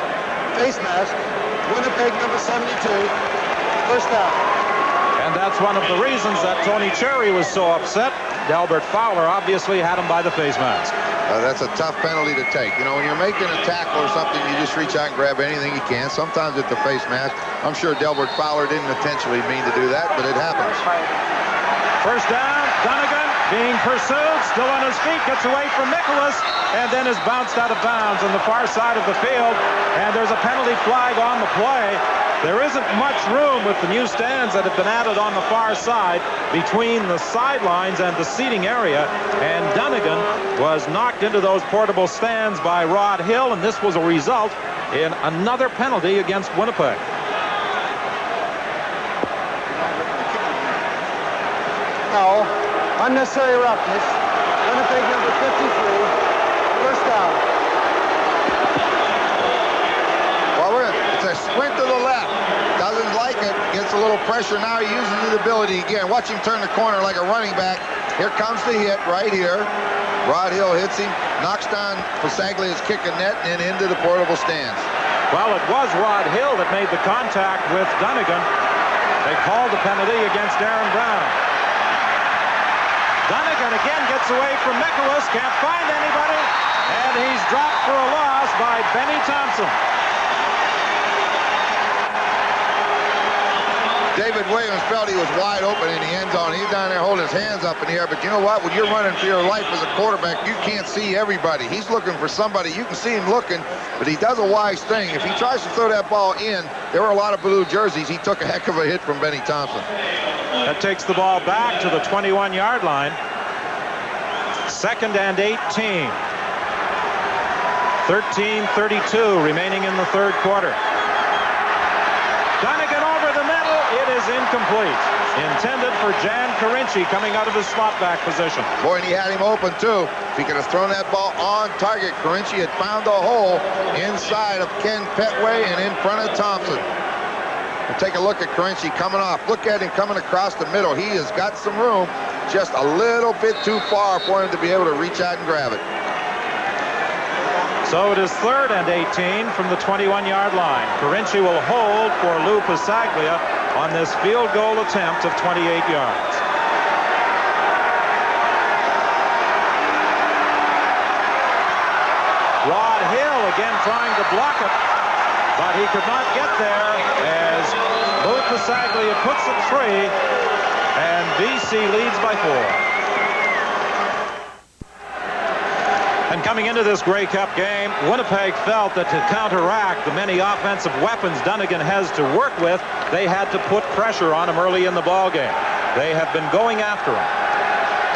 Speaker 4: face mask, Winnipeg number 72, first down.
Speaker 2: And that's one of the reasons that Tony Cherry was so upset. Delbert Fowler obviously had him by the face mask.
Speaker 3: That's a tough penalty to take. You know, when you're making a tackle or something, you just reach out and grab anything you can. Sometimes it's the face mask. I'm sure Delbert Fowler didn't intentionally mean to do that, but it happens.
Speaker 2: First down, Dunnigan being pursued, still on his feet, gets away from Nicholas, and then is bounced out of bounds on the far side of the field, and there's a penalty flag on the play. There isn't much room with the new stands that have been added on the far side between the sidelines and the seating area, and Dunnigan was knocked into those portable stands by Rod Hill, and this was a result in another penalty against Winnipeg.
Speaker 4: Foul, unnecessary roughness, Winnipeg number 53, first down.
Speaker 3: Well, it's a sprint to the left. Doesn't like it. Gets a little pressure now. He uses his ability again. Watch him turn the corner like a running back. Here comes the hit right here. Rod Hill hits him, knocks down Pasaglia's kicking net and into the portable stands.
Speaker 2: Well, it was Rod Hill that made the contact with Dunnigan. They called the penalty against Aaron Brown. Dunnigan again gets away from Nicholas, can't find anybody, and he's dropped for a loss by Benny Thompson.
Speaker 3: David Williams felt he was wide open in the end zone. He's down there holding his hands up in the air, but you know what? When you're running for your life as a quarterback, you can't see everybody. He's looking for somebody. You can see him looking, but he does a wise thing. If he tries to throw that ball in, there were a lot of blue jerseys. He took a heck of a hit from Benny Thompson.
Speaker 2: That takes the ball back to the 21-yard line. Second and 18. 13:32 remaining in the third quarter. Dunnigan over the middle. It is incomplete. Intended for Jan Carinci coming out of his slot back position.
Speaker 3: Boy, and he had him open too. If he could have thrown that ball on target, Carinci had found a hole inside of Ken Petway and in front of Thompson. And take a look at Carinci coming off. Look at him coming across the middle. He has got some room, just a little bit too far for him to be able to reach out and grab it.
Speaker 2: So it is 3rd and 18 from the 21-yard line. Carinci will hold for Lou Pasaglia on this field goal attempt of 28 yards. Rod Hill again trying to block it, but he could not get there as Lou Pasaglia puts it free, and BC leads by 4. And coming into this Grey Cup game, Winnipeg felt that to counteract the many offensive weapons Dunnigan has to work with, they had to put pressure on him early in the ball game. They have been going after him.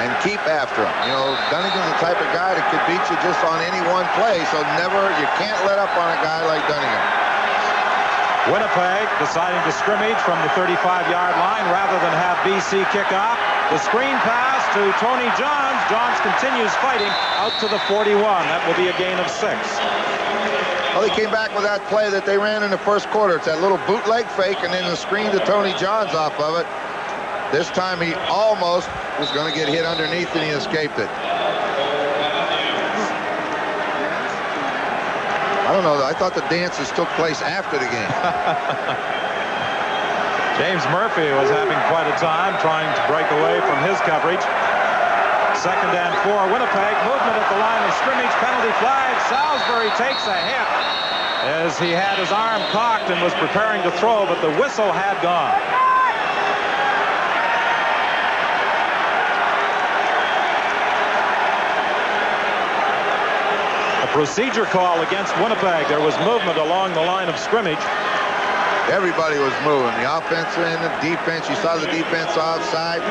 Speaker 3: And keep after him. You know, Dunnigan's the type of guy that could beat you just on any one play, so you can't let up on a guy like Dunnigan.
Speaker 2: Winnipeg deciding to scrimmage from the 35-yard line rather than have BC kick off. The screen pass to Tony Johns. Johns continues fighting out to the 41. That will be a gain of 6.
Speaker 3: Well, they came back with that play that they ran in the first quarter. It's that little bootleg fake and then the screen to Tony Johns off of it. This time he almost was going to get hit underneath and he escaped it. I don't know. I thought the dances took place after the game.
Speaker 2: James Murphy was having quite a time trying to break away from his coverage. 2nd and 4. Winnipeg movement at the line of scrimmage. Penalty flag. Salisbury takes a hit as he had his arm cocked and was preparing to throw, but the whistle had gone. A procedure call against Winnipeg. There was movement along the line of scrimmage.
Speaker 3: Everybody was moving. The offense and the defense. You saw the defense offside.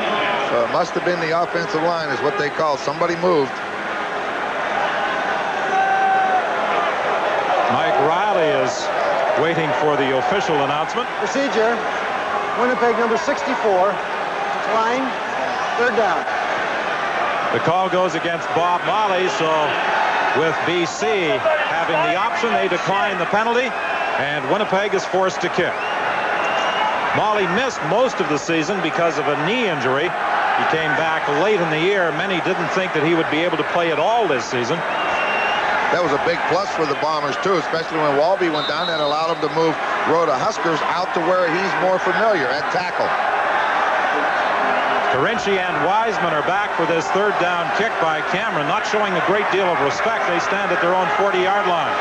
Speaker 3: So it must have been the offensive line is what they call. Somebody moved.
Speaker 2: Mike Riley is waiting for the official announcement.
Speaker 4: Procedure. Winnipeg number 64. Line. 3rd down.
Speaker 2: The call goes against Bob Molly, so with BC having the option, they decline the penalty. And Winnipeg is forced to kick. Molly missed most of the season because of a knee injury. He came back late in the year. Many didn't think that he would be able to play at all this season.
Speaker 3: That was a big plus for the Bombers, too, especially when Walby went down and allowed him to move Rhoda Huskers out to where he's more familiar at tackle.
Speaker 2: Carinci and Wiseman are back for this 3rd down kick by Cameron, not showing a great deal of respect. They stand at their own 40-yard line.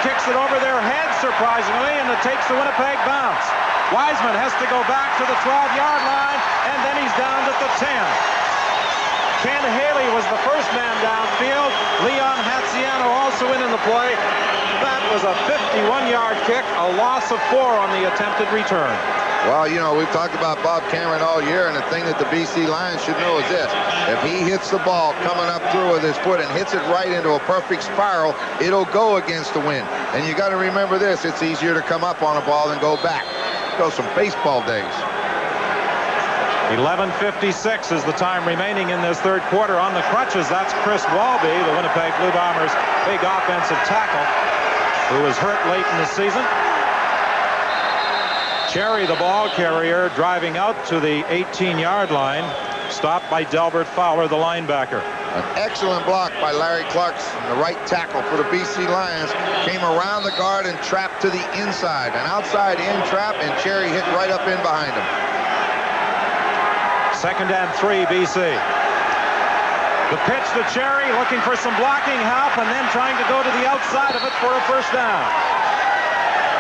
Speaker 2: Kicks it over their heads, surprisingly, and it takes the Winnipeg bounce. Wiseman has to go back to the 12-yard line, and then he's down at the 10. Ken Haley was the first man downfield. Leon Hatziano also in the play. That was a 51-yard kick, a loss of 4 on the attempted return.
Speaker 3: Well, you know, we've talked about Bob Cameron all year, and the thing that the BC Lions should know is this. If he hits the ball coming up through with his foot and hits it right into a perfect spiral, it'll go against the wind. And you got to remember this. It's easier to come up on a ball than go back. Those some baseball days.
Speaker 2: 11:56 is the time remaining in this 3rd quarter. On the crutches, that's Chris Walby, the Winnipeg Blue Bombers' big offensive tackle, who was hurt late in the season. Cherry, the ball carrier, driving out to the 18-yard line, stopped by Delbert Fowler, the linebacker.
Speaker 3: An excellent block by Larry Clarkson, the right tackle for the BC Lions. Came around the guard and trapped to the inside. An outside-in trap, and Cherry hit right up in behind him.
Speaker 2: 2nd and 3, BC. The pitch to Cherry, looking for some blocking help, and then trying to go to the outside of it for a 1st down.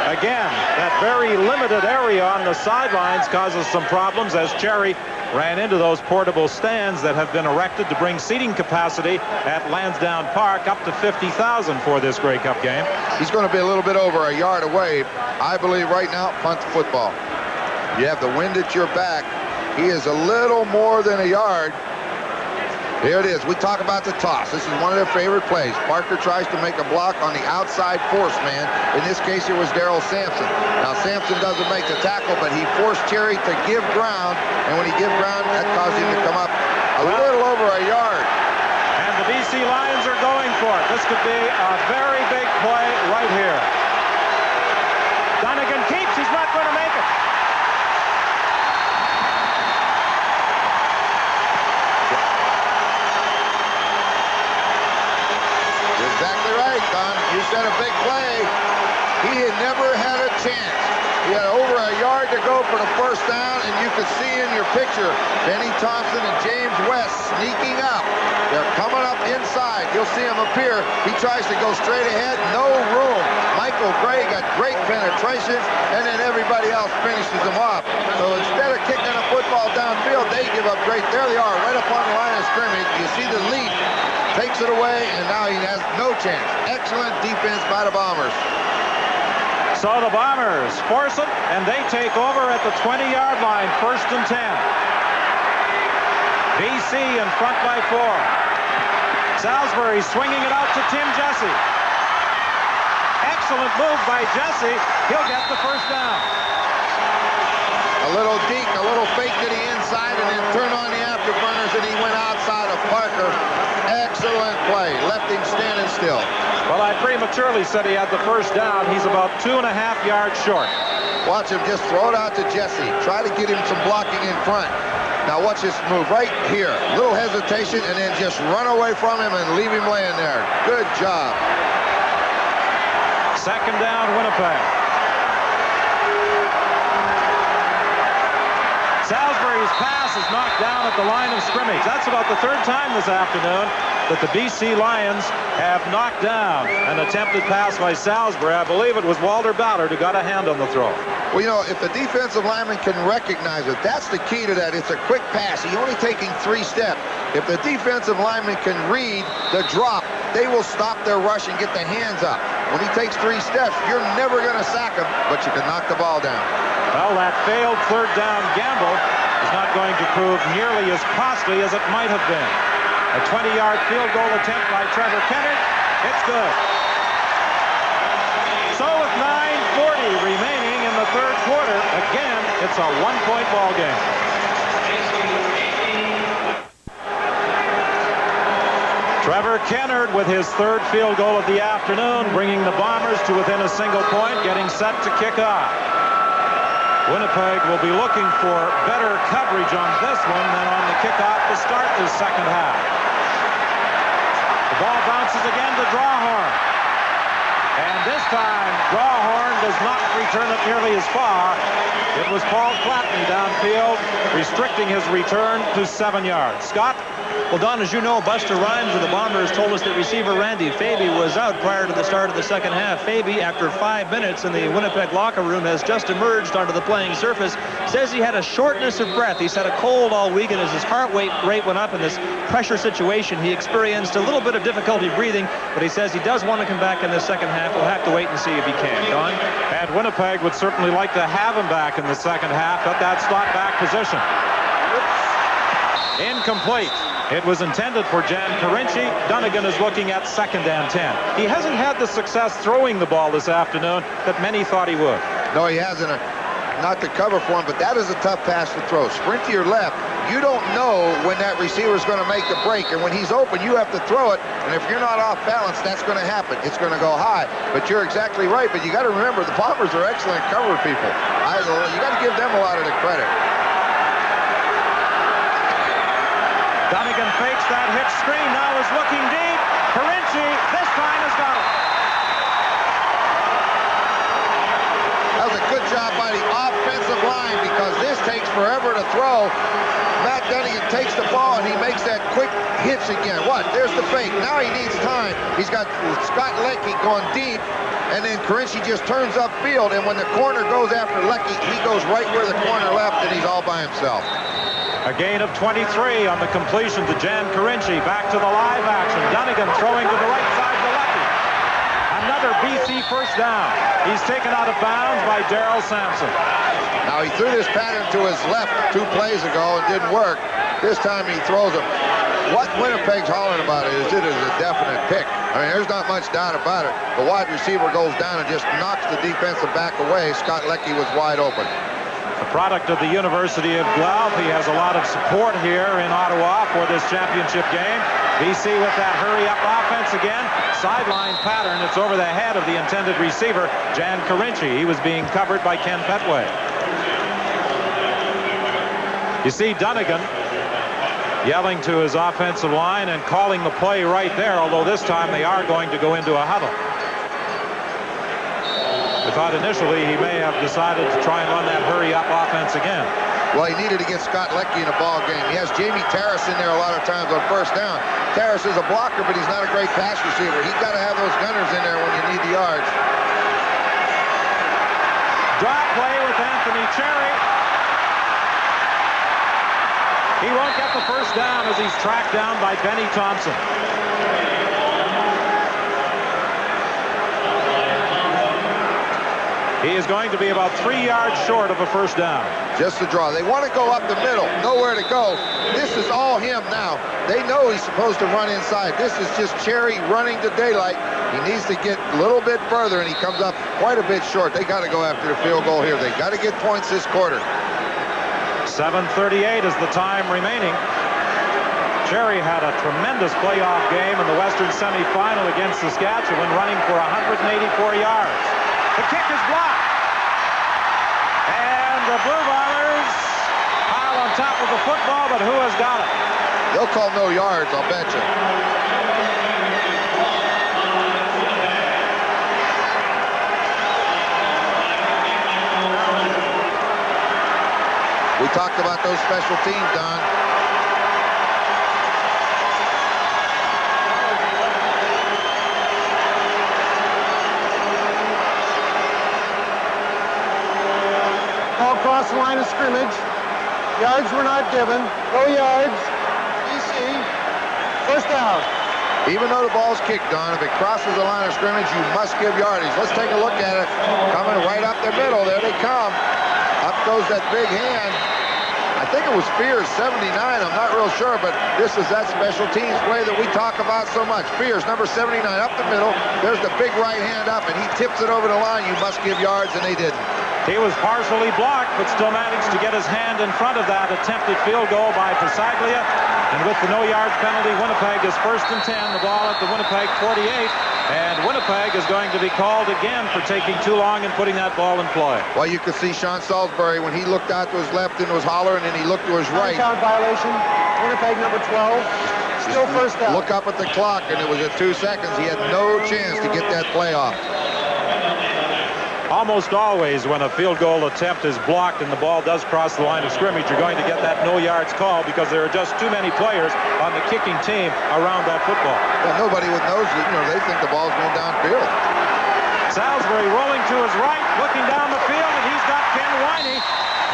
Speaker 2: Again, that very limited area on the sidelines causes some problems as Cherry ran into those portable stands that have been erected to bring seating capacity at Lansdowne Park up to 50,000 for this Grey Cup game.
Speaker 3: He's going to be a little bit over a yard away. I believe right now, punt the football. You have the wind at your back. He is a little more than a yard. Here it is. We talk about the toss. This is one of their favorite plays. Parker tries to make a block on the outside force man. In this case, it was Darrell Sampson. Now, Sampson doesn't make the tackle, but he forced Cherry to give ground. And when he gave ground, that caused him to come up a little over a yard.
Speaker 2: And the BC Lions are going for it. This could be a very big play right here.
Speaker 6: Dunnigan keeps. He's not going to make it.
Speaker 3: You're exactly right, Don. You said a big play. He had never had a chance. He had over a yard to go for the first down, and you could see in your picture Benny Thompson and James West sneaking up. They're coming up inside. You'll see him appear. He tries to go straight ahead. No room. Michael Gray got great penetration, and then everybody else finishes him off. So instead of kicking a football downfield, they give up great. There they are, right up on the line of scrimmage. You see the lead. Takes it away, and now he has no chance. Excellent defense by the Bombers.
Speaker 6: So the Bombers force it, and they take over at the 20-yard line, 1st and 10. BC in front by 4. Salisbury swinging it out to Tim Jesse. Excellent move by Jesse. He'll get the first down.
Speaker 3: A little deke, a little fake to the inside, and then turn on the afterburners, and he went outside of Parker. Excellent play. Left him standing still.
Speaker 6: Well, I prematurely said he had the first down. He's about 2.5 yards short.
Speaker 3: Watch him just throw it out to Jesse. Try to get him some blocking in front. Now watch this move right here. Little hesitation, and then just run away from him and leave him laying there. Good job.
Speaker 6: 2nd down, Winnipeg. Salisbury's pass is knocked down at the line of scrimmage. That's about the 3rd time this afternoon that the BC Lions have knocked down an attempted pass by Salisbury. I believe it was Walter Ballard who got a hand on the throw.
Speaker 3: Well, you know, if the defensive lineman can recognize it, that's the key to that. It's a quick pass. He's only taking 3 steps. If the defensive lineman can read the drop, they will stop their rush and get the hands up. When he takes 3 steps, you're never going to sack him, but you can knock the ball down.
Speaker 6: Well, that failed 3rd down gamble is not going to prove nearly as costly as it might have been. A 20-yard field goal attempt by Trevor Kennard. It's good. So with 9:40 remaining in the 3rd quarter, again, it's a 1-point ball game. Trevor Kennard with his 3rd field goal of the afternoon, bringing the Bombers to within a single point, getting set to kick off. Winnipeg will be looking for better coverage on this one than on the kickoff to start this 2nd half. The ball bounces again to Drawhorn. And this time, Drawhorn does not return it nearly as far. It was Paul Flatney downfield, restricting his return to 7 yards. Scott?
Speaker 5: Well, Don, as you know, Buster Rhymes of the Bombers told us that receiver Randy Faby was out prior to the start of the 2nd half. Faby, after 5 minutes in the Winnipeg locker room, has just emerged onto the playing surface. Says he had a shortness of breath. He's had a cold all week, and as his heart rate went up in this pressure situation, he experienced a little bit of difficulty breathing, but he says he does want to come back in the 2nd half. We'll have to wait and see if he can. Don?
Speaker 6: And Winnipeg would certainly like to have him back in the 2nd half at that slot back position. Incomplete. It was intended for Jan Carinci. Dunnigan is looking at 2nd and 10. He hasn't had the success throwing the ball this afternoon that many thought he would.
Speaker 3: No, he hasn't. Not to cover for him, but that is a tough pass to throw. Sprint to your left. You don't know when that receiver is going to make the break, and when he's open, you have to throw it, and if you're not off balance, that's going to happen. It's going to go high, but you're exactly right, but you got to remember, the Bombers are excellent cover people. You got to give them a lot of the credit.
Speaker 6: Dunnigan fakes that hitch screen, now is looking deep. Carinci this time has got it.
Speaker 3: That was a good job by the offensive line because this takes forever to throw. Matt Dunnigan takes the ball and he makes that quick hitch again. What? There's the fake. Now he needs time. He's got Scott Leckie going deep, and then Carinci just turns upfield, and when the corner goes after Leckie, he goes right where the corner left, and he's all by himself.
Speaker 6: A gain of 23 on the completion to Jan Carinci. Back to the live action. Dunnigan throwing to the right side to Leckie. Another BC first down. He's taken out of bounds by Darrell Sampson.
Speaker 3: Now he threw this pattern to his left 2 plays ago and didn't work. This time he throws it. What Winnipeg's hollering about is it is a definite pick. I mean, there's not much doubt about it. The wide receiver goes down and just knocks the defensive back away. Scott Leckie was wide open.
Speaker 2: A product of the University of Guelph. He has a lot of support here in Ottawa for this championship game. BC with that hurry-up offense again. Sideline pattern. It's over the head of the intended receiver, Jan Carinci. He was being covered by Ken Petway. You see Dunnigan yelling to his offensive line and calling the play right there, although this time they are going to go into a huddle. I thought initially he may have decided to try and run that hurry-up offense again.
Speaker 3: Well, he needed to get Scott Leckie in a ball game. He has Jamie Terrace in there a lot of times on first down. Terrace is a blocker, but he's not a great pass receiver. He's got to have those gunners in there when you need the yards.
Speaker 2: Drop play with Anthony Cherry. He won't get the first down as he's tracked down by Benny Thompson. He is going to be about 3 yards short of a first down.
Speaker 3: Just a draw. They want to go up the middle. Nowhere to go. This is all him now. They know he's supposed to run inside. This is just Cherry running to daylight. He needs to get a little bit further, and he comes up quite a bit short. They got to go after the field goal here. They got to get points this quarter.
Speaker 2: 7:38 is the time remaining. Cherry had a tremendous playoff game in the Western semifinal against Saskatchewan, running for 184 yards. The kick is blocked. And the Blue Bombers pile on top of the football, but who has got it?
Speaker 3: They'll call no yards, I'll bet you. We talked about those special teams, Don.
Speaker 4: Ball across the line of scrimmage. Yards were not given. No yards. BC. First down.
Speaker 3: Even though the ball's kicked, Don, if it crosses the line of scrimmage, you must give yardage. Let's take a look at it. Coming right up the middle. There they come. Up goes that big hand. I think it was Fears, 79. I'm not real sure, but this is that special teams play that we talk about so much. Fears, number 79, up the middle. There's the big right hand up, and he tips it over the line. You must give yards, and they didn't.
Speaker 2: He was partially blocked, but still managed to get his hand in front of that attempted field goal by Pasaglia. And with the no-yards penalty, Winnipeg is 1st and 10. The ball at the Winnipeg 48. And Winnipeg is going to be called again for taking too long and putting that ball in play.
Speaker 3: Well, you could see Sean Salisbury when he looked out to his left and was hollering, and he looked to his right.
Speaker 4: Count violation. Winnipeg number 12. Still first down.
Speaker 3: Look up at the clock, and it was at 2 seconds. He had no chance to get that play off.
Speaker 2: Almost always when a field goal attempt is blocked and the ball does cross the line of scrimmage, you're going to get that no yards call because there are just too many players on the kicking team around that football.
Speaker 3: Well, nobody would know, they think the ball's going downfield.
Speaker 2: Salisbury rolling to his right, looking down the field, and he's got Ken Winey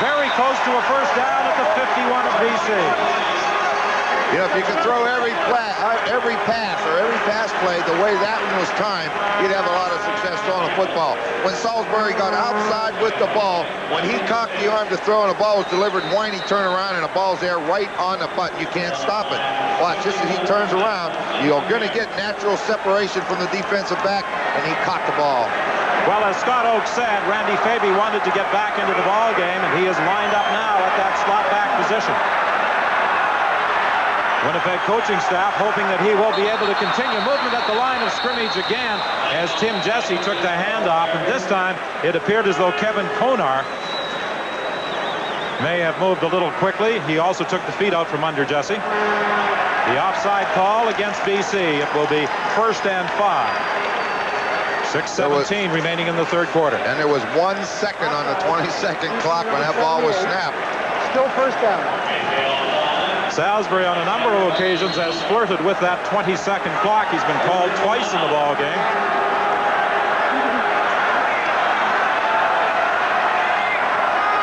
Speaker 2: very close to a first down at the 51 of BC.
Speaker 3: You know, if you could throw every pass or every pass play the way that one was timed, you'd have a lot of success throwing a football. When Salisbury got outside with the ball, when he cocked the arm to throw and the ball was delivered, Winey turned around and the ball's there right on the button. You can't stop it. Watch, just as he turns around, you're going to get natural separation from the defensive back, and he caught the ball.
Speaker 2: Well, as Scott Oakes said, Randy Faby wanted to get back into the ball game, and he is lined up now at that slot back position. Winnipeg coaching staff hoping that he will be able to continue movement at the line of scrimmage again as Tim Jesse took the handoff, and this time it appeared as though Kevin Konar may have moved a little quickly. He also took the feet out from under Jesse. The offside call against BC. It will be 1st and 5. 6:17 remaining in the third quarter.
Speaker 3: And there was 1 second on the 20-second clock when that ball was snapped.
Speaker 4: Still first down.
Speaker 2: Salisbury on a number of occasions has flirted with that 20-second clock. He's been called twice in the ball game.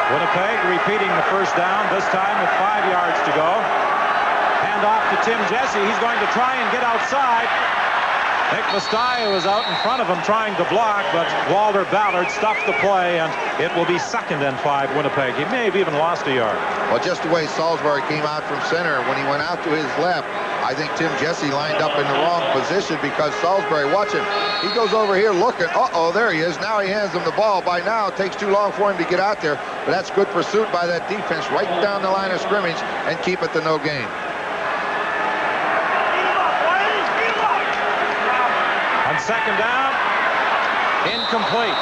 Speaker 2: Winnipeg repeating the first down, this time with 5 yards to go. Hand off to Tim Jesse. He's going to try and get outside. Nick Vestaia was out in front of him trying to block, but Walter Ballard stuffed the play, and it will be 2nd and 5 Winnipeg. He may have even lost a yard.
Speaker 3: Well, just the way Salisbury came out from center, when he went out to his left, I think Tim Jesse lined up in the wrong position because Salisbury, watch him. He goes over here looking. Uh-oh, there he is. Now he hands him the ball. By now, it takes too long for him to get out there. But that's good pursuit by that defense right down the line of scrimmage and keep it to no gain.
Speaker 2: On second down, incomplete.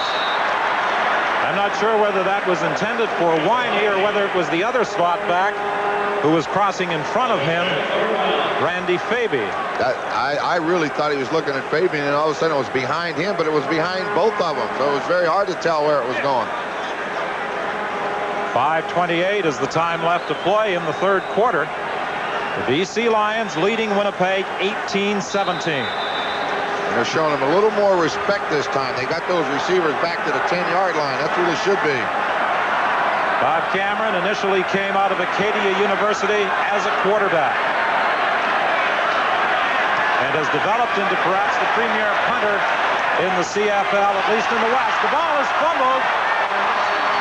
Speaker 2: I'm not sure whether that was intended for Winey or whether it was the other slot back who was crossing in front of him, Randy Faby.
Speaker 3: I really thought he was looking at Fabian, and all of a sudden it was behind him, but it was behind both of them, so it was very hard to tell where it was going.
Speaker 2: 5:28 is the time left to play in the third quarter. The BC Lions leading Winnipeg 18-17.
Speaker 3: They're showing them a little more respect this time. They got those receivers back to the 10-yard line. That's where they should be.
Speaker 2: Bob Cameron initially came out of Acadia University as a quarterback and has developed into perhaps the premier punter in the CFL, at least in the West. The ball is fumbled,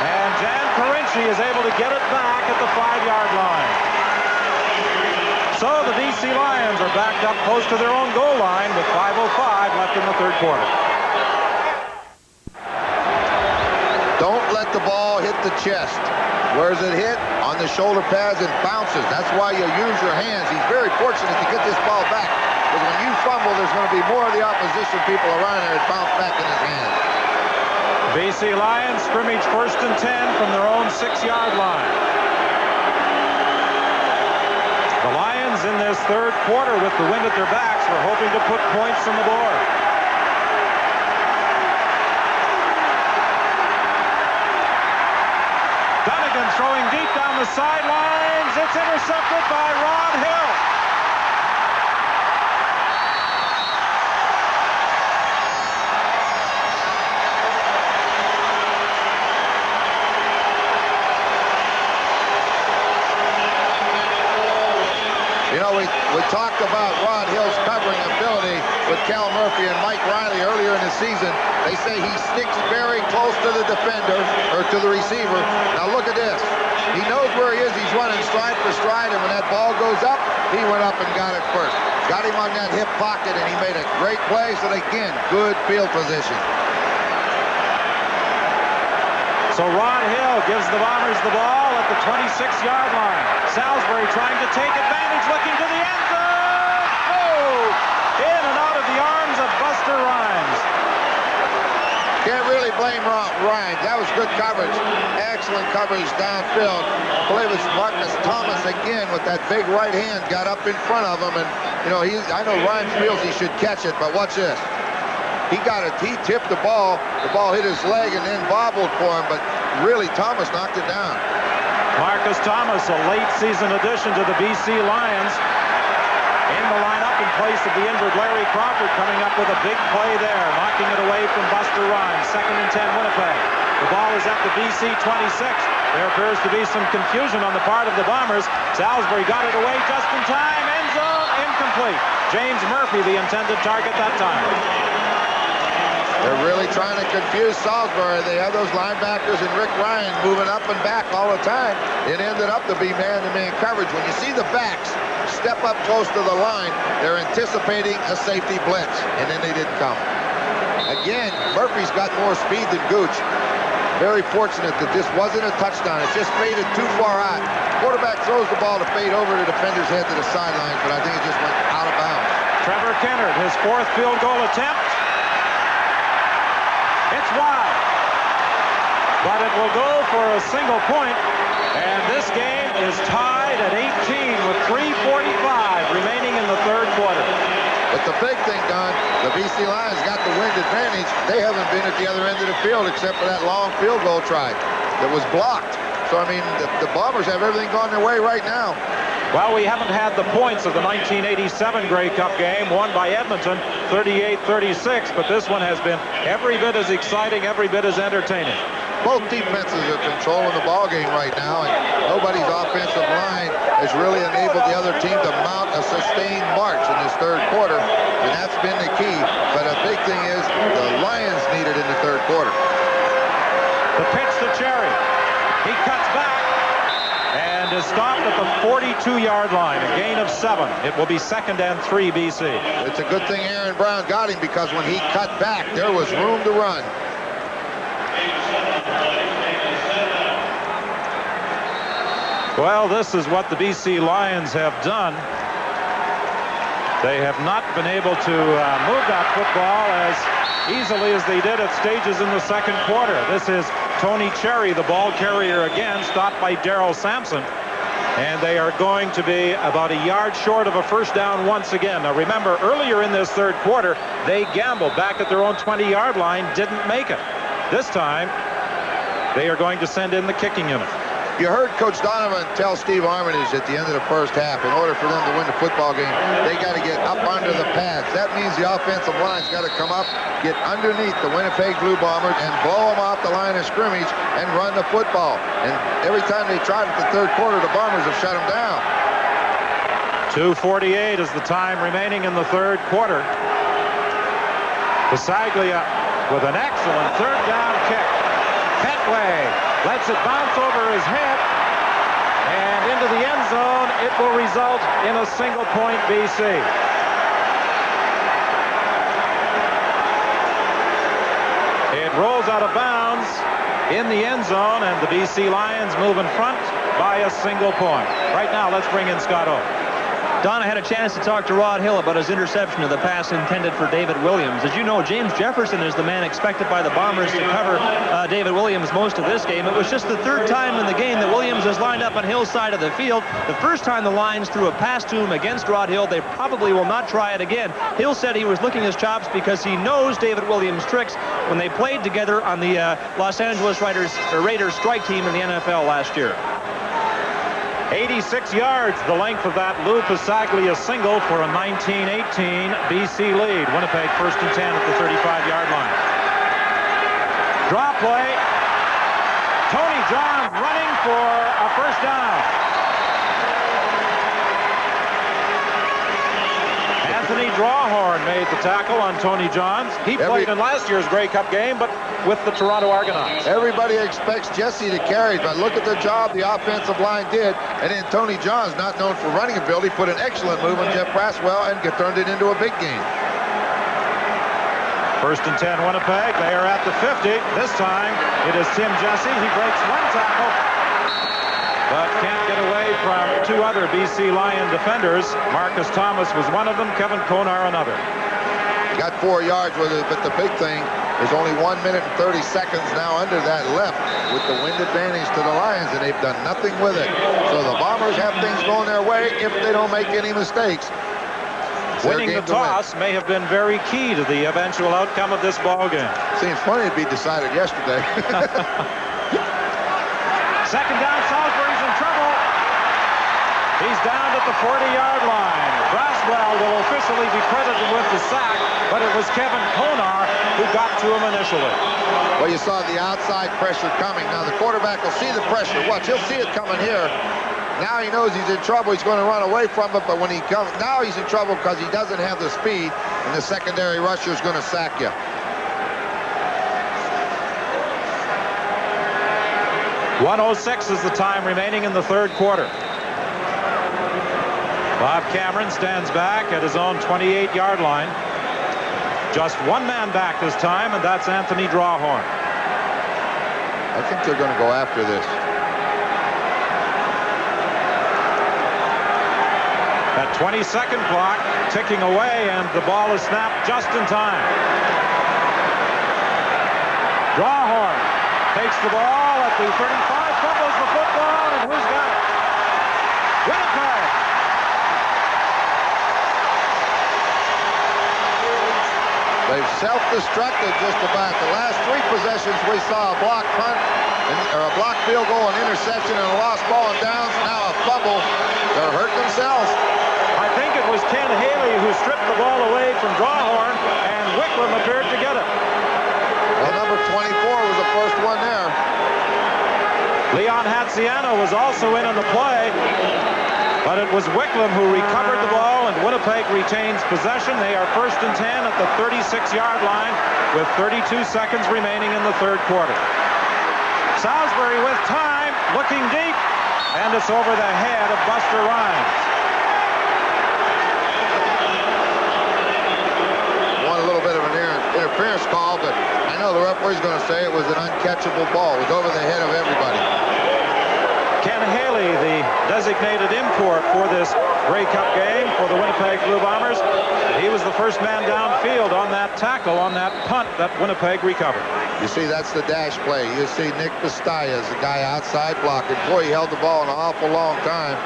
Speaker 2: and Jan Carinci is able to get it back at the 5-yard line. So the BC Lions are backed up close to their own goal line with 5:05 left in the third quarter.
Speaker 3: Don't let the ball hit the chest. Where does it hit? On the shoulder pads and bounces. That's why you use your hands. He's very fortunate to get this ball back. Because when you fumble, there's going to be more of the opposition people around there that bounce back in his hands.
Speaker 2: BC Lions scrimmage 1st and 10 from their own 6-yard line. The Lions in this third quarter with the wind at their backs were hoping to put points on the board. Dunnigan throwing deep down the sidelines. It's intercepted by Ron Hill.
Speaker 3: You know, we talked about Rod Hill's covering ability with Cal Murphy and Mike Riley earlier in the season. They say he sticks very close to the defender, or to the receiver. Now look at this. He knows where he is. He's running stride for stride, and when that ball goes up, he went up and got it first. Got him on that hip pocket, and he made a great play. So again, good field position.
Speaker 2: So Ron Hill gives the Bombers the ball at the 26-yard line. Salisbury trying to take advantage, looking to the end zone. Oh! In and out of the arms of Buster Rhymes.
Speaker 3: Can't really blame Rhymes. That was good coverage. Excellent coverage downfield. I believe it's Marcus Thomas again with that big right hand got up in front of him. And, you know, I know Rhymes feels he should catch it, but watch this. He got it. He tipped the ball. The ball hit his leg and then bobbled for him, but really Thomas knocked it down.
Speaker 2: Marcus Thomas, a late season addition to the BC Lions. In the lineup in place of the injured Larry Crawford, coming up with a big play there, knocking it away from Buster Rhymes. 2nd and 10 Winnipeg. The ball is at the BC 26. There appears to be some confusion on the part of the Bombers. Salisbury got it away just in time. End zone incomplete. James Murphy, the intended target that time.
Speaker 3: They're really trying to confuse Salisbury. They have those linebackers and Rick Ryan moving up and back all the time. It ended up to be man-to-man coverage. When you see the backs step up close to the line, they're anticipating a safety blitz, and then they didn't come. Again, Murphy's got more speed than Gooch. Very fortunate that this wasn't a touchdown. It's just faded too far out. Quarterback throws the ball to fade over the defender's head to the sideline, but I think it just went out of bounds.
Speaker 2: Trevor Kennard, his 4th field goal attempt. It's wide, but it will go for a single point, and this game is tied at 18 with 3:45 remaining in the third quarter.
Speaker 3: But the big thing, Don, the BC Lions got the wind advantage. They haven't been at the other end of the field except for that long field goal try that was blocked. So, I mean, the Bombers have everything going their way right now.
Speaker 2: Well, we haven't had the points of the 1987 Grey Cup game, won by Edmonton, 38-36, but this one has been every bit as exciting, every bit as entertaining.
Speaker 3: Both defenses are controlling the ball game right now, and nobody's offensive line has really enabled the other team to mount a sustained march in this third quarter, and that's been the key. But a big thing is the Lions need it in the third quarter.
Speaker 2: The pitch to Cherry. He cuts back and is stopped at the 42-yard line, a gain of 7. It will be 2nd and 3 BC.
Speaker 3: It's a good thing Aaron Brown got him, because when he cut back, there was room to run.
Speaker 2: Well, this is what the BC Lions have done. They have not been able to move that football as easily as they did at stages in the second quarter. This is Tony Cherry, the ball carrier again, stopped by Darrell Sampson. And they are going to be about a yard short of a first down once again. Now remember, earlier in this third quarter, they gambled back at their own 20-yard line, didn't make it. This time, they are going to send in the kicking unit.
Speaker 3: You heard Coach Donovan tell Steve Armitage at the end of the first half, in order for them to win the football game, they got to get up under the pads. That means the offensive line's got to come up, get underneath the Winnipeg Blue Bombers, and blow them off the line of scrimmage and run the football. And every time they tried it the third quarter, the Bombers have shut them down.
Speaker 2: 2:48 is the time remaining in the third quarter. Bisaglia with an excellent third down kick. Petway lets it bounce over his head and into the end zone. It will result in a single-point BC. It rolls out of bounds in the end zone, and the BC Lions move in front by a single point. Right now, let's bring in Scott O.
Speaker 5: Don, I had a chance to talk to Rod Hill about his interception of the pass intended for David Williams. As you know, James Jefferson is the man expected by the Bombers to cover David Williams most of this game. It was just the third time in the game that Williams has lined up on Hill's side of the field. The first time the Lions threw a pass to him against Rod Hill, they probably will not try it again. Hill said he was licking his chops because he knows David Williams' tricks when they played together on the Los Angeles Raiders strike team in the NFL last year.
Speaker 2: 86 yards, the length of that Lou Bisaglia single for a 19-18 BC lead. Winnipeg 1st and 10 at the 35-yard line. Draw play. Tony Johns running for a first down. Anthony Drawhorn made the tackle on Tony Johns. He played in last year's Grey Cup game, but with the Toronto Argonauts.
Speaker 3: Everybody expects Jesse to carry, but look at the job the offensive line did. And then Tony Johns, not known for running ability, put an excellent move on Jeff Braswell and turned it into a big game.
Speaker 2: 1st and 10 Winnipeg. They are at the 50. This time it is Tim Jesse. He breaks one tackle, but can't get away from two other BC Lion defenders. Marcus Thomas was one of them, Kevin Konar another.
Speaker 3: He got 4 yards with it, but the big thing is only 1 minute and 30 seconds now under that left with the wind advantage to the Lions, and they've done nothing with it. So the Bombers have things going their way if they don't make any mistakes.
Speaker 2: Winning the toss may have been very key to the eventual outcome of this ball game.
Speaker 3: Seems funny to be decided yesterday.
Speaker 2: Second down, Salisbury's in trouble. He's down at the 40-yard line. Braswell will officially be credited with the sack, but it was Kevin Konar who got to him initially.
Speaker 3: Well, you saw the outside pressure coming. Now the quarterback will see the pressure. Watch, he'll see it coming here. Now he knows he's in trouble. He's going to run away from it, but when he comes, now he's in trouble because he doesn't have the speed, and the secondary rusher is going to sack you. .106 is the time remaining in the third quarter. Bob Cameron stands back at his own 28-yard line. Just one man back this time, and that's Anthony Drawhorn. I think they're going to go after this. That 20-second clock ticking away, and the ball is snapped just in time. Drawhorn takes the ball at the 35, fumbles the football, and who's got it? Winnipeg! They've self-destructed just about. The last 3 possessions we saw a block punt, or a block field goal, an interception, and a lost ball and downs. Now a fumble. They're hurting themselves. I think it was Ken Haley who stripped the ball away from Drawhorn, and Wicklum appeared to get it. Well, number 24 was the first one there. Leon Hatziano was also in on the play, but it was Wicklum who recovered the ball, and Winnipeg retains possession. They are 1st and 10 at the 36-yard line with 32 seconds remaining in the third quarter. Salisbury with time, looking deep.
Speaker 6: and it's over the head of Buster Rhymes.
Speaker 3: A little bit of an interference call, but I know the referee's going to say it was an uncatchable ball. It was over the head of everybody.
Speaker 6: Ken Haley, the designated import for this Grey Cup game for the Winnipeg Blue Bombers. He was the first man downfield on that tackle, on that punt that Winnipeg recovered.
Speaker 3: You see, that's the dash play. You see Nick Pastaya is the guy outside blocking. Boy, he held the ball an awful long time.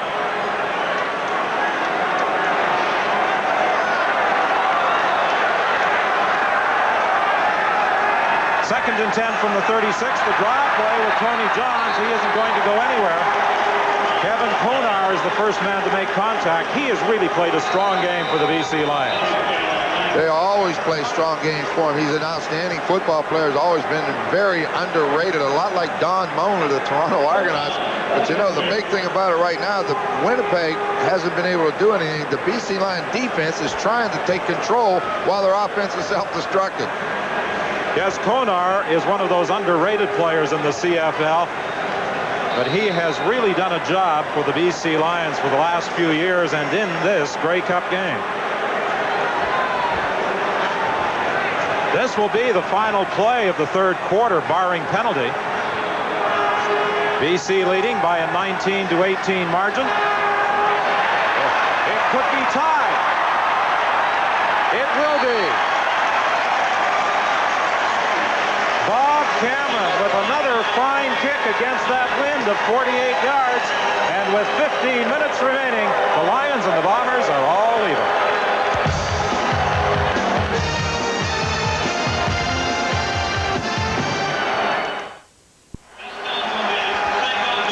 Speaker 6: Second and 10 from the 36. The draw play with Tony Johns. He isn't going to go anywhere. Kevin Konar is the first man to make contact. He has really played a strong game for the BC Lions.
Speaker 3: They always play strong games for him. He's an outstanding football player. Has always been very underrated, a lot like Don Moen of the Toronto Argonauts. But you know, the big thing about it right now, the Winnipeg hasn't been able to do anything. The BC Lion defense is trying to take control while their offense is self-destructed.
Speaker 6: Yes, Konar is one of those underrated players in the CFL, but he has really done a job for the BC Lions for the last few years and in this Grey Cup game. This will be the final play of the third quarter, barring penalty. BC leading by a 19-18 margin. It could be tied. It will be. Bob Cameron with another fine kick against that wind of 48 yards. And with 15 minutes remaining, the Lions and the Bombers are all even.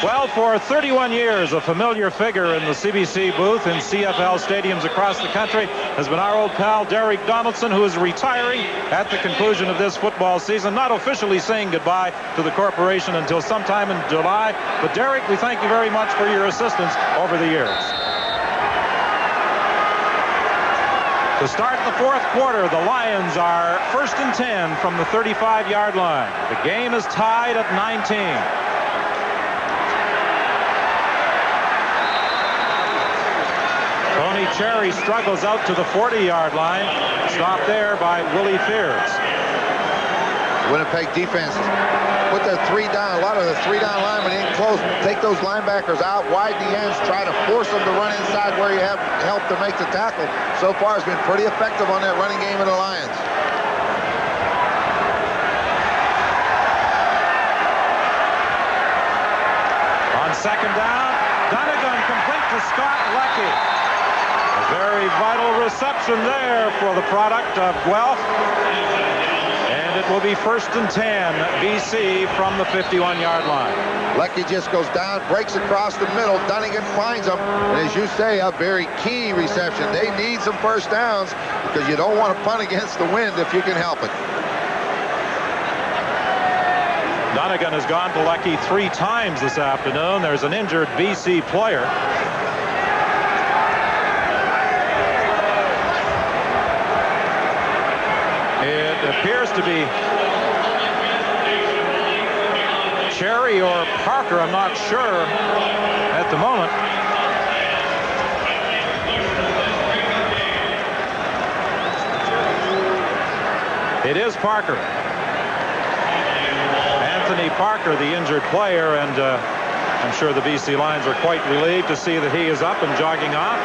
Speaker 6: Well, for 31 years, a familiar figure in the CBC booth in CFL stadiums across the country has been our old pal Derek Donaldson, who is retiring at the conclusion of this football season, not officially saying goodbye to the corporation until sometime in July. But Derek, we thank you very much for your assistance over the years. To start the fourth quarter, the Lions are 1st and 10 from the 35-yard line. The game is tied at 19. Tony Cherry struggles out to the 40-yard line. Stopped there by Willie Fears.
Speaker 3: Winnipeg defense put their three down. A lot of the three-down linemen in close. Take those linebackers out, widen the ends, try to force them to run inside where you have help to make the tackle. So far, it's been pretty effective on that running game of the Lions.
Speaker 6: On second down, Donegan complete to Scott Leckie. Very vital reception there for the product of Guelph. And it will be 1st and 10, BC from the 51-yard line.
Speaker 3: Leckie just goes down, breaks across the middle. Donegan finds him. And as you say, a very key reception. They need some first downs because you don't want to punt against the wind if you can help it.
Speaker 6: Donegan has gone to Leckie 3 times this afternoon. There's an injured BC player. It appears to be Cherry or Parker. I'm not sure at the moment. It is Parker. Anthony Parker, the injured player, and I'm sure the BC Lions are quite relieved to see that he is up and jogging off.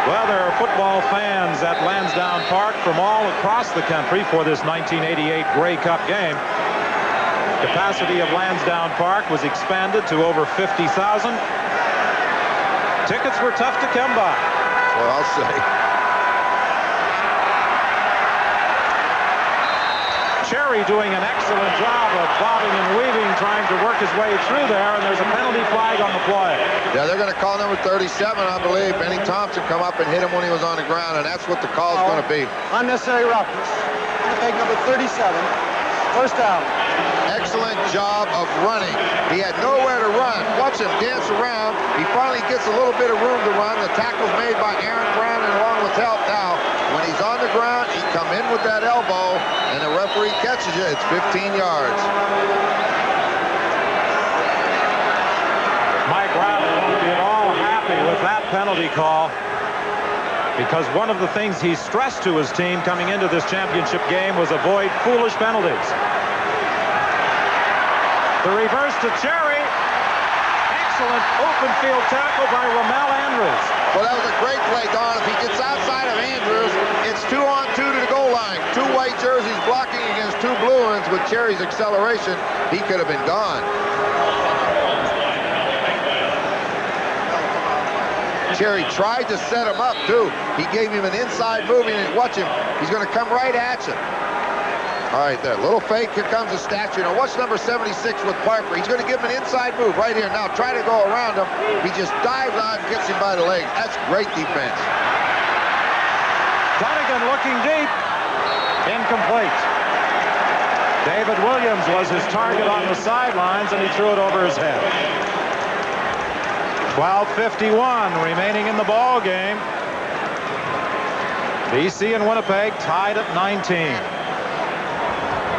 Speaker 6: Well, there are football fans at Lansdowne Park from all across the country for this 1988 Grey Cup game. Capacity of Lansdowne Park was expanded to over 50,000. Tickets were tough to come by.
Speaker 3: Well, I'll say.
Speaker 6: Cherry doing an excellent job of bobbing and weaving, trying to work his way through there, and there's a penalty flag on the play.
Speaker 3: Yeah, they're going to call number 37, I believe. Benny Thompson come up and hit him when he was on the ground, and that's what the call is going to be.
Speaker 4: Unnecessary roughness. Winnipeg number 37. First down.
Speaker 3: Excellent job of running. He had nowhere to run. Watch him dance around. He finally gets a little bit of room to run. The tackle's made by Aaron Brown, and along with help now. When he's on the ground, he come in with that elbow, and the referee catches it. It's 15 yards.
Speaker 6: penalty call, because one of the things he stressed to his team coming into this championship game was avoid foolish penalties. The reverse to Cherry. Excellent open field tackle by Ramel Andrews.
Speaker 3: Well, that was a great play, Don. If he gets outside of Andrews, it's 2-on-2 to the goal line. 2 white jerseys blocking against 2 blue ones. With Cherry's acceleration, he could have been gone. Cherry tried to set him up, too. He gave him an inside move, and watch him. He's going to come right at you. All right, there. Little fake. Here comes the statue. Now, watch number 76 with Parker. He's going to give him an inside move right here. Now, try to go around him. He just dives out and gets him by the legs. That's great defense.
Speaker 6: Dunnigan looking deep. Incomplete. David Williams was his target on the sidelines, and he threw it over his head. 12:51 remaining in the ball game. BC and Winnipeg tied at 19.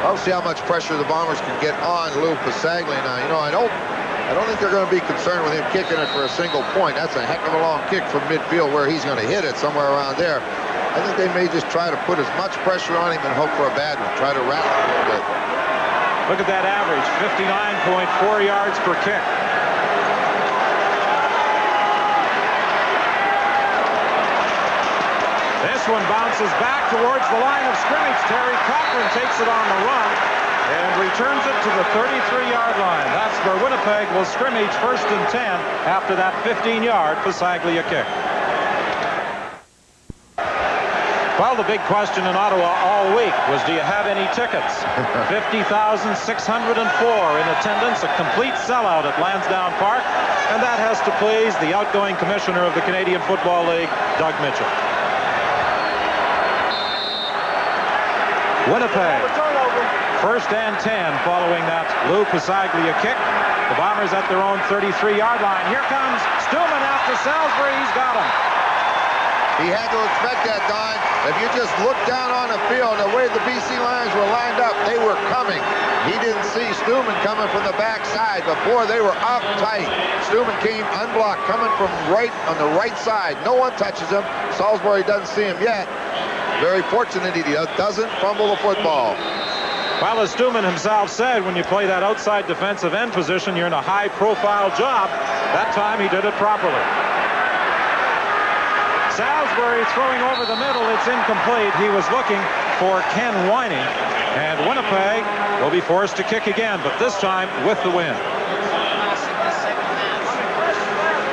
Speaker 3: I'll see how much pressure the Bombers can get on Lou Pasaglia now. You know, I don't think they're going to be concerned with him kicking it for a single point. That's a heck of a long kick from midfield where he's going to hit it somewhere around there. I think they may just try to put as much pressure on him and hope for a bad one. Try to rattle him a little bit.
Speaker 6: Look at that average, 59.4 yards per kick. This one bounces back towards the line of scrimmage. Terry Cochran takes it on the run and returns it to the 33-yard line. That's where Winnipeg will scrimmage 1st and 10 after that 15-yard Pasaglia kick. Well, the big question in Ottawa all week was, do you have any tickets? 50,604 in attendance, a complete sellout at Lansdowne Park, and that has to please the outgoing commissioner of the Canadian Football League, Doug Mitchell. Winnipeg, 1st and 10 following that Lou Pasaglia kick. The Bombers at their own 33-yard line. Here comes Stewman after Salisbury. He's got him.
Speaker 3: He had to expect that, Don. If you just look down on the field, the way the BC Lions were lined up, they were coming. He didn't see Stewman coming from the backside, but boy, they were up tight. Stewman came unblocked, coming from right on the right side. No one touches him. Salisbury doesn't see him yet. Very fortunate he doesn't fumble the football.
Speaker 6: Well, as Stewman himself said, when you play that outside defensive end position, you're in a high-profile job. That time he did it properly. Salisbury throwing over the middle. It's incomplete. He was looking for Ken Whining, and Winnipeg will be forced to kick again, but this time with the win.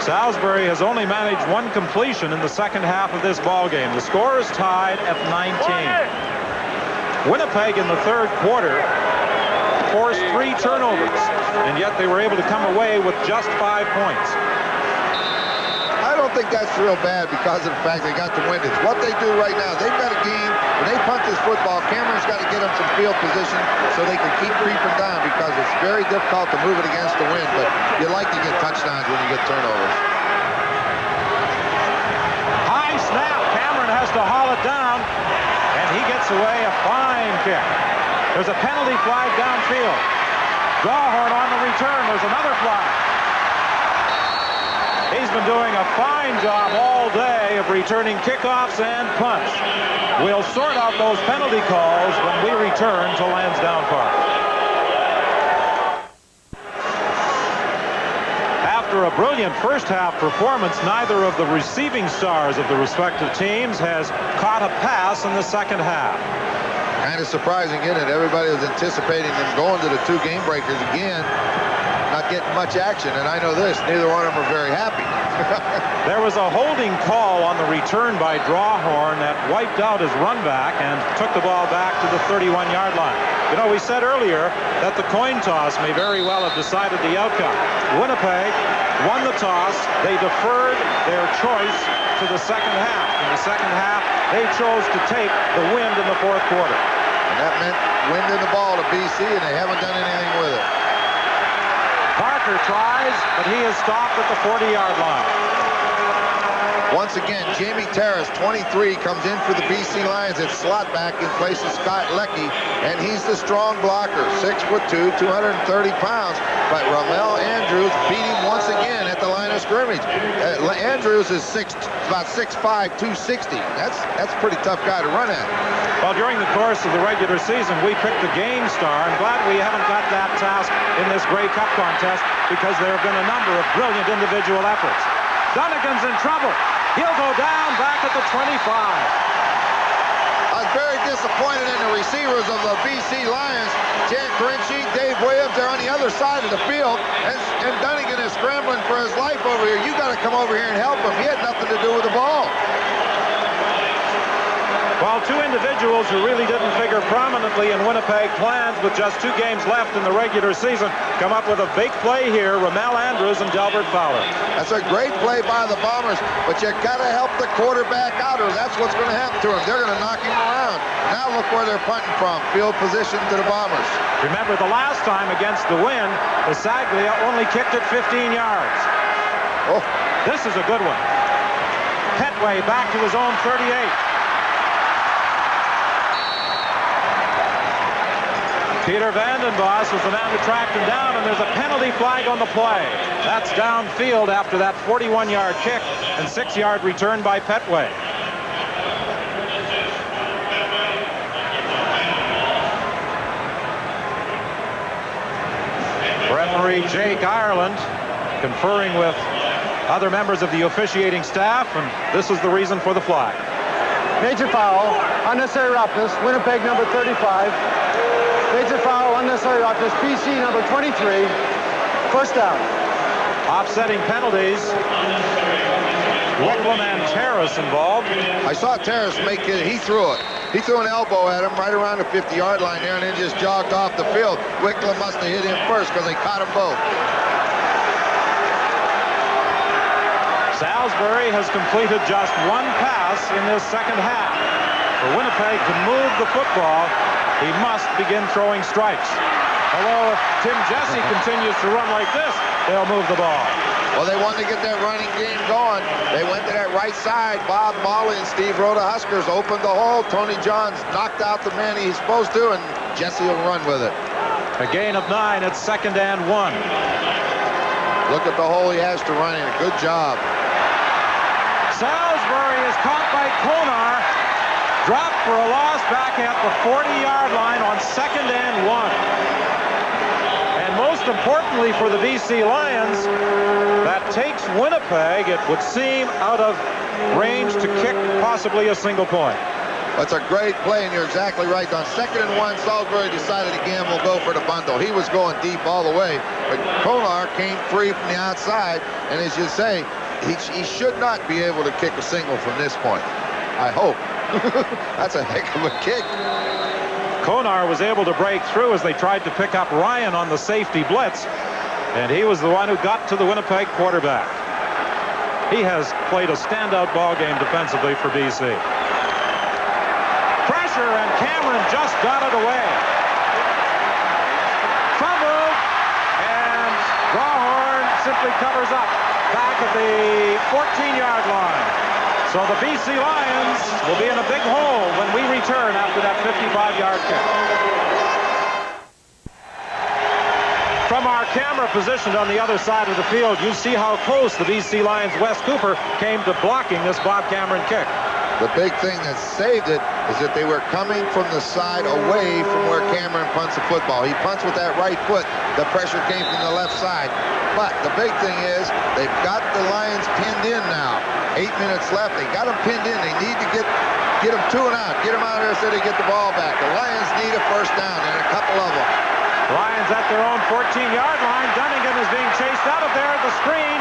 Speaker 6: Salisbury has only managed 1 completion in the second half of this ball game. The score is tied at 19. Winnipeg in the 3rd quarter forced 3 turnovers, and yet they were able to come away with just 5 points.
Speaker 3: I don't think that's real bad because of the fact they got the win. It's what they do right now. They've got a game. When they punt this football, Cameron's got to get them some field position so they can keep creeping down, because it's very difficult to move it against the wind, but you like to get touchdowns when you get turnovers.
Speaker 6: High snap. Cameron has to haul it down, and he gets away a fine kick. There's a penalty flag downfield. Drawhorn on the return. There's another flag. He's been doing a fine job all day of returning kickoffs and punts. We'll sort out those penalty calls when we return to Lansdowne Park. After a brilliant first half performance, neither of the receiving stars of the respective teams has caught a pass in the second half.
Speaker 3: Kind of surprising, isn't it? Everybody was anticipating them going to the 2 game breakers again. Not getting much action, and I know this, neither one of them are very happy.
Speaker 6: There was a holding call on the return by Drawhorn that wiped out his run back and took the ball back to the 31-yard line. You know, we said earlier that the coin toss may very well have decided the outcome. Winnipeg won the toss. They deferred their choice to the second half. In the second half, they chose to take the wind in the 4th quarter.
Speaker 3: And that meant winding the ball to BC, and they haven't done anything with it.
Speaker 6: Parker tries, but he is stopped at the 40-yard line.
Speaker 3: Once again, Jamie Terrace, 23, comes in for the BC Lions at slot back in place of Scott Leckie, and he's the strong blocker, 6'2", 230 pounds. But Ramel Andrews beat him once again at the line of scrimmage. Andrews is about 6'5", 260. That's a pretty tough guy to run at.
Speaker 6: Well, during the course of the regular season, we picked the game star. I'm glad we haven't got that task in this Grey Cup contest because there have been a number of brilliant individual efforts. Dunnigan's in trouble. He'll go down back at the 25.
Speaker 3: I was very disappointed in the receivers of the BC Lions. Jan Corinci, Dave Williams, they're on the other side of the field, and Dunnigan is scrambling for his life over here. You got to come over here and help him. He had nothing to do with the ball.
Speaker 6: Well, two individuals who really didn't figure prominently in Winnipeg plans with just 2 games left in the regular season come up with a big play here, Ramel Andrews and Delbert Fowler.
Speaker 3: That's a great play by the Bombers, but you got to help the quarterback out, or that's what's going to happen to him. They're going to knock him around. Now look where they're punting from. Field position to the Bombers.
Speaker 6: Remember the last time against the Wind, Bisaglia only kicked it 15 yards.
Speaker 3: Oh.
Speaker 6: This is a good one. Petway back to his own 38. Peter Vandenbos was the man who tracked him down, and there's a penalty flag on the play. That's downfield after that 41-yard kick and 6-yard return by Petway. Referee Jake Ireland conferring with other members of the officiating staff, and this is the reason for the flag.
Speaker 4: Major foul, unnecessary roughness, Winnipeg number 35. Major foul, unnecessary roughness, BC number 23. First down.
Speaker 6: Offsetting penalties. Wicklum and Terrace involved.
Speaker 3: I saw Terrace make it. He threw it. He threw an elbow at him right around the 50-yard line there and then just jogged off the field. Wicklum must have hit him first because they caught them both.
Speaker 6: Salisbury has completed just 1 pass in this second half. For Winnipeg to move the football, he must begin throwing strikes. Although if Tim Jesse continues to run like this, they'll move the ball.
Speaker 3: Well, they wanted to get that running game going. They went to that right side. Bob Molly and Steve Rhoda Huskers opened the hole. Tony Johns knocked out the man he's supposed to, and Jesse will run with it.
Speaker 6: A gain of 9. It's 2nd and 1.
Speaker 3: Look at the hole he has to run in. Good job.
Speaker 6: Salisbury is caught by Konar. Dropped for a loss back at the 40-yard line on 2nd and 1. And most importantly for the BC Lions, that takes Winnipeg, it would seem, out of range to kick possibly a single point.
Speaker 3: That's a great play, and you're exactly right. On 2nd and 1, Salisbury decided to gamble, go for the bundle. He was going deep all the way, but Konar came free from the outside, and as you say, he should not be able to kick a single from this point. I hope. That's a heck of a kick.
Speaker 6: Konar was able to break through as they tried to pick up Ryan on the safety blitz, and he was the one who got to the Winnipeg quarterback. He has played a standout ball game defensively for BC. Pressure, and Cameron just got it away. Fumble, and Grawhorn simply covers up back at the 14-yard line. So the BC Lions will be in a big hole when we return after that 55-yard kick. From our camera positioned on the other side of the field, you see how close the BC Lions' Wes Cooper came to blocking this Bob Cameron kick.
Speaker 3: The big thing that saved it is that they were coming from the side away from where Cameron punts the football. He punts with that right foot. The pressure came from the left side. But the big thing is they've got the Lions pinned in now. 8 minutes left. They got them pinned in. They need to get them 2 and out. Get them out of there so they get the ball back. The Lions need a first down, and a couple of them.
Speaker 6: Lions at their own 14-yard line. Dunnigan is being chased out of there at the screen.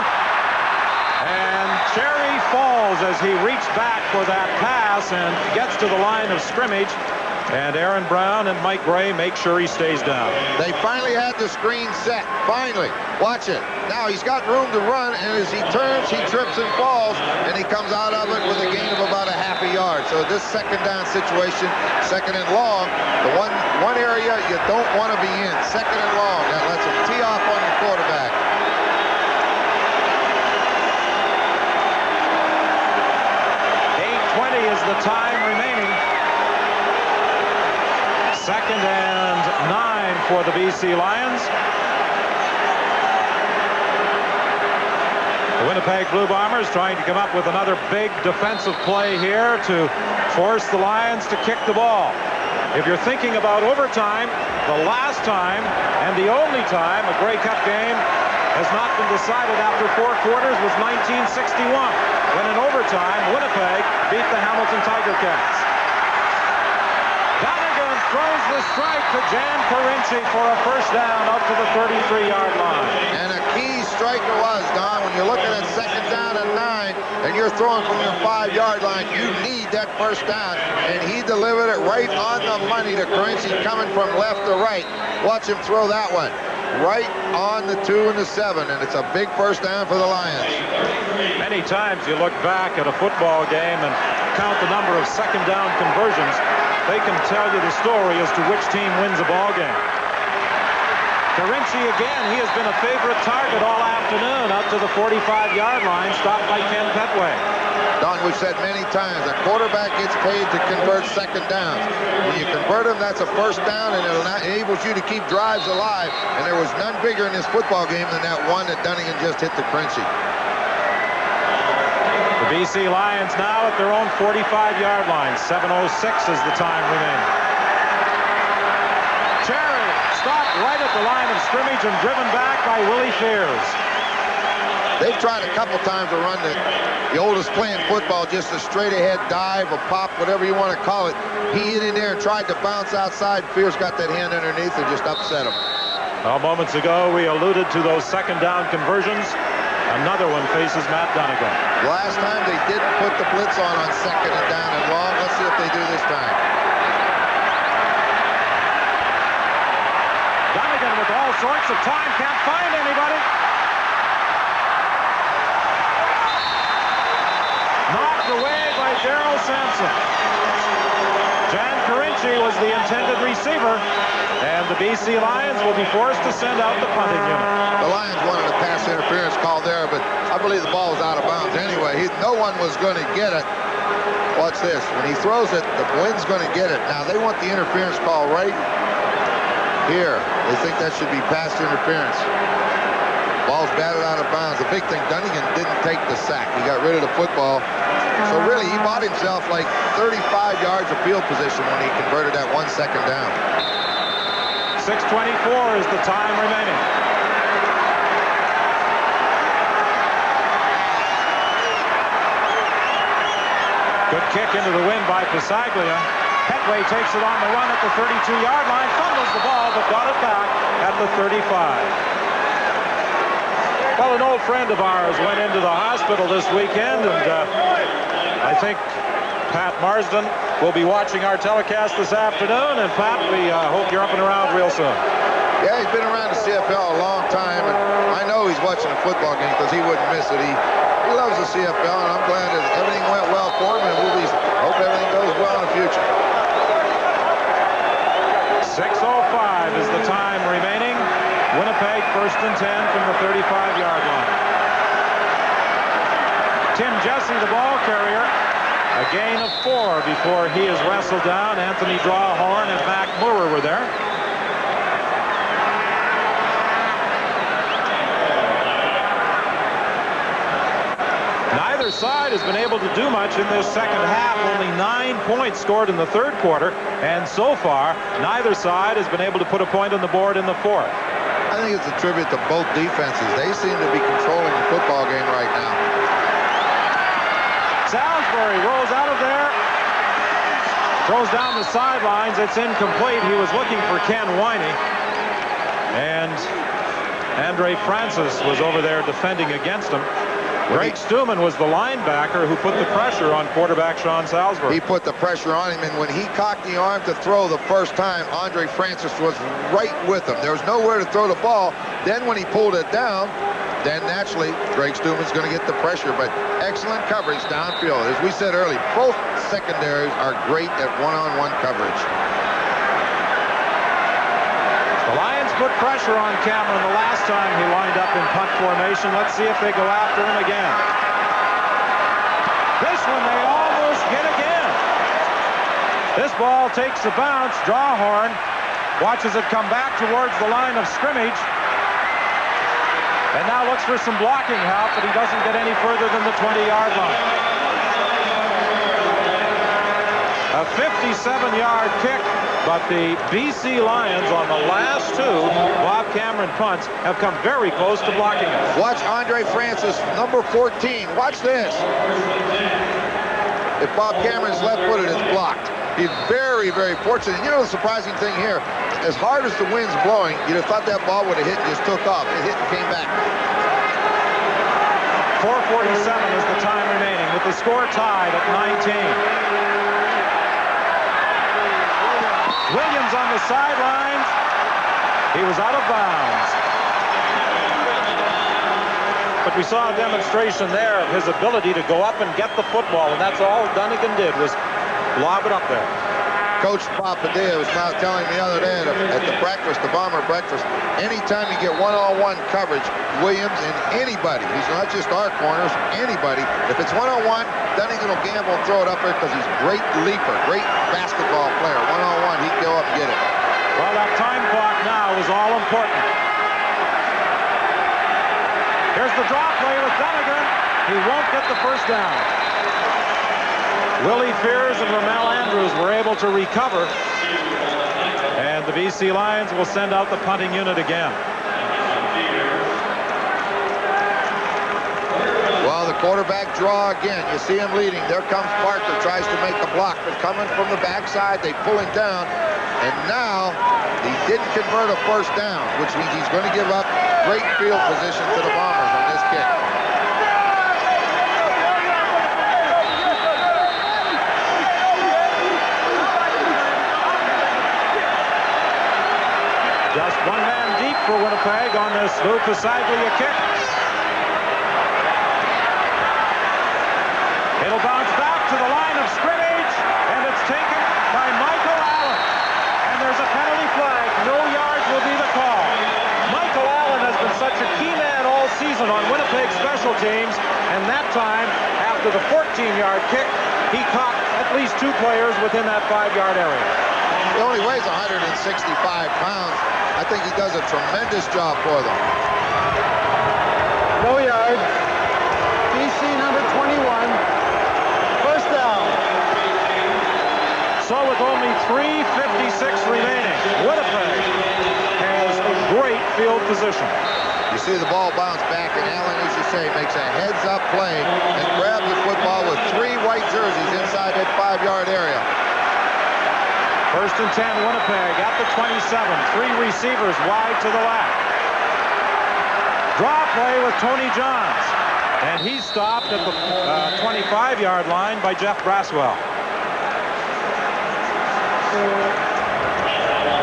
Speaker 6: And Cherry falls as he reached back for that pass and gets to the line of scrimmage. And Aaron Brown and Mike Gray make sure he stays down.
Speaker 3: They finally had the screen set. Finally. Watch it. Now he's got room to run, and as he turns, he trips and falls, and he comes out of it with a gain of about a half a yard. So this second down situation, 2nd and long, the one area you don't want to be in. 2nd and long. That lets him tee off on the quarterback.
Speaker 6: Is the time remaining. 2nd and 9 for the BC Lions. The
Speaker 2: Winnipeg Blue Bombers trying to come up with another big defensive play here to force the Lions to kick the ball. If you're thinking about overtime, the last time and the only time a Grey Cup game has not been decided after 4 quarters was 1961, when in overtime Winnipeg beat the Hamilton Tiger Cats. Donegan throws the strike to Jan Karinci for a first down out to the 33-yard line.
Speaker 3: And a key strike it was, Don. When you're looking at second down and 9 and you're throwing from your 5-yard line, you need that first down. And he delivered it right on the money to Karinci coming from left to right. Watch him throw that one. Right on the 2 and the 7, and it's a big first down for the Lions.
Speaker 2: Many times you look back at a football game and count the number of second down conversions. They can tell you the story as to which team wins a ball game. Karinci again, he has been a favorite target all afternoon up to the 45-yard line, stopped by Ken Petway.
Speaker 3: Don, we've said many times, a quarterback gets paid to convert second downs. When you convert them, that's a first down, and it enables you to keep drives alive. And there was none bigger in this football game than that one that Donegan just hit to Karinci.
Speaker 2: The BC Lions now at their own 45-yard line. 7:06 is the time remaining. Cherry stopped right at the line of scrimmage and driven back by Willie Fears.
Speaker 3: They've tried a couple times to run the oldest playing football, just a straight-ahead dive, a pop, whatever you want to call it. He hit in there and tried to bounce outside. Fears got that hand underneath and just upset him.
Speaker 2: Well, moments ago, we alluded to those second down conversions. Another one faces Matt Donegan.
Speaker 3: Last time they didn't put the blitz on second and down and long. Let's see if they do this time.
Speaker 2: Donegan with all sorts of time, can't find anybody. Knocked away by Darrell Sampson. Jan Karinci was the intended receiver, and the BC Lions will be forced to send out the punting unit.
Speaker 3: The Lions wanted a pass interference call there, but I believe the ball was out of bounds anyway. No one was going to get it. Watch this. When he throws it, the wind's going to get it. Now, they want the interference call right here. They think that should be pass interference. Ball's batted out of bounds. The big thing, Donegan didn't take the sack. He got rid of the football. So really, he bought himself like 35 yards of field position when he converted that 1 second down.
Speaker 2: 6:24 is the time remaining. Good kick into the wind by Pisaglia. Petway takes it on the run at the 32-yard line, fumbles the ball, but got it back at the 35. Well, an old friend of ours went into the hospital this weekend, and I think Pat Marsden will be watching our telecast this afternoon. And Pat, we hope you're up and around real soon.
Speaker 3: Yeah, he's been around the CFL a long time, and I know he's watching a football game because he wouldn't miss it. He loves the CFL, and I'm glad that everything went well for him, and hope everything goes well in the future.
Speaker 2: 6:05 is the time remaining. Winnipeg first and 10 from the 35-yard line. Tim Jesse, the ball carrier. A gain of 4 before he is wrestled down. Anthony Drawhorn and Mac Moorer were there. Neither side has been able to do much in this second half. Only 9 points scored in the third quarter. And so far, neither side has been able to put a point on the board in the fourth.
Speaker 3: I think it's a tribute to both defenses. They seem to be controlling the football game right now.
Speaker 2: Salisbury rolls out of there. Throws down the sidelines. It's incomplete. He was looking for Ken Winey. And Andre Francis was over there defending against him. Greg Stuman was the linebacker who put the pressure on quarterback Sean Salisbury.
Speaker 3: He put the pressure on him, and when he cocked the arm to throw the first time, Andre Francis was right with him. There was nowhere to throw the ball. Then when he pulled it down, then naturally, Greg Stuman's going to get the pressure, but excellent coverage downfield. As we said earlier, both secondaries are great at one-on-one coverage.
Speaker 2: The Lions put pressure on Cameron the last time he lined up in punt formation. Let's see if they go after him again. This one they almost get again. This ball takes a bounce. Drawhorn watches it come back towards the line of scrimmage.
Speaker 6: And now looks for some blocking help, but he doesn't get any further than the 20-yard line. A 57-yard kick, but the BC Lions on the last two Bob Cameron punts have come very close to blocking it.
Speaker 3: Watch Andre Francis, number 14. Watch this. If Bob Cameron's left-footed, it's blocked. He's very, very fortunate. You know the surprising thing here, as hard as the wind's blowing, you'd have thought that ball would have hit and just took off. It hit and came back.
Speaker 6: 4:47 is the time remaining, with the score tied at 19. Williams on the sidelines. He was out of bounds. But we saw a demonstration there of his ability to go up and get the football, and that's all Dunnigan did was lob it up there.
Speaker 3: Coach Papadilla was now telling me the other day at the breakfast, the Bomber breakfast, anytime you get one-on-one coverage, Williams and anybody, he's not just our corners, anybody, if it's one-on-one, Dunnigan will gamble and throw it up there because he's a great leaper, great basketball player. One-on-one, he'd go up and get it.
Speaker 6: Well, that time clock now is all important. Here's the draw play with Dunnigan. He won't get the first down. Willie Fears and Ramel Andrews were able to recover. And the BC Lions will send out the punting unit again.
Speaker 3: Well, the quarterback draw again. You see him leading. There comes Parker, tries to make the block, but coming from the backside, they pull him down. And now he didn't convert a first down, which means he's going to give up great field position to the Bombers on this kick.
Speaker 6: Just one man deep for Winnipeg on this Lou Pasaglia kick. It'll bounce back to the line of scrimmage, and it's taken by Michael Allen. And there's a penalty flag. No yards will be the call. Michael Allen has been such a key man all season on Winnipeg special teams, and that time, after the 14-yard kick, he caught at least two players within that 5-yard area.
Speaker 3: He only weighs 165 pounds. I think he does a tremendous job for them.
Speaker 4: No yard. BC number 21. First down.
Speaker 6: So with only 3:56 remaining, Winnipeg has a great field position.
Speaker 3: You see the ball bounce back, and Allen, as you say, makes a heads-up play and grabs the football with 3 white jerseys inside that 5-yard area.
Speaker 6: First and 10, Winnipeg at the 27. 3 receivers wide to the left. Draw play with Tony Johns. And he's stopped at the 25-yard line by Jeff Braswell.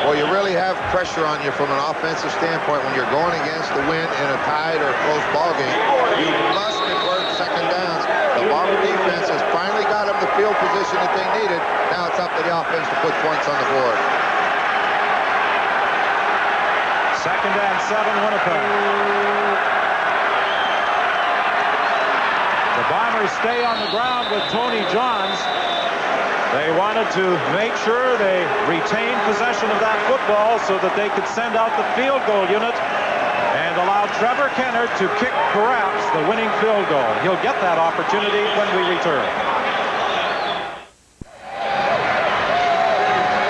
Speaker 3: Well, you really have pressure on you from an offensive standpoint when you're going against the wind in a tied or close ball game. You must convert second downs. The Bomber defense has finally got them the field position that they needed. Now it's up to the offense to put points on the board.
Speaker 6: Second and 7, Winnipeg. The Bombers stay on the ground with Tony Johns. They wanted to make sure they retained possession of that football so that they could send out the field goal unit and allow Trevor Kennard to kick perhaps the winning field goal. He'll get that opportunity when we return.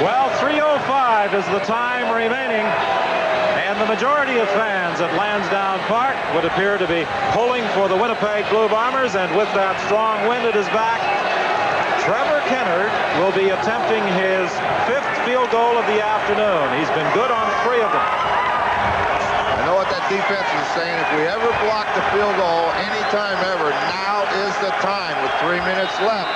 Speaker 6: Well, 3:05 is the time remaining, and the majority of fans at Lansdowne Park would appear to be pulling for the Winnipeg Blue Bombers, and with that strong wind at his back, Trevor Kennard will be attempting his 5th field goal of the afternoon. He's been good on 3 of them.
Speaker 3: I know what that defense is saying. If we ever block the field goal anytime ever, now is the time with 3 minutes left.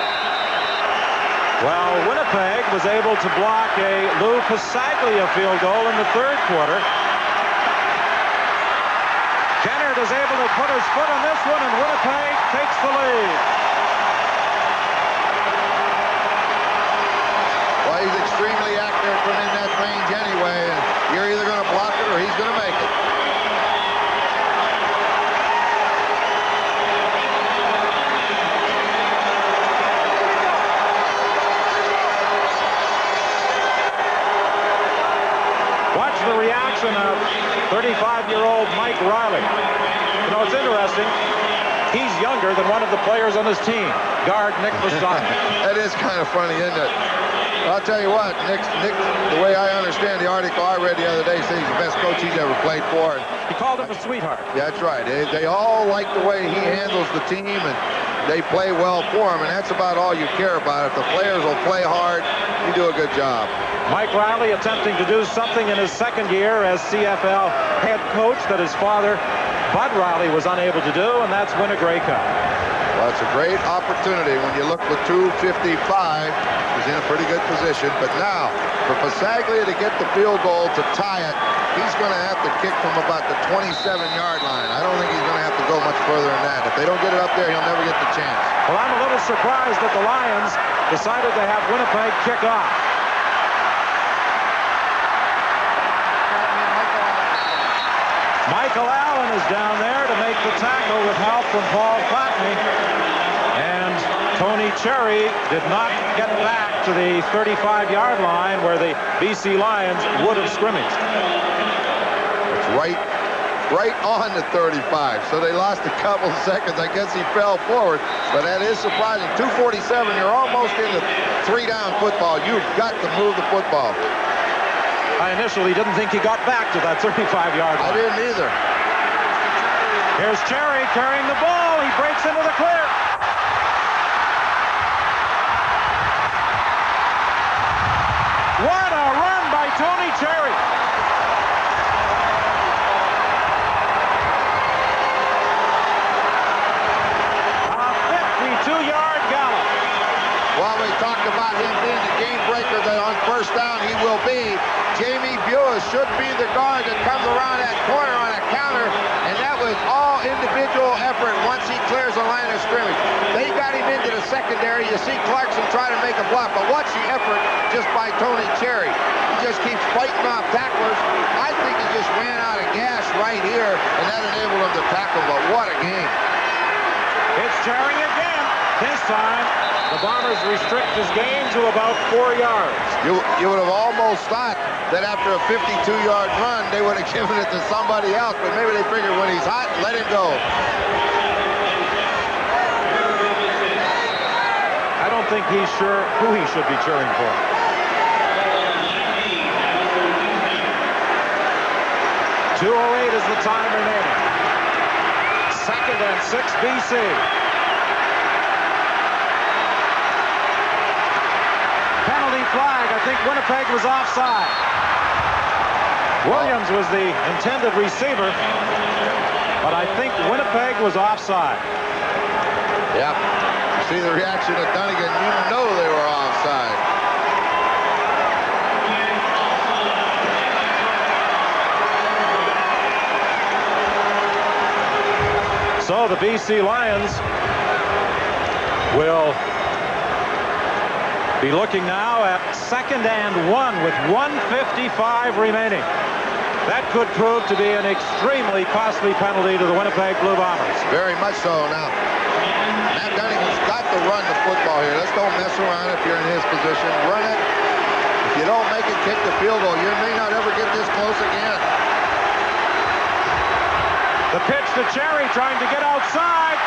Speaker 6: Well, Winnipeg was able to block a Lou Pasaglia field goal in the 3rd quarter. Kennard is able to put his foot on this one, and Winnipeg takes the lead.
Speaker 3: Well, he's extremely accurate from in that range anyway, and you're either going to block it or he's going to make it.
Speaker 6: Watch the reaction of 35-year-old Mike Riley. one of the players on his team, guard Nick Vasani.
Speaker 3: That is kind of funny, isn't it? I'll tell you what, Nick, the way I understand the article I read the other day, says he's the best coach he's ever played for.
Speaker 6: He called him a sweetheart.
Speaker 3: Yeah, that's right. They all like the way he handles the team, and they play well for him, and that's about all you care about. If the players will play hard, you do a good job.
Speaker 6: Mike Riley attempting to do something in his second year as CFL head coach that his father, Bud Riley, was unable to do, and that's win a Grey Cup.
Speaker 3: Well, it's a great opportunity when you look with 2:55. He's in a pretty good position, but now for Pasaglia to get the field goal to tie it, he's going to have to kick from about the 27-yard line. I don't think he's going to have to go much further than that. If they don't get it up there, he'll never get the chance.
Speaker 6: Well, I'm a little surprised that the Lions decided to have Winnipeg kick off. Michael Allen is down there to make the tackle with help from Paul Platney. And Tony Cherry did not get back to the 35-yard line where the BC Lions would have scrimmaged.
Speaker 3: It's right on the 35. So they lost a couple seconds. I guess he fell forward, but that is surprising. 2:47, you're almost into 3-down football. You've got to move the football.
Speaker 6: I initially didn't think he got back to that 35-yard line.
Speaker 3: I didn't either.
Speaker 6: Here's Cherry carrying the ball. He breaks into the clear. What a run by Tony Cherry. A 52-yard gallop.
Speaker 3: While we talked about him being the game breaker that on first down he will be, Jamie Buis should be the guard that comes around that corner on a counter, and that was all individual effort once he clears the line of scrimmage. They got him into the secondary. You see Clarkson try to make a block, but watch the effort just by Tony Cherry. He just keeps fighting off tacklers. I think he just ran out of gas right here, and that enabled him to tackle, but what a game.
Speaker 6: It's Cherry again. This time, the Bombers restrict his gain to about 4 yards.
Speaker 3: You would have almost thought that after a 52-yard run, they would have given it to somebody else, but maybe they figured when he's hot, let him go.
Speaker 6: I don't think he's sure who he should be cheering for. .208 is the time remaining. 2nd and 6 BC. Penalty flag. I think Winnipeg was offside. Williams was the intended receiver, but I think Winnipeg was offside.
Speaker 3: Yeah. You see the reaction of Dunnigan. You know they were offside.
Speaker 6: So the BC Lions will be looking now at 2nd and 1 with 1:55 remaining. That could prove to be an extremely costly penalty to the Winnipeg Blue Bombers.
Speaker 3: Very much so now. Matt Dunnigan's got to run the football here. Let's don't mess around if you're in his position. Run it. If you don't make it, kick the field goal. You may not ever get this close again.
Speaker 6: The pitch to Cherry trying to get outside.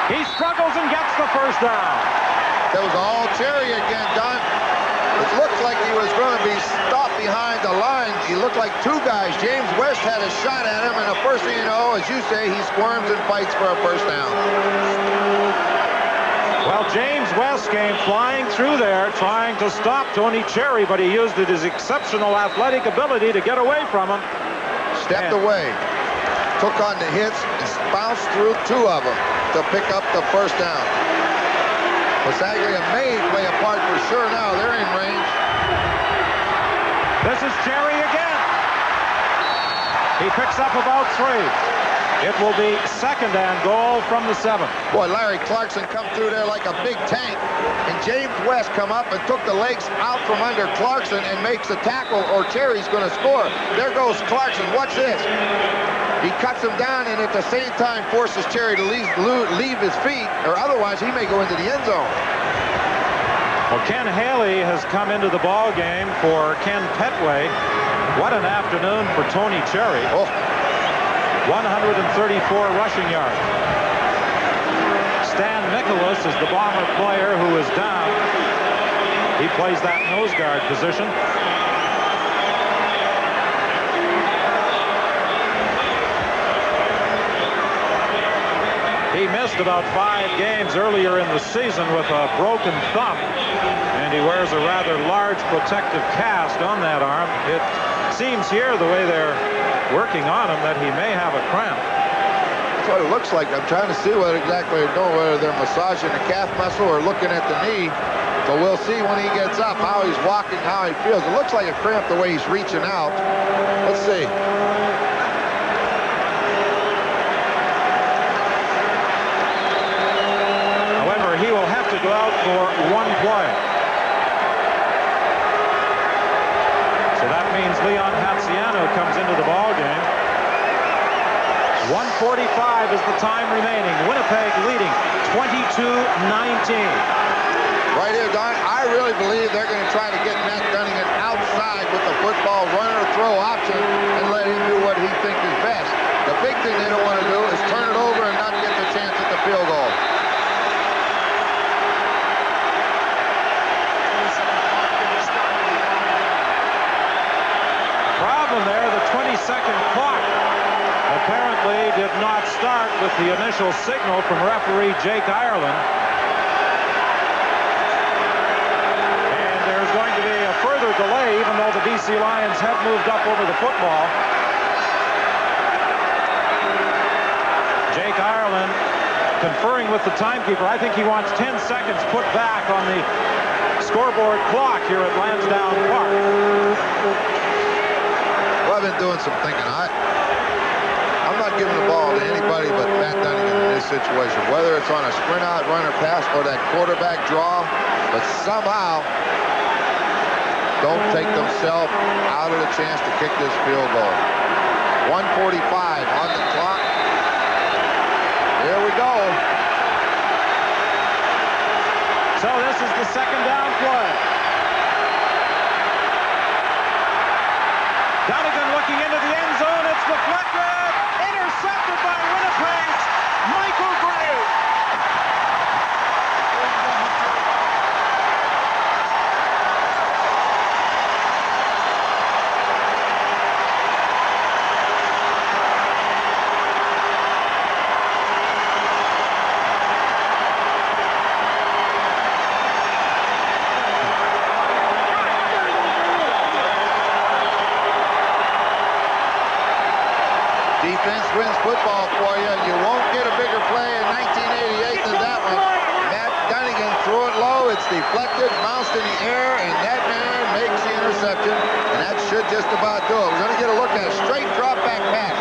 Speaker 6: He struggles and gets the first down.
Speaker 3: That was all Cherry again, Don. It looked like he was going to be stopped behind the line. He looked like two guys. James West had a shot at him, and the first thing you know, as you say, he squirms and fights for a first down.
Speaker 6: Well, James West came flying through there trying to stop Tony Cherry, but he used his exceptional athletic ability to get away from him.
Speaker 3: Stepped away. Took on the hits and bounced through two of them to pick up the first down. Pasaglia may play a part for sure now. They're in range.
Speaker 6: This is Cherry again. He picks up about 3. It will be 2nd and goal from the 7.
Speaker 3: Boy, Larry Clarkson come through there like a big tank, and James West come up and took the legs out from under Clarkson and makes the tackle, or Cherry's going to score. There goes Clarkson. Watch this. He cuts him down and at the same time forces Cherry to leave his feet, or otherwise he may go into the end zone.
Speaker 6: Well, Ken Haley has come into the ball game for Ken Petway. What an afternoon for Tony Cherry. 134 rushing yards. Nicholas is the Bomber player who is down. He plays that nose guard position. He missed about 5 games earlier in the season with a broken thumb, and he wears a rather large protective cast on that arm. It seems here, the way they're working on him, that he may have a cramp.
Speaker 3: That's what it looks like. I'm trying to see what exactly they're doing, whether they're massaging the calf muscle or looking at the knee. So we'll see when he gets up how he's walking, how he feels. It looks like a cramp the way he's reaching out. Let's see.
Speaker 6: He will have to go out for 1 play. So that means Leon Hatziano comes into the ball game. 1:45 is the time remaining. Winnipeg leading 22-19.
Speaker 3: Right here, Don, I really believe they're going to try to get Matt Dunnigan outside with the football run or throw option and let him do what he thinks is best. The big thing they don't want to do is turn it over and not get the chance at the field goal.
Speaker 6: There, the 20-second clock apparently did not start with the initial signal from referee Jake Ireland. And there's going to be a further delay, even though the BC Lions have moved up over the football. Jake Ireland conferring with the timekeeper. I think he wants 10 seconds put back on the scoreboard clock here at Lansdowne Park.
Speaker 3: I've been doing some thinking. I'm not giving the ball to anybody but Matt Dunnigan in this situation, whether it's on a sprint out, run, or pass, or that quarterback draw. But somehow, don't take themselves out of the chance to kick this field goal. 1:45 on the clock. Here we go.
Speaker 6: So this is the second down play. Dunnigan looking into the end zone. It's deflected. Intercepted by Winnipeg's Michael Gray.
Speaker 3: Defense wins football for you. You won't get a bigger play in 1988 than that one. Matt Dunnigan threw it low. It's deflected, bounced in the air, and that man makes the interception. And that should just about do it. We're going to get a look at a straight drop back pass.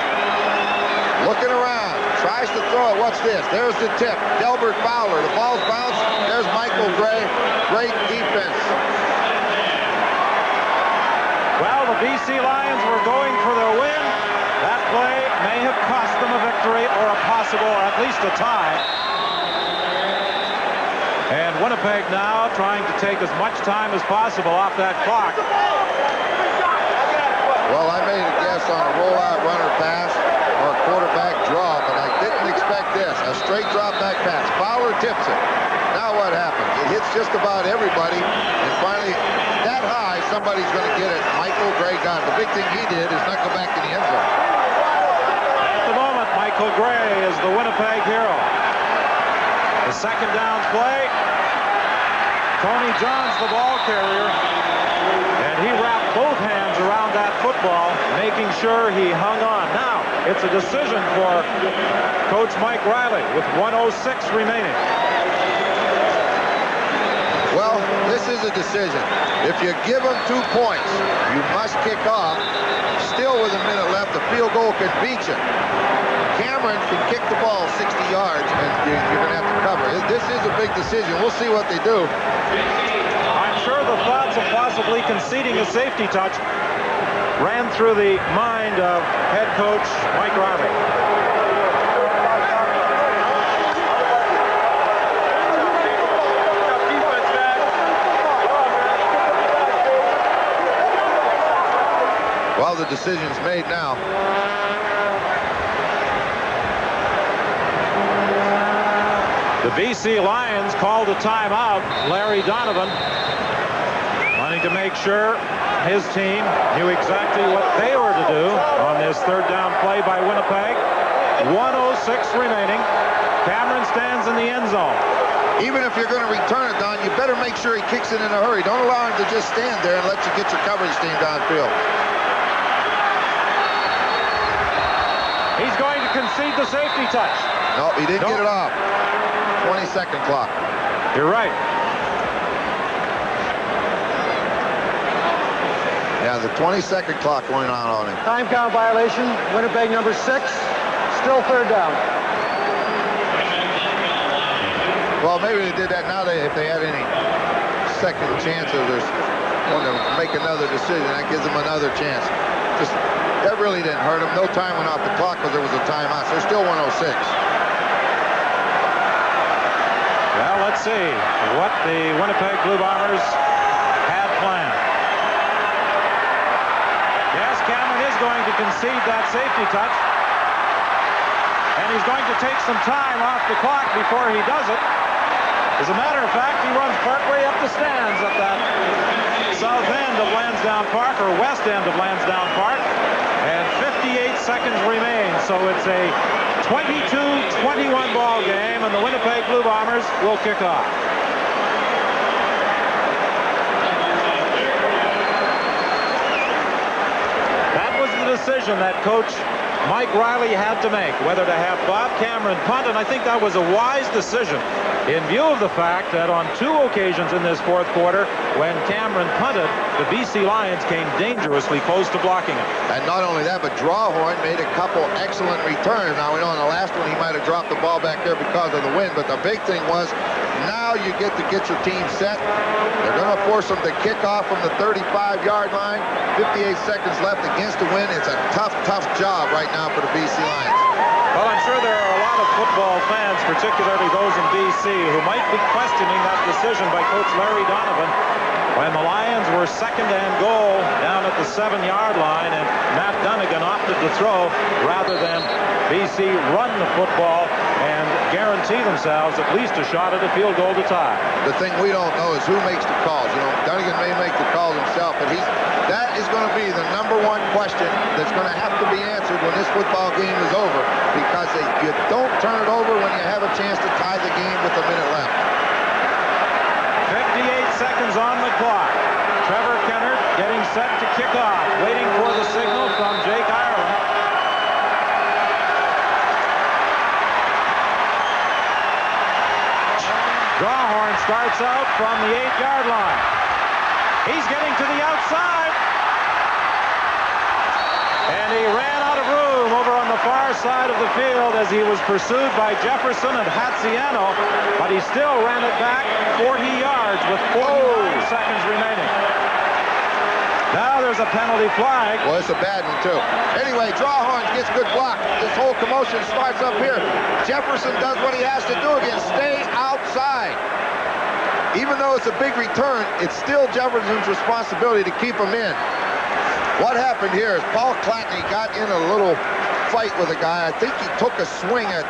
Speaker 3: Looking around. Tries to throw it. What's this? There's the tip. Delbert Fowler. The ball's bounced. There's Michael Gray. Great defense.
Speaker 6: Well, the BC Lions were going for their win. That play may have cost them a victory or a possible, or at least a tie. And Winnipeg now trying to take as much time as possible off that clock.
Speaker 3: Well, I made a guess on a rollout runner pass or a quarterback draw, but I didn't expect this. A straight drop back pass. Fowler tips it. Now what happens? It hits just about everybody, and finally, that high, somebody's going to get it. Michael Gray got it. The big thing he did is not go back in the end zone.
Speaker 6: At the moment, Michael Gray is the Winnipeg hero. The second down play. Tony Johns, the ball carrier, and he wrapped both hands around that football, making sure he hung on. Now, it's a decision for Coach Mike Riley with 1:06 remaining.
Speaker 3: Well, this is a decision. If you give them 2 points, you must kick off. Still with a minute left, the field goal could beat you. Cameron can kick the ball 60 yards, and you're going to have to cover. This is a big decision. We'll see what they do.
Speaker 6: I'm sure the thoughts of possibly conceding a safety touch ran through the mind of head coach Mike Riley.
Speaker 3: Well, the decision's made now.
Speaker 2: The BC Lions called a timeout. Larry Donovan wanting to make sure his team knew exactly what they were to do on this third down play by Winnipeg. 1:06 remaining. Cameron stands in the end zone.
Speaker 3: Even if you're going to return it, Don, you better make sure he kicks it in a hurry. Don't allow him to just stand there and let you get your coverage team downfield.
Speaker 6: He's going to concede the safety touch.
Speaker 3: No, he didn't get it off. 20-second clock.
Speaker 6: You're right.
Speaker 3: Yeah, the 20-second clock going on him.
Speaker 4: Time count violation. Winnipeg number 6. Still third down.
Speaker 3: Well, maybe they did that now. If they had any second chances or want to make another decision, that gives them another chance. That really didn't hurt them. No time went off the clock because there was a timeout. So they're still 1:06.
Speaker 2: Well, let's see what the Winnipeg Blue Bombers had planned. Yes, Cameron is going to concede that safety touch. And he's going to take some time off the clock before he does it. As a matter of fact, he runs partway up the stands at that south end of Lansdowne Park, or west end of Lansdowne Park. And 58 seconds remain, so it's a 22-21 ball game, and the Winnipeg Blue Bombers will kick off. That was the decision that Coach Mike Riley had to make, whether to have Bob Cameron punt, and I think that was a wise decision in view of the fact that on 2 occasions in this fourth quarter, when Cameron punted, the BC Lions came dangerously close to blocking him.
Speaker 3: And not only that, but Drawhorn made a couple excellent returns. Now, we know in the last one he might have dropped the ball back there because of the wind, but the big thing was now you get to get your team set. They're going to force them to kick off from the 35-yard line. 58 seconds left against the wind. It's a tough, tough job right now for the BC Lions.
Speaker 2: Well, I'm sure there are a lot of football fans, particularly those in BC, who might be questioning that decision by Coach Larry Donovan when the Lions were second and goal down at the 7-yard line, and Matt Dunnigan opted to throw rather than BC run the football and guarantee themselves at least a shot at a field goal to tie.
Speaker 3: The thing we don't know is who makes the calls. You know, Dunnigan may make the calls himself, but that is going to be the #1 question that's going to have to be answered when this football game is over, because you don't turn it over when you have a chance to tie the game with a minute left.
Speaker 2: 58 seconds on the clock. Trevor Kennard getting set to kick off, waiting for the signal from Jake Ireland. Drawhorn starts out from the 8-yard line. He's getting to the outside. And he ran out of room over on the far side of the field as he was pursued by Jefferson and Hatziano, but he still ran it back 40 yards with 49 seconds remaining. Now there's a penalty flag.
Speaker 3: Well, it's a bad one, too. Anyway, Drawhorn gets good block. This whole commotion starts up here. Jefferson does what he has to do again, stay outside. Even though it's a big return, it's still Jefferson's responsibility to keep him in. What happened here is Paul Clatney got in a little fight with a guy. I think he took a swing at,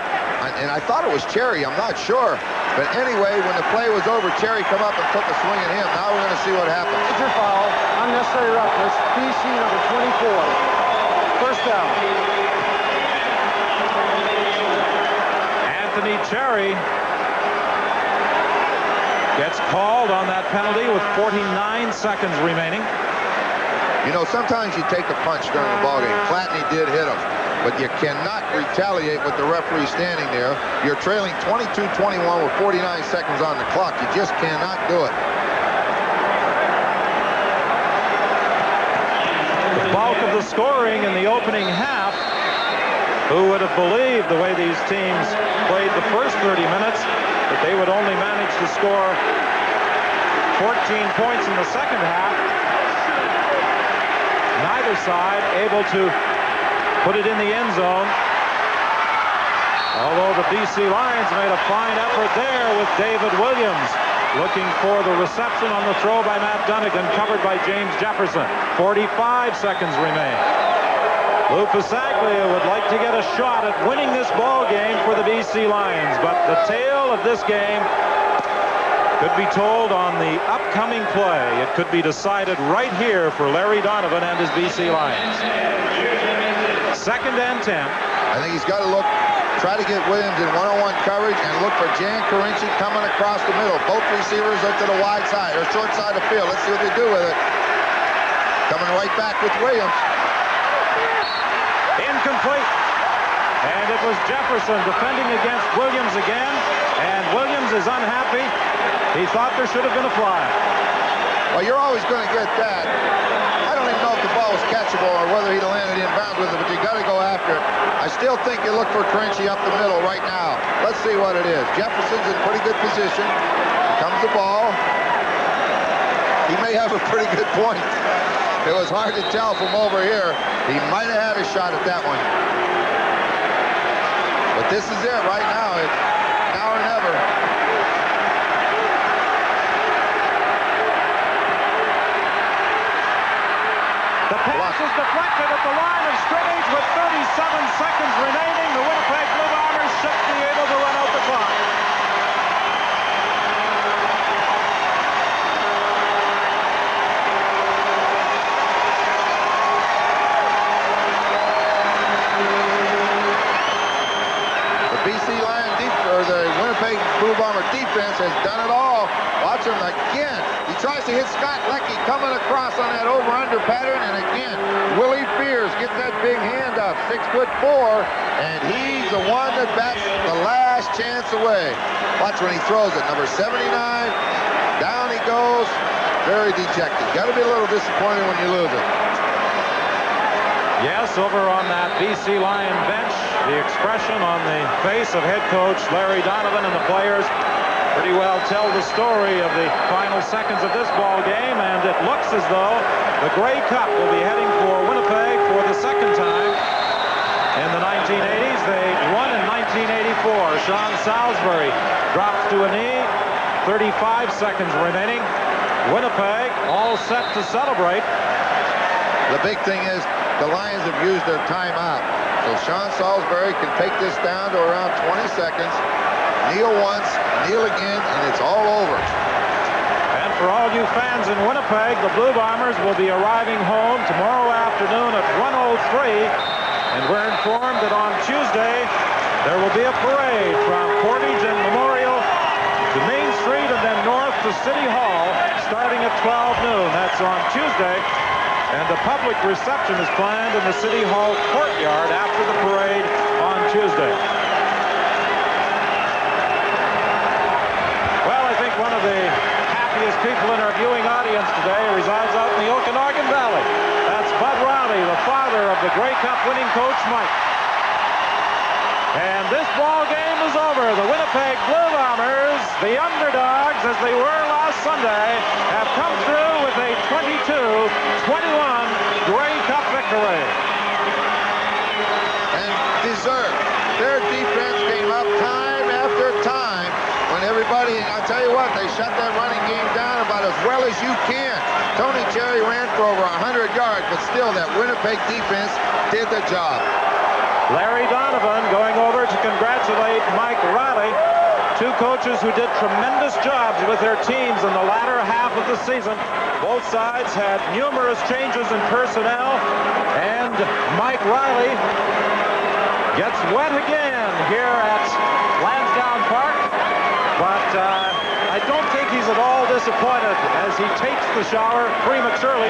Speaker 3: and I thought it was Cherry, I'm not sure. But anyway, when the play was over, Cherry come up and took a swing at him. Now we're going to see what happens.
Speaker 4: Major foul, unnecessary roughness, BC number 24. First down.
Speaker 2: Anthony Cherry gets called on that penalty with 49 seconds remaining.
Speaker 3: You know, sometimes you take a punch during the ballgame. Clatney did hit him, but you cannot retaliate with the referee standing there. You're trailing 22-21 with 49 seconds on the clock. You just cannot do it.
Speaker 2: The bulk of the scoring in the opening half, who would have believed the way these teams played the first 30 minutes that they would only manage to score 14 points in the second half. Neither side able to put it in the end zone. Although the BC Lions made a fine effort there with David Williams looking for the reception on the throw by Matt Dunnigan, covered by James Jefferson. 45 seconds remain.
Speaker 6: Lou Pasaglia would like to get a shot at winning this ball game for the BC Lions, but the tale of this game could be told on the upcoming play. It could be decided right here for Larry Donovan and his BC Lions. 2nd and 10.
Speaker 3: I think he's got to look, try to get Williams in one-on-one coverage and look for Jan Carinci coming across the middle. Both receivers look to the wide side or short side of the field. Let's see what they do with it. Coming right back with Williams.
Speaker 6: Incomplete. And it was Jefferson defending against Williams again. And Williams is unhappy. He thought there should have been a flag.
Speaker 3: Well, you're always going to get that. I don't even know if the ball was catchable or whether he'd landed in bounds with it, but you got to go after it. I still think you look for Carinci up the middle right now. Let's see what it is. Jefferson's in pretty good position. Here comes the ball. He may have a pretty good point. It was hard to tell from over here. He might have had a shot at that one. But this is it right now. It's now or never.
Speaker 6: The pass is deflected at the line of scrimmage with 37 seconds remaining. The Winnipeg Blue Bombers should be able to run out the clock.
Speaker 3: The Winnipeg Blue Bomber defense has done it all. Watch him again. He tries to hit Scott Leckie coming across on that over-under pattern, and again, Willie Fears gets that big hand up, 6'4", and he's the one that bats the last chance away. Watch when he throws it. Number 79, down he goes, very dejected. Got to be a little disappointed when you lose it.
Speaker 6: Yes, over on that BC Lion bench, the expression on the face of head coach Larry Donovan and the players pretty well tell the story of the final seconds of this ball game, and it looks as though the Grey Cup will be heading for Winnipeg for the 2nd time. In the 1980s, they won in 1984. Sean Salisbury drops to a knee, 35 seconds remaining. Winnipeg all set to celebrate.
Speaker 3: The big thing is the Lions have used their timeout. So Sean Salisbury can take this down to around 20 seconds. Kneel once, kneel again, and it's all over.
Speaker 6: And for all you fans in Winnipeg, the Blue Bombers will be arriving home tomorrow afternoon at 1:03. And we're informed that on Tuesday, there will be a parade from Portage and Memorial to Main Street and then north to City Hall starting at 12 noon. That's on Tuesday. And the public reception is planned in the City Hall courtyard after the parade on Tuesday. Well, I think one of the happiest people in our viewing audience today resides out in the Okanagan Valley. That's Bud Riley, the father of the Grey Cup winning coach Mike. And this ball game is over. The Winnipeg Blue Bombers, the underdogs as they were last Sunday, have come through with a 22-21 Grey Cup victory.
Speaker 3: And deserved. Their defense came up time after time when everybody, I'll tell you what, they shut that running game down about as well as you can. Tony Cherry ran for over 100 yards, but still that Winnipeg defense did the job.
Speaker 6: Larry Donovan going over to congratulate Mike Riley, two coaches who did tremendous jobs with their teams in the latter half of the season. Both sides had numerous changes in personnel, and Mike Riley gets wet again here at Lansdowne Park, but I don't think he's at all disappointed as he takes the shower prematurely.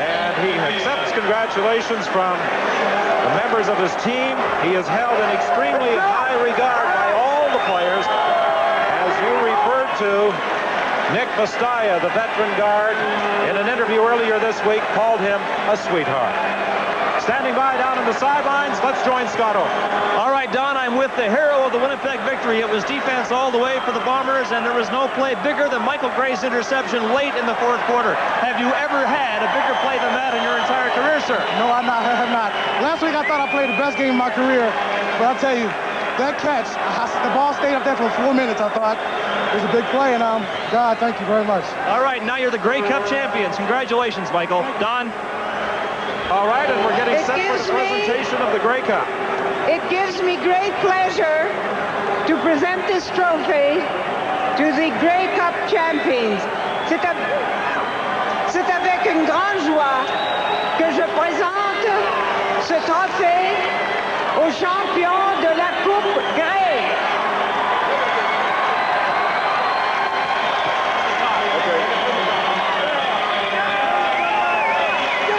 Speaker 6: And he accepts congratulations from the members of his team. He is held in extremely high regard by all the players. As you referred to, Nick Vastaya, the veteran guard, in an interview earlier this week, called him a sweetheart. Standing by down on the sidelines, let's join Scotto.
Speaker 5: All right, Don, I'm with the hero of the Winnipeg victory. It was defense all the way for the Bombers, and there was no play bigger than Michael Gray's interception late in the 4th quarter. Have you ever had a bigger play than that in your entire career, sir?
Speaker 16: No, I have not. Last week I thought I played the best game of my career, but I'll tell you, that catch, the ball stayed up there for 4 minutes, I thought. It was a big play, and God, thank you very much.
Speaker 5: All right, now you're the Grey Cup champions. Congratulations, Michael. Don?
Speaker 6: All right, and we're getting set for the presentation of the Grey Cup.
Speaker 18: It gives me great pleasure to present this trophy to the Grey Cup champions. C'est avec une grande joie que je présente ce trophée aux champions de la Coupe Grey.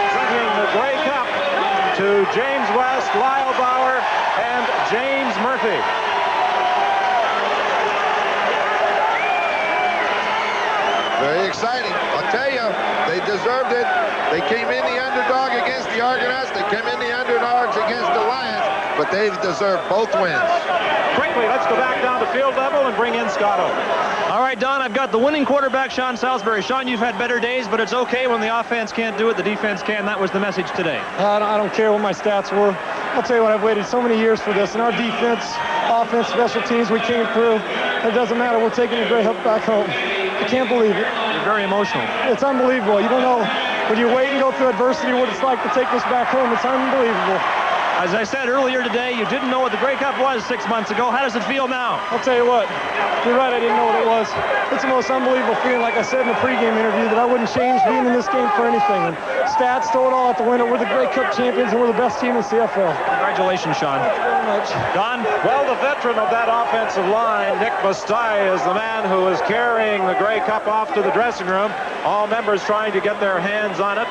Speaker 6: Presenting the Grey Cup to James West, Lyle Bauer, and James Murphy.
Speaker 3: Very exciting. I'll tell you, they deserved it. They came in the underdog against the Argonauts. They came in the underdogs against the Lions, but they've deserved both wins.
Speaker 6: Quickly, let's go back down to field level and bring in Scotto.
Speaker 5: All right, Don, I've got the winning quarterback, Sean Salisbury. Sean, you've had better days, but it's okay when the offense can't do it, the defense can. That was the message today.
Speaker 16: I don't care what my stats were. I'll tell you what, I've waited so many years for this. And our defense, offense, special teams, we came through. It doesn't matter. We're taking a Grey Cup back home. I can't believe it.
Speaker 5: You're very emotional.
Speaker 16: It's unbelievable. You don't know, when you wait and go through adversity, what it's like to take this back home. It's unbelievable.
Speaker 5: As I said earlier today, you didn't know what the Grey Cup was 6 months ago. How does it feel now?
Speaker 16: I'll tell you what, you're right, I didn't know what it was. It's the most unbelievable feeling, like I said in the pregame interview, that I wouldn't change being in this game for anything. And stats throw it all out the window. We're the Grey Cup champions, and we're the best team in CFL.
Speaker 5: Congratulations, Sean.
Speaker 16: Thank you very much.
Speaker 5: Don?
Speaker 6: Well, the veteran of that offensive line, Nick Bastai, is the man who is carrying the Grey Cup off to the dressing room. All members trying to get their hands on it.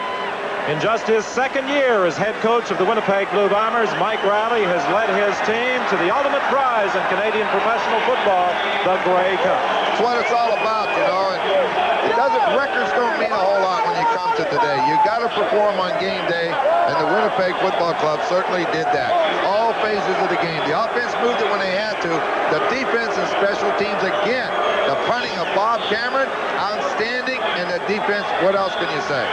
Speaker 6: In just his second year as head coach of the Winnipeg Blue Bombers, Mike Riley has led his team to the ultimate prize in Canadian professional football, the Grey Cup.
Speaker 3: That's what it's all about, you know. And records don't mean a whole lot when you come to today. You got to perform on game day, and the Winnipeg Football Club certainly did that. All phases of the game. The offense moved it when they had to. The defense and special teams again. The punting of Bob Cameron, outstanding, and the defense, what else can you say?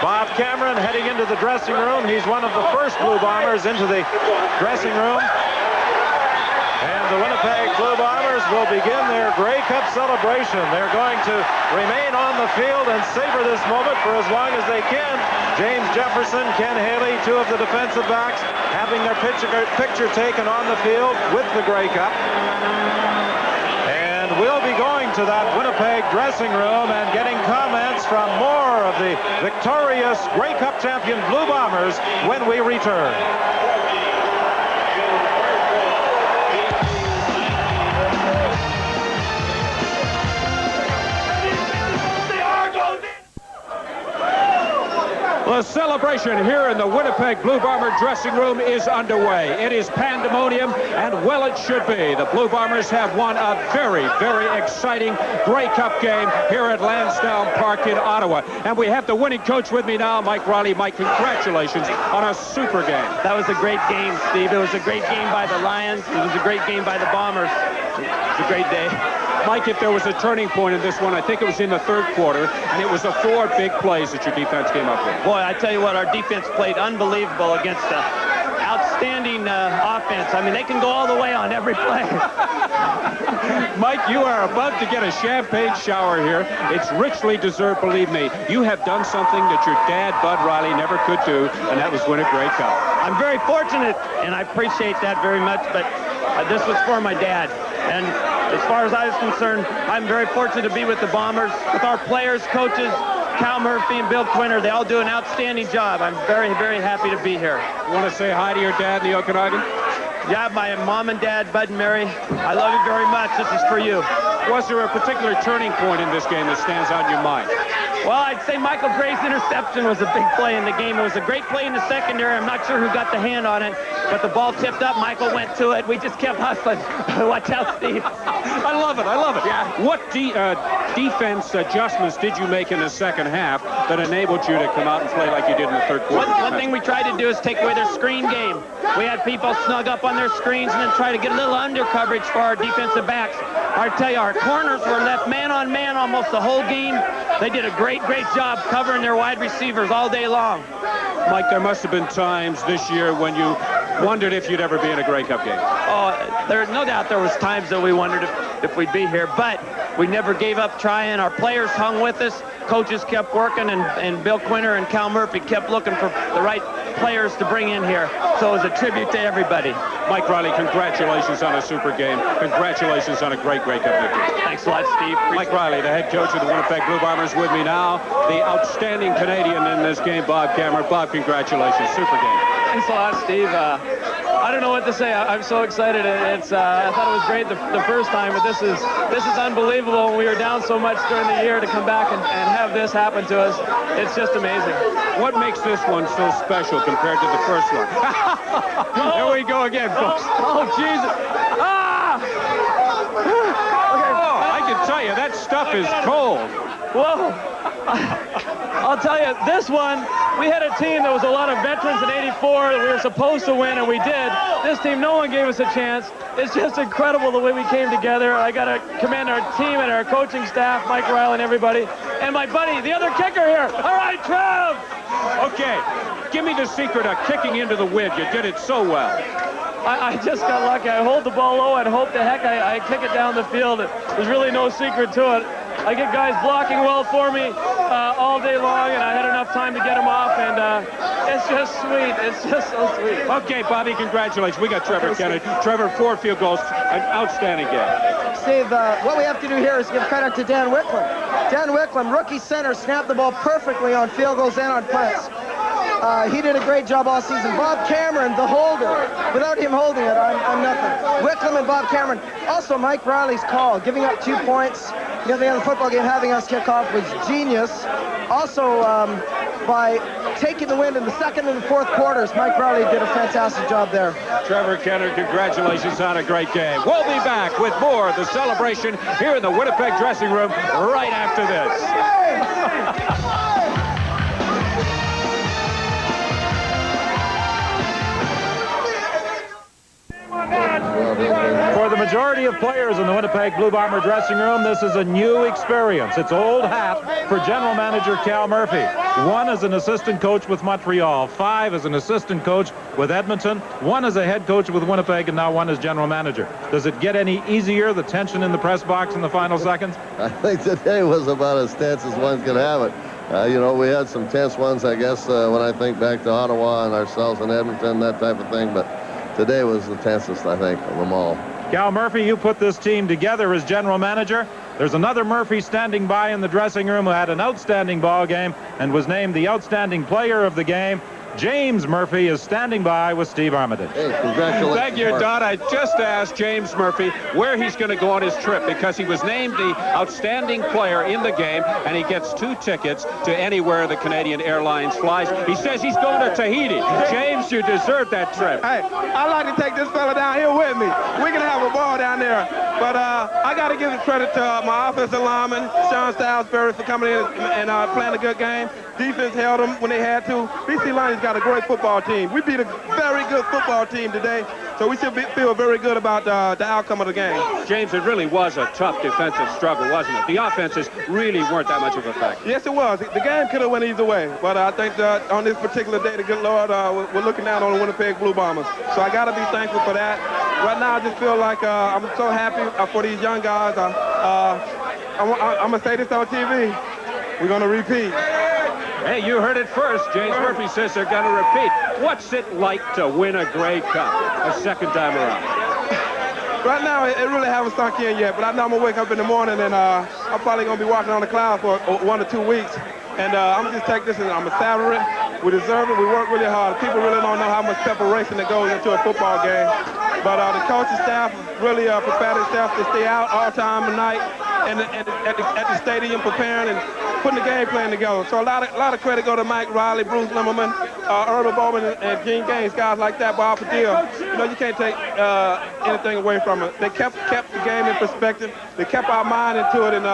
Speaker 6: Bob Cameron heading into the dressing room. He's one of the first Blue Bombers into the dressing room. And the Winnipeg Blue Bombers will begin their Grey Cup celebration. They're going to remain on the field and savor this moment for as long as they can. James Jefferson, Ken Haley, two of the defensive backs, having their picture taken on the field with the Grey Cup. And we'll be going to that Winnipeg dressing room and getting comments from more of the victorious Grey Cup champion Blue Bombers when we return.
Speaker 7: The celebration here in the Winnipeg Blue Bomber dressing room is underway. It is pandemonium, and well it should be. The Blue Bombers have won a very, very exciting Grey Cup game here at Lansdowne Park in Ottawa. And we have the winning coach with me now, Mike Riley. Mike, congratulations on a super game.
Speaker 10: That was a great game, Steve. It was a great game by the Lions. It was a great game by the Bombers. It was a great day.
Speaker 7: Mike, if there was a turning point in this one, I think it was in the third quarter, and it was the 4 big plays that your defense came up with.
Speaker 10: Boy, I tell you what, our defense played unbelievable against an outstanding offense. I mean, they can go all the way on every play.
Speaker 7: Mike, you are about to get a champagne shower here. It's richly deserved, believe me. You have done something that your dad, Bud Riley, never could do, and that was win a Grey Cup.
Speaker 10: I'm very fortunate, and I appreciate that very much, but this was for my dad. And as far as I was concerned, I'm very fortunate to be with the Bombers, with our players, coaches, Cal Murphy and Bill Quinter. They all do an outstanding job. I'm very, very happy to be here.
Speaker 7: You want to say hi to your dad in the Okanagan?
Speaker 10: Yeah, my mom and dad, Bud and Mary, I love you very much. This is for you.
Speaker 7: Was there a particular turning point in this game that stands out in your mind?
Speaker 10: Well, I'd say Michael Gray's interception was a big play in the game. It was a great play in the secondary. I'm not sure who got the hand on it, but the ball tipped up. Michael went to it. We just kept hustling. Watch out, Steve.
Speaker 7: I love it. I love it. Yeah. What defense adjustments did you make in the second half that enabled you to come out and play like you did in the third quarter?
Speaker 10: One thing we tried to do is take away their screen game. We had people snug up on their screens and then try to get a little under coverage for our defensive backs. I tell you, our corners were left man on man almost the whole game. They did a great job covering their wide receivers all day long.
Speaker 7: Mike, there must have been times this year when you wondered if you'd ever be in a Grey Cup game.
Speaker 10: Oh, there's no doubt there was times that we wondered if we'd be here, but we never gave up trying. Our players hung with us. Coaches kept working, and Bill Quinter and Cal Murphy kept looking for the right players to bring in here. So it was a tribute to everybody.
Speaker 7: Mike Riley, congratulations on a super game. Congratulations on a great Grey Cup victory.
Speaker 10: Thanks a lot, Steve.
Speaker 7: Mike Riley, the head coach of the Winnipeg Blue Bombers, with me now. The outstanding Canadian in this game, Bob Cameron. Bob, congratulations. Super game.
Speaker 19: Thanks a lot, Steve. I don't know what to say. I'm so excited. I thought it was great the first time, but this is unbelievable. We were down so much during the year to come back and have this happen to us. It's just amazing.
Speaker 7: What makes this one so special compared to the first one? There we go again, folks.
Speaker 19: Oh, Jesus. Ah!
Speaker 7: I can tell you, that stuff is cold.
Speaker 19: Whoa. I'll tell you, this one, we had a team that was a lot of veterans in '84 that we were supposed to win, and we did. This team, no one gave us a chance. It's just incredible the way we came together. I got to commend our team and our coaching staff, Mike Riley and everybody, and my buddy, the other kicker here. All right, Trev!
Speaker 7: Okay, give me the secret of kicking into the wind. You did it so well.
Speaker 19: I just got lucky. I hold the ball low and hope the heck I kick it down the field. There's really no secret to it. I get guys blocking well for me all day long, and I had enough time to get them off, and it's just sweet. It's just so sweet.
Speaker 7: Okay, Bobby, congratulations. We got Trevor Kennedy. Trevor, 4 field goals, an outstanding game.
Speaker 20: Steve, what we have to do here is give credit to Dan Wicklund. Dan Wicklund, rookie center, snapped the ball perfectly on field goals and on punts. He did a great job all season. Bob Cameron, the holder. Without him holding it, I'm nothing. Wicklund and Bob Cameron. Also, Mike Riley's call, giving up 2 points. The other end of the football game, having us kick off was genius. Also, by taking the win in the second and the fourth quarters, Mike Riley did a fantastic job there.
Speaker 7: Trevor Kennedy, congratulations on a great game. We'll be back with more of the celebration here in the Winnipeg dressing room right after this.
Speaker 6: For the majority of players in the Winnipeg Blue Bomber dressing room, this is a new experience. It's old hat for general manager Cal Murphy. 1 as an assistant coach with Montreal, 5 as an assistant coach with Edmonton, 1 as a head coach with Winnipeg, and now 1 as general manager. Does it get any easier, the tension in the press box in the final seconds?
Speaker 21: I think today was about as tense as one could have it. You know, we had some tense ones, I guess, when I think back to Ottawa and ourselves in Edmonton, that type of thing, but today was the tensest, I think, of them all.
Speaker 6: Cal Murphy, you put this team together as general manager. There's another Murphy standing by in the dressing room who had an outstanding ball game and was named the outstanding player of the game. James Murphy is standing by with Steve Armitage.
Speaker 21: Hey, congratulations.
Speaker 7: Thank you, Don. I just asked James Murphy where he's going to go on his trip because he was named the outstanding player in the game, and he gets 2 tickets to anywhere the Canadian Airlines flies. He says he's going to Tahiti. James, you deserve that trip.
Speaker 22: Hey, I'd like to take this fella down here with me. We can have a ball down there. But I got to give the credit to my offensive lineman, Sean Salisbury, for coming in and playing a good game. Defense held them when they had to. BC Lions got a great football team. We beat a very good football team today, so we should feel very good about the outcome of the game.
Speaker 7: James, it really was a tough defensive struggle, wasn't it? The offenses really weren't that much of a factor.
Speaker 22: Yes, it was. The game could have went either way, but I think that on this particular day, the good Lord, we're looking out on the Winnipeg Blue Bombers. So I got to be thankful for that. Right now, I just feel like I'm so happy for these young guys. I'm going to say this on TV. We're going to repeat.
Speaker 7: Hey, you heard it first. James Murphy says they're going to repeat. What's it like to win a Grey Cup a second time around?
Speaker 22: Right now, it really haven't sunk in yet, but I know I'm going to wake up in the morning and I'm probably going to be walking on the cloud for 1 or 2 weeks. And I'm going to just take this and I'm going to savor it. We deserve it. We work really hard. People really don't know how much preparation that goes into a football game. But the coaching staff really prepared themselves to stay out all time of night and at the stadium preparing and putting the game plan together. So a lot of credit go to Mike Riley, Bruce Limmerman, Irvin Bowman, and Gene Gaines, guys like that, Bob Padilla. You know, you can't take anything away from it. They kept the game in perspective. They kept our mind into it, and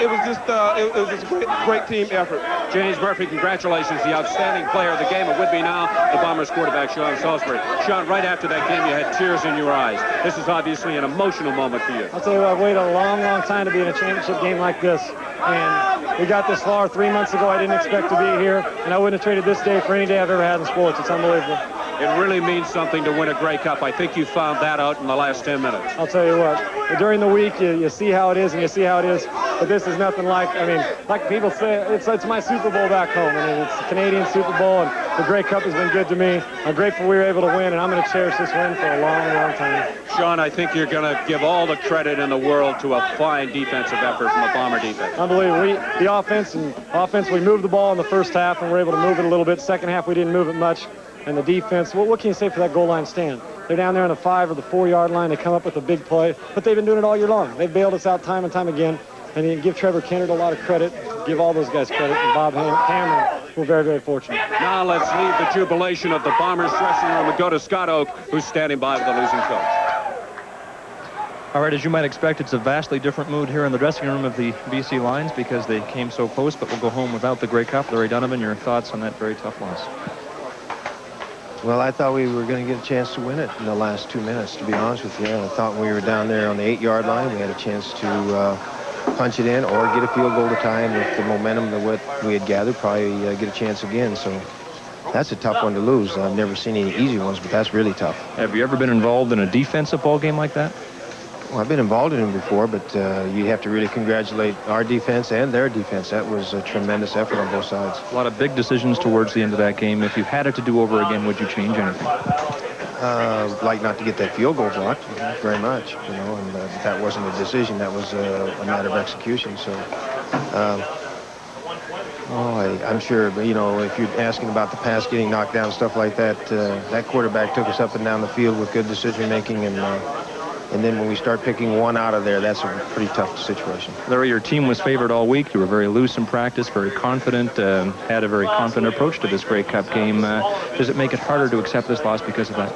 Speaker 22: it was just a great team effort.
Speaker 7: James Murphy, congratulations, the outstanding player of the game. And with me now, the Bombers quarterback, Sean Salisbury. Sean, right after that game, you had tears in your eyes. This is obviously an emotional moment for you.
Speaker 16: I'll tell you what, I've waited a long, long time to be in a championship game like this. And we got this far 3 months ago. I didn't expect to be here, and I wouldn't have traded this day for any day I've ever had in sports. It's unbelievable.
Speaker 7: It really means something to win a Grey Cup. I think you found that out in the last 10 minutes.
Speaker 16: I'll tell you what, during the week, you see how it is, and you see how it is. But this is nothing like, I mean, like people say, it's my Super Bowl back home. I mean, it's the Canadian Super Bowl, and The Grey Cup has been good to me. I'm grateful we were able to win, and I'm going to cherish this win for a long, long time.
Speaker 7: Sean, I think you're going to give all the credit in the world to a fine defensive effort from the Bomber defense.
Speaker 16: Unbelievable. The offense, we moved the ball in the first half, and we were able to move it a little bit. Second half, we didn't move it much. And the defense, what can you say for that goal line stand? They're down there on the 5 or the 4-yard line. They come up with a big play, but they've been doing it all year long. They've bailed us out time and time again. And you give Trevor Kennard a lot of credit. Give all those guys credit. And Bob Cameron, we're very, very fortunate.
Speaker 7: Now let's leave the jubilation of the Bombers dressing room and go to Scott Oak, who's standing by with the losing coach.
Speaker 5: All right, as you might expect, it's a vastly different mood here in the dressing room of the BC Lions because they came so close, but will go home without the Grey Cup. Larry Donovan, your thoughts on that very tough loss?
Speaker 1: Well, I thought we were going to get a chance to win it in the last 2 minutes, to be honest with you. I thought when we were down there on the 8-yard line, we had a chance to punch it in or get a field goal to tie, and with the momentum of what we had gathered, probably get a chance again. So that's a tough one to lose. I've never seen any easy ones, but that's really tough.
Speaker 5: Have you ever been involved in a defensive ball game like that?
Speaker 1: Well, I've been involved in them before, but you have to really congratulate our defense and their defense. That was a tremendous effort on both sides.
Speaker 5: A lot of big decisions towards the end of that game. If you had it to do over again, would you change anything?
Speaker 1: Like not to get that field goal blocked very much, you know, and that wasn't a decision. That was a matter of execution. So, I'm sure, but, you know, if you're asking about the pass getting knocked down, stuff like that, that quarterback took us up and down the field with good decision making, and then when we start picking one out of there, that's a pretty tough situation.
Speaker 5: Larry, your team was favored all week. You were very loose in practice, very confident, had a very confident approach to this Grey Cup game. Does it make it harder to accept this loss because of that?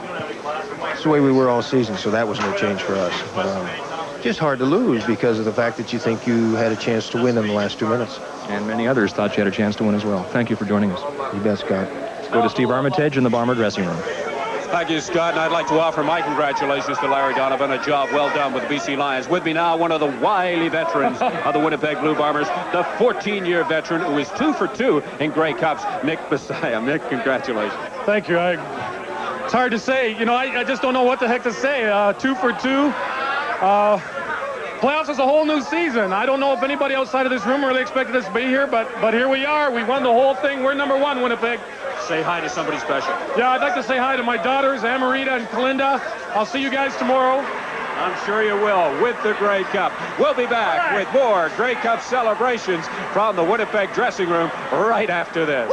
Speaker 1: It's the way we were all season, so that was no change for us. Just hard to lose because of the fact that you think you had a chance to win in the last 2 minutes.
Speaker 5: And many others thought you had a chance to win as well. Thank you for joining us.
Speaker 1: You bet, Scott.
Speaker 5: Let's go to Steve Armitage in the Bomber dressing room.
Speaker 7: Thank you, Scott, and I'd like to offer my congratulations to Larry Donovan. A job well done with the BC Lions. With me now, one of the wily veterans of the Winnipeg Blue Bombers, the 14-year veteran who is 2 for 2 in Grey Cups, Nick Messiah. Nick, congratulations.
Speaker 8: Thank you. It's hard to say. You know, I just don't know what the heck to say. 2 for 2. Playoffs is a whole new season. I don't know if anybody outside of this room really expected us to be here, but here we are. We won the whole thing. We're number 1, Winnipeg.
Speaker 7: Say hi to somebody special.
Speaker 8: Yeah, I'd like to say hi to my daughters, Amarita and Kalinda. I'll see you guys tomorrow.
Speaker 7: I'm sure you will, with the Grey Cup. We'll be back with more Grey Cup celebrations from the Winnipeg dressing room right after this.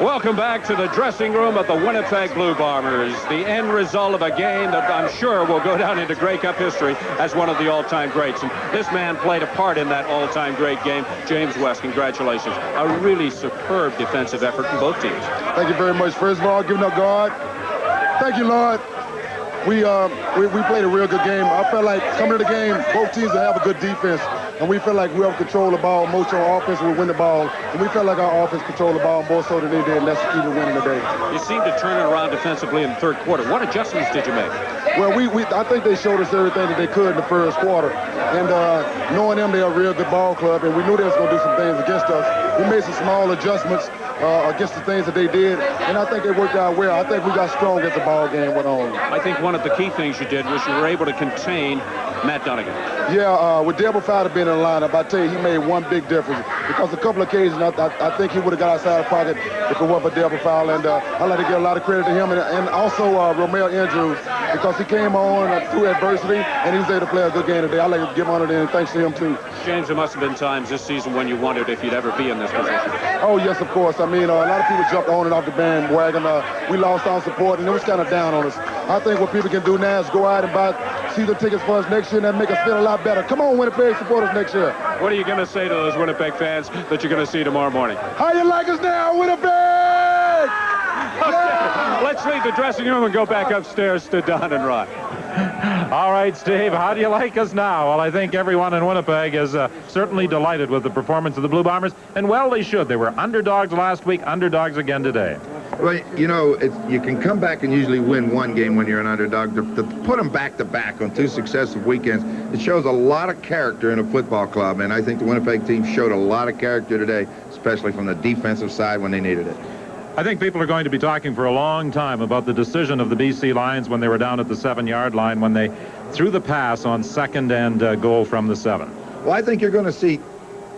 Speaker 7: Welcome back to the dressing room of the Winnipeg Blue Bombers. The end result of a game that I'm sure will go down into Grey Cup history as one of the all-time greats. And this man played a part in that all-time great game. James West, congratulations. A really superb defensive effort from both teams.
Speaker 23: Thank you very much. First of all, giving up God. Thank you, Lord. We played a real good game. I felt like coming to the game, both teams will have a good defense. And we felt like whoever controlled the ball most on offense would win the ball. And we felt like our offense controlled the ball more so than they did, and that's even winning the day.
Speaker 7: You seemed to turn it around defensively in the third quarter. What adjustments did you make?
Speaker 23: Well, I think they showed us everything that they could in the first quarter. And knowing them, they're a real good ball club, and we knew they was going to do some things against us. We made some small adjustments against the things that they did, and I think they worked out well. I think we got strong as the ball game went on.
Speaker 7: I think one of the key things you did was you were able to contain Matt Donegan.
Speaker 23: Yeah, with Devil Fowler being in the lineup, I tell you, he made one big difference. Because a couple of occasions, I think he would have got outside the pocket if it wasn't for Devil Fowler. And I like to give a lot of credit to him and also Romeo Andrews, because he came on through adversity, and he was able to play a good game today. I like to give honor to him, thanks to him, too.
Speaker 7: James, there must have been times this season when you wondered if you'd ever be in this position.
Speaker 23: Oh, yes, of course. I mean, a lot of people jumped on and off the bandwagon. We lost our support, and it was kind of down on us. I think what people can do now is go out and buy season tickets for us next year, and that make us feel a lot better. Come on, Winnipeg, support us next year.
Speaker 7: What are you going to say to those Winnipeg fans that you're going to see tomorrow morning?
Speaker 23: How you like us now, Winnipeg?
Speaker 7: Okay, let's leave the dressing room and go back upstairs to Don and Ron.
Speaker 2: All right, Steve, how do you like us now? Well, I think everyone in Winnipeg is certainly delighted with the performance of the Blue Bombers, and well, they should. They were underdogs last week, underdogs again today.
Speaker 24: Well, you know, you can come back and usually win one game when you're an underdog. To put them back-to-back on 2 successive weekends, it shows a lot of character in a football club, and I think the Winnipeg team showed a lot of character today, especially from the defensive side when they needed it.
Speaker 2: I think people are going to be talking for a long time about the decision of the BC Lions when they were down at the 7-yard line, when they threw the pass on 2nd and goal from the 7.
Speaker 24: Well, I think you're going to see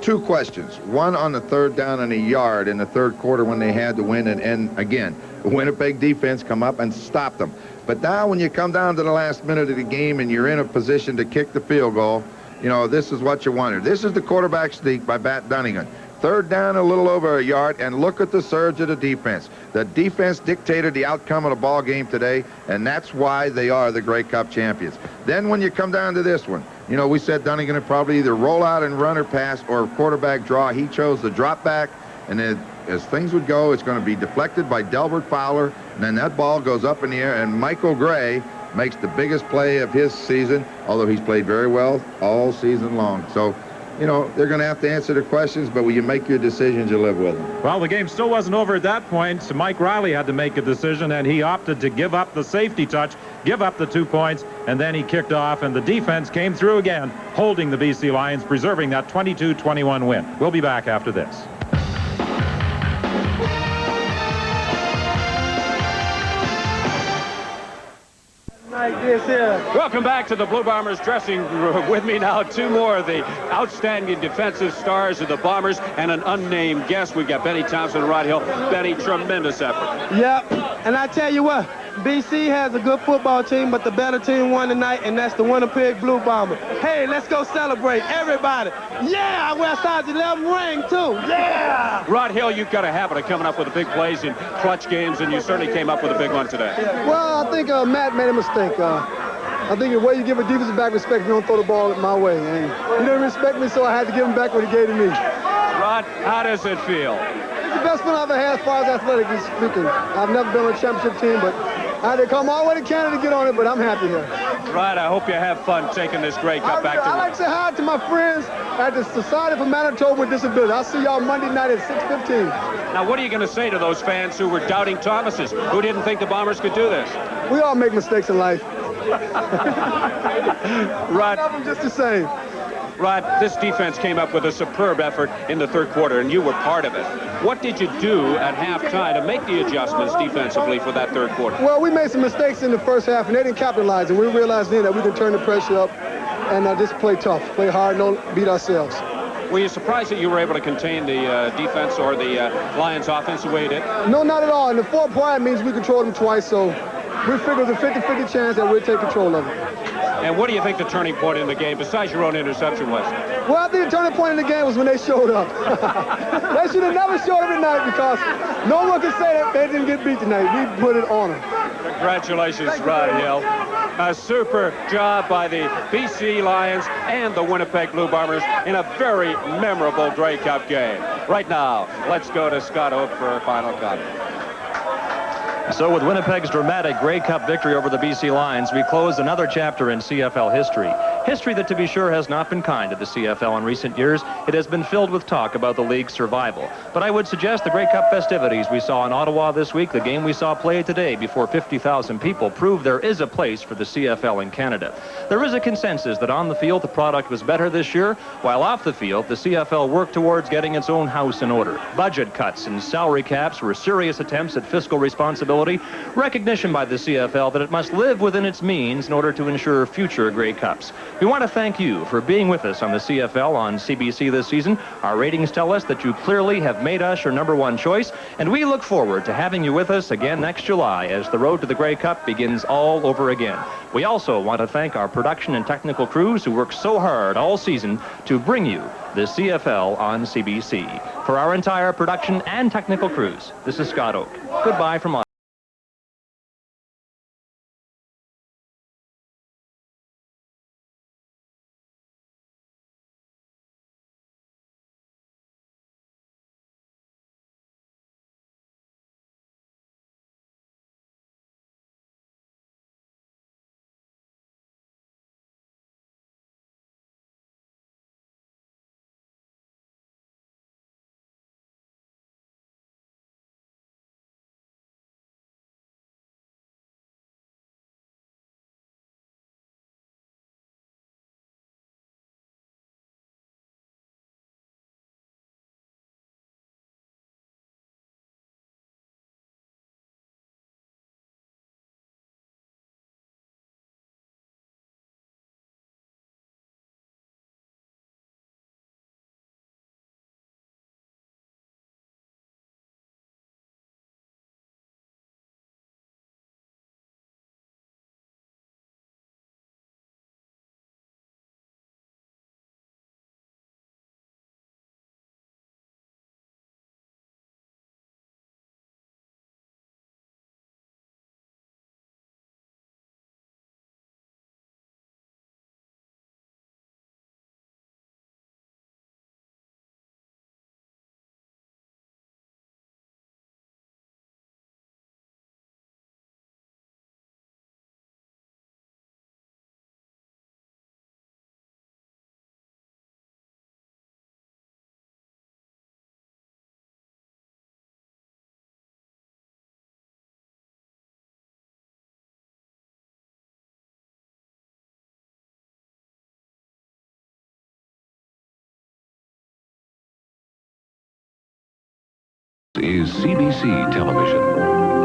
Speaker 24: two questions. One on the third down and a yard in the third quarter when they had to win, and again, the Winnipeg defense come up and stop them. But now when you come down to the last minute of the game and you're in a position to kick the field goal, you know, this is what you wanted. This is the quarterback sneak by Matt Dunnigan. Third down, a little over a yard, and look at the surge of the defense. The defense dictated the outcome of the ball game today, and that's why they are the Grey Cup champions. Then when you come down to this one, you know, we said Dunnigan would probably either roll out and run or pass or quarterback draw. He chose the drop back, and then as things would go, it's going to be deflected by Delbert Fowler, and then that ball goes up in the air, and Michael Gray makes the biggest play of his season, although he's played very well all season long. So, you know, they're going to have to answer the questions, but when you make your decisions, you live with them.
Speaker 2: Well, the game still wasn't over at that point. So Mike Riley had to make a decision, and he opted to give up the safety touch, give up the 2 points, and then he kicked off, and the defense came through again, holding the BC Lions, preserving that 22-21 win. We'll be back after this.
Speaker 7: Welcome back to the Blue Bombers dressing room. With me now, two more of the outstanding defensive stars of the Bombers and an unnamed guest. We've got Benny Thompson and Rod Hill. Benny, tremendous effort.
Speaker 9: Yep, and I tell you what, BC has a good football team, but the better team won tonight, and that's the Winnipeg Blue Bombers. Hey, let's go celebrate, everybody. Yeah, I wear size 11 ring, too. Yeah!
Speaker 7: Rod Hill, you've got a habit of coming up with the big plays in clutch games, and you certainly came up with a big one today.
Speaker 9: Well, I think Matt made a mistake. I think the way you give a defensive back respect, you don't throw the ball my way. And he didn't respect me, so I had to give him back what he gave to me.
Speaker 7: Rod, how does it feel?
Speaker 9: It's the best one I've ever had as far as athletically speaking. I've never been on a championship team, but I had to come all the way to Canada to get on it, but I'm happy here.
Speaker 7: Rod, I hope you have fun taking this Grey Cup back to
Speaker 9: I'd like to say hi to my friends at the Society for Manitoba with Disability. I'll see y'all Monday night at 6:15.
Speaker 7: Now, what are you going to say to those fans who were doubting Thomas's, who didn't think the Bombers could do this?
Speaker 9: We all make mistakes in life.
Speaker 7: Rod,
Speaker 9: I love them just the same.
Speaker 7: Rod, this defense came up with a superb effort in the third quarter, and you were part of it. What did you do at halftime to make the adjustments defensively for that third quarter?
Speaker 9: Well, we made some mistakes in the first half, and they didn't capitalize, and we realized then that we could turn the pressure up and just play tough, play hard, don't beat ourselves.
Speaker 7: Were you surprised that you were able to contain the defense or the Lions offense the way you did?
Speaker 9: No, not at all. And the fourth point means we controlled them twice, so we figured the 50-50 chance that we'd take control of it.
Speaker 7: And what do you think the turning point in the game, besides your own interception, was?
Speaker 9: Well, I think the turning point in the game was when they showed up. They should have never showed up tonight because no one can say that they didn't get beat tonight. We put it on them.
Speaker 7: Congratulations, Rod Hill. A super job by the BC Lions and the Winnipeg Blue Bombers in a very memorable Grey Cup game. Right now, let's go to Scott Oak for a final comment.
Speaker 5: So with Winnipeg's dramatic Grey Cup victory over the BC Lions, we close another chapter in CFL history. History that, to be sure, has not been kind to the CFL in recent years. It has been filled with talk about the league's survival. But I would suggest the Grey Cup festivities we saw in Ottawa this week, the game we saw played today before 50,000 people, prove there is a place for the CFL in Canada. There is a consensus that on the field the product was better this year, while off the field the CFL worked towards getting its own house in order. Budget cuts and salary caps were serious attempts at fiscal responsibility, recognition by the CFL that it must live within its means in order to ensure future Grey Cups. We want to thank you for being with us on the CFL on CBC this season. Our ratings tell us that you clearly have made us your #1 choice, and we look forward to having you with us again next July as the road to the Grey Cup begins all over again. We also want to thank our production and technical crews who worked so hard all season to bring you the CFL on CBC. For our entire production and technical crews, this is Scott Oak. Goodbye from Ottawa.
Speaker 12: Is CBC Television.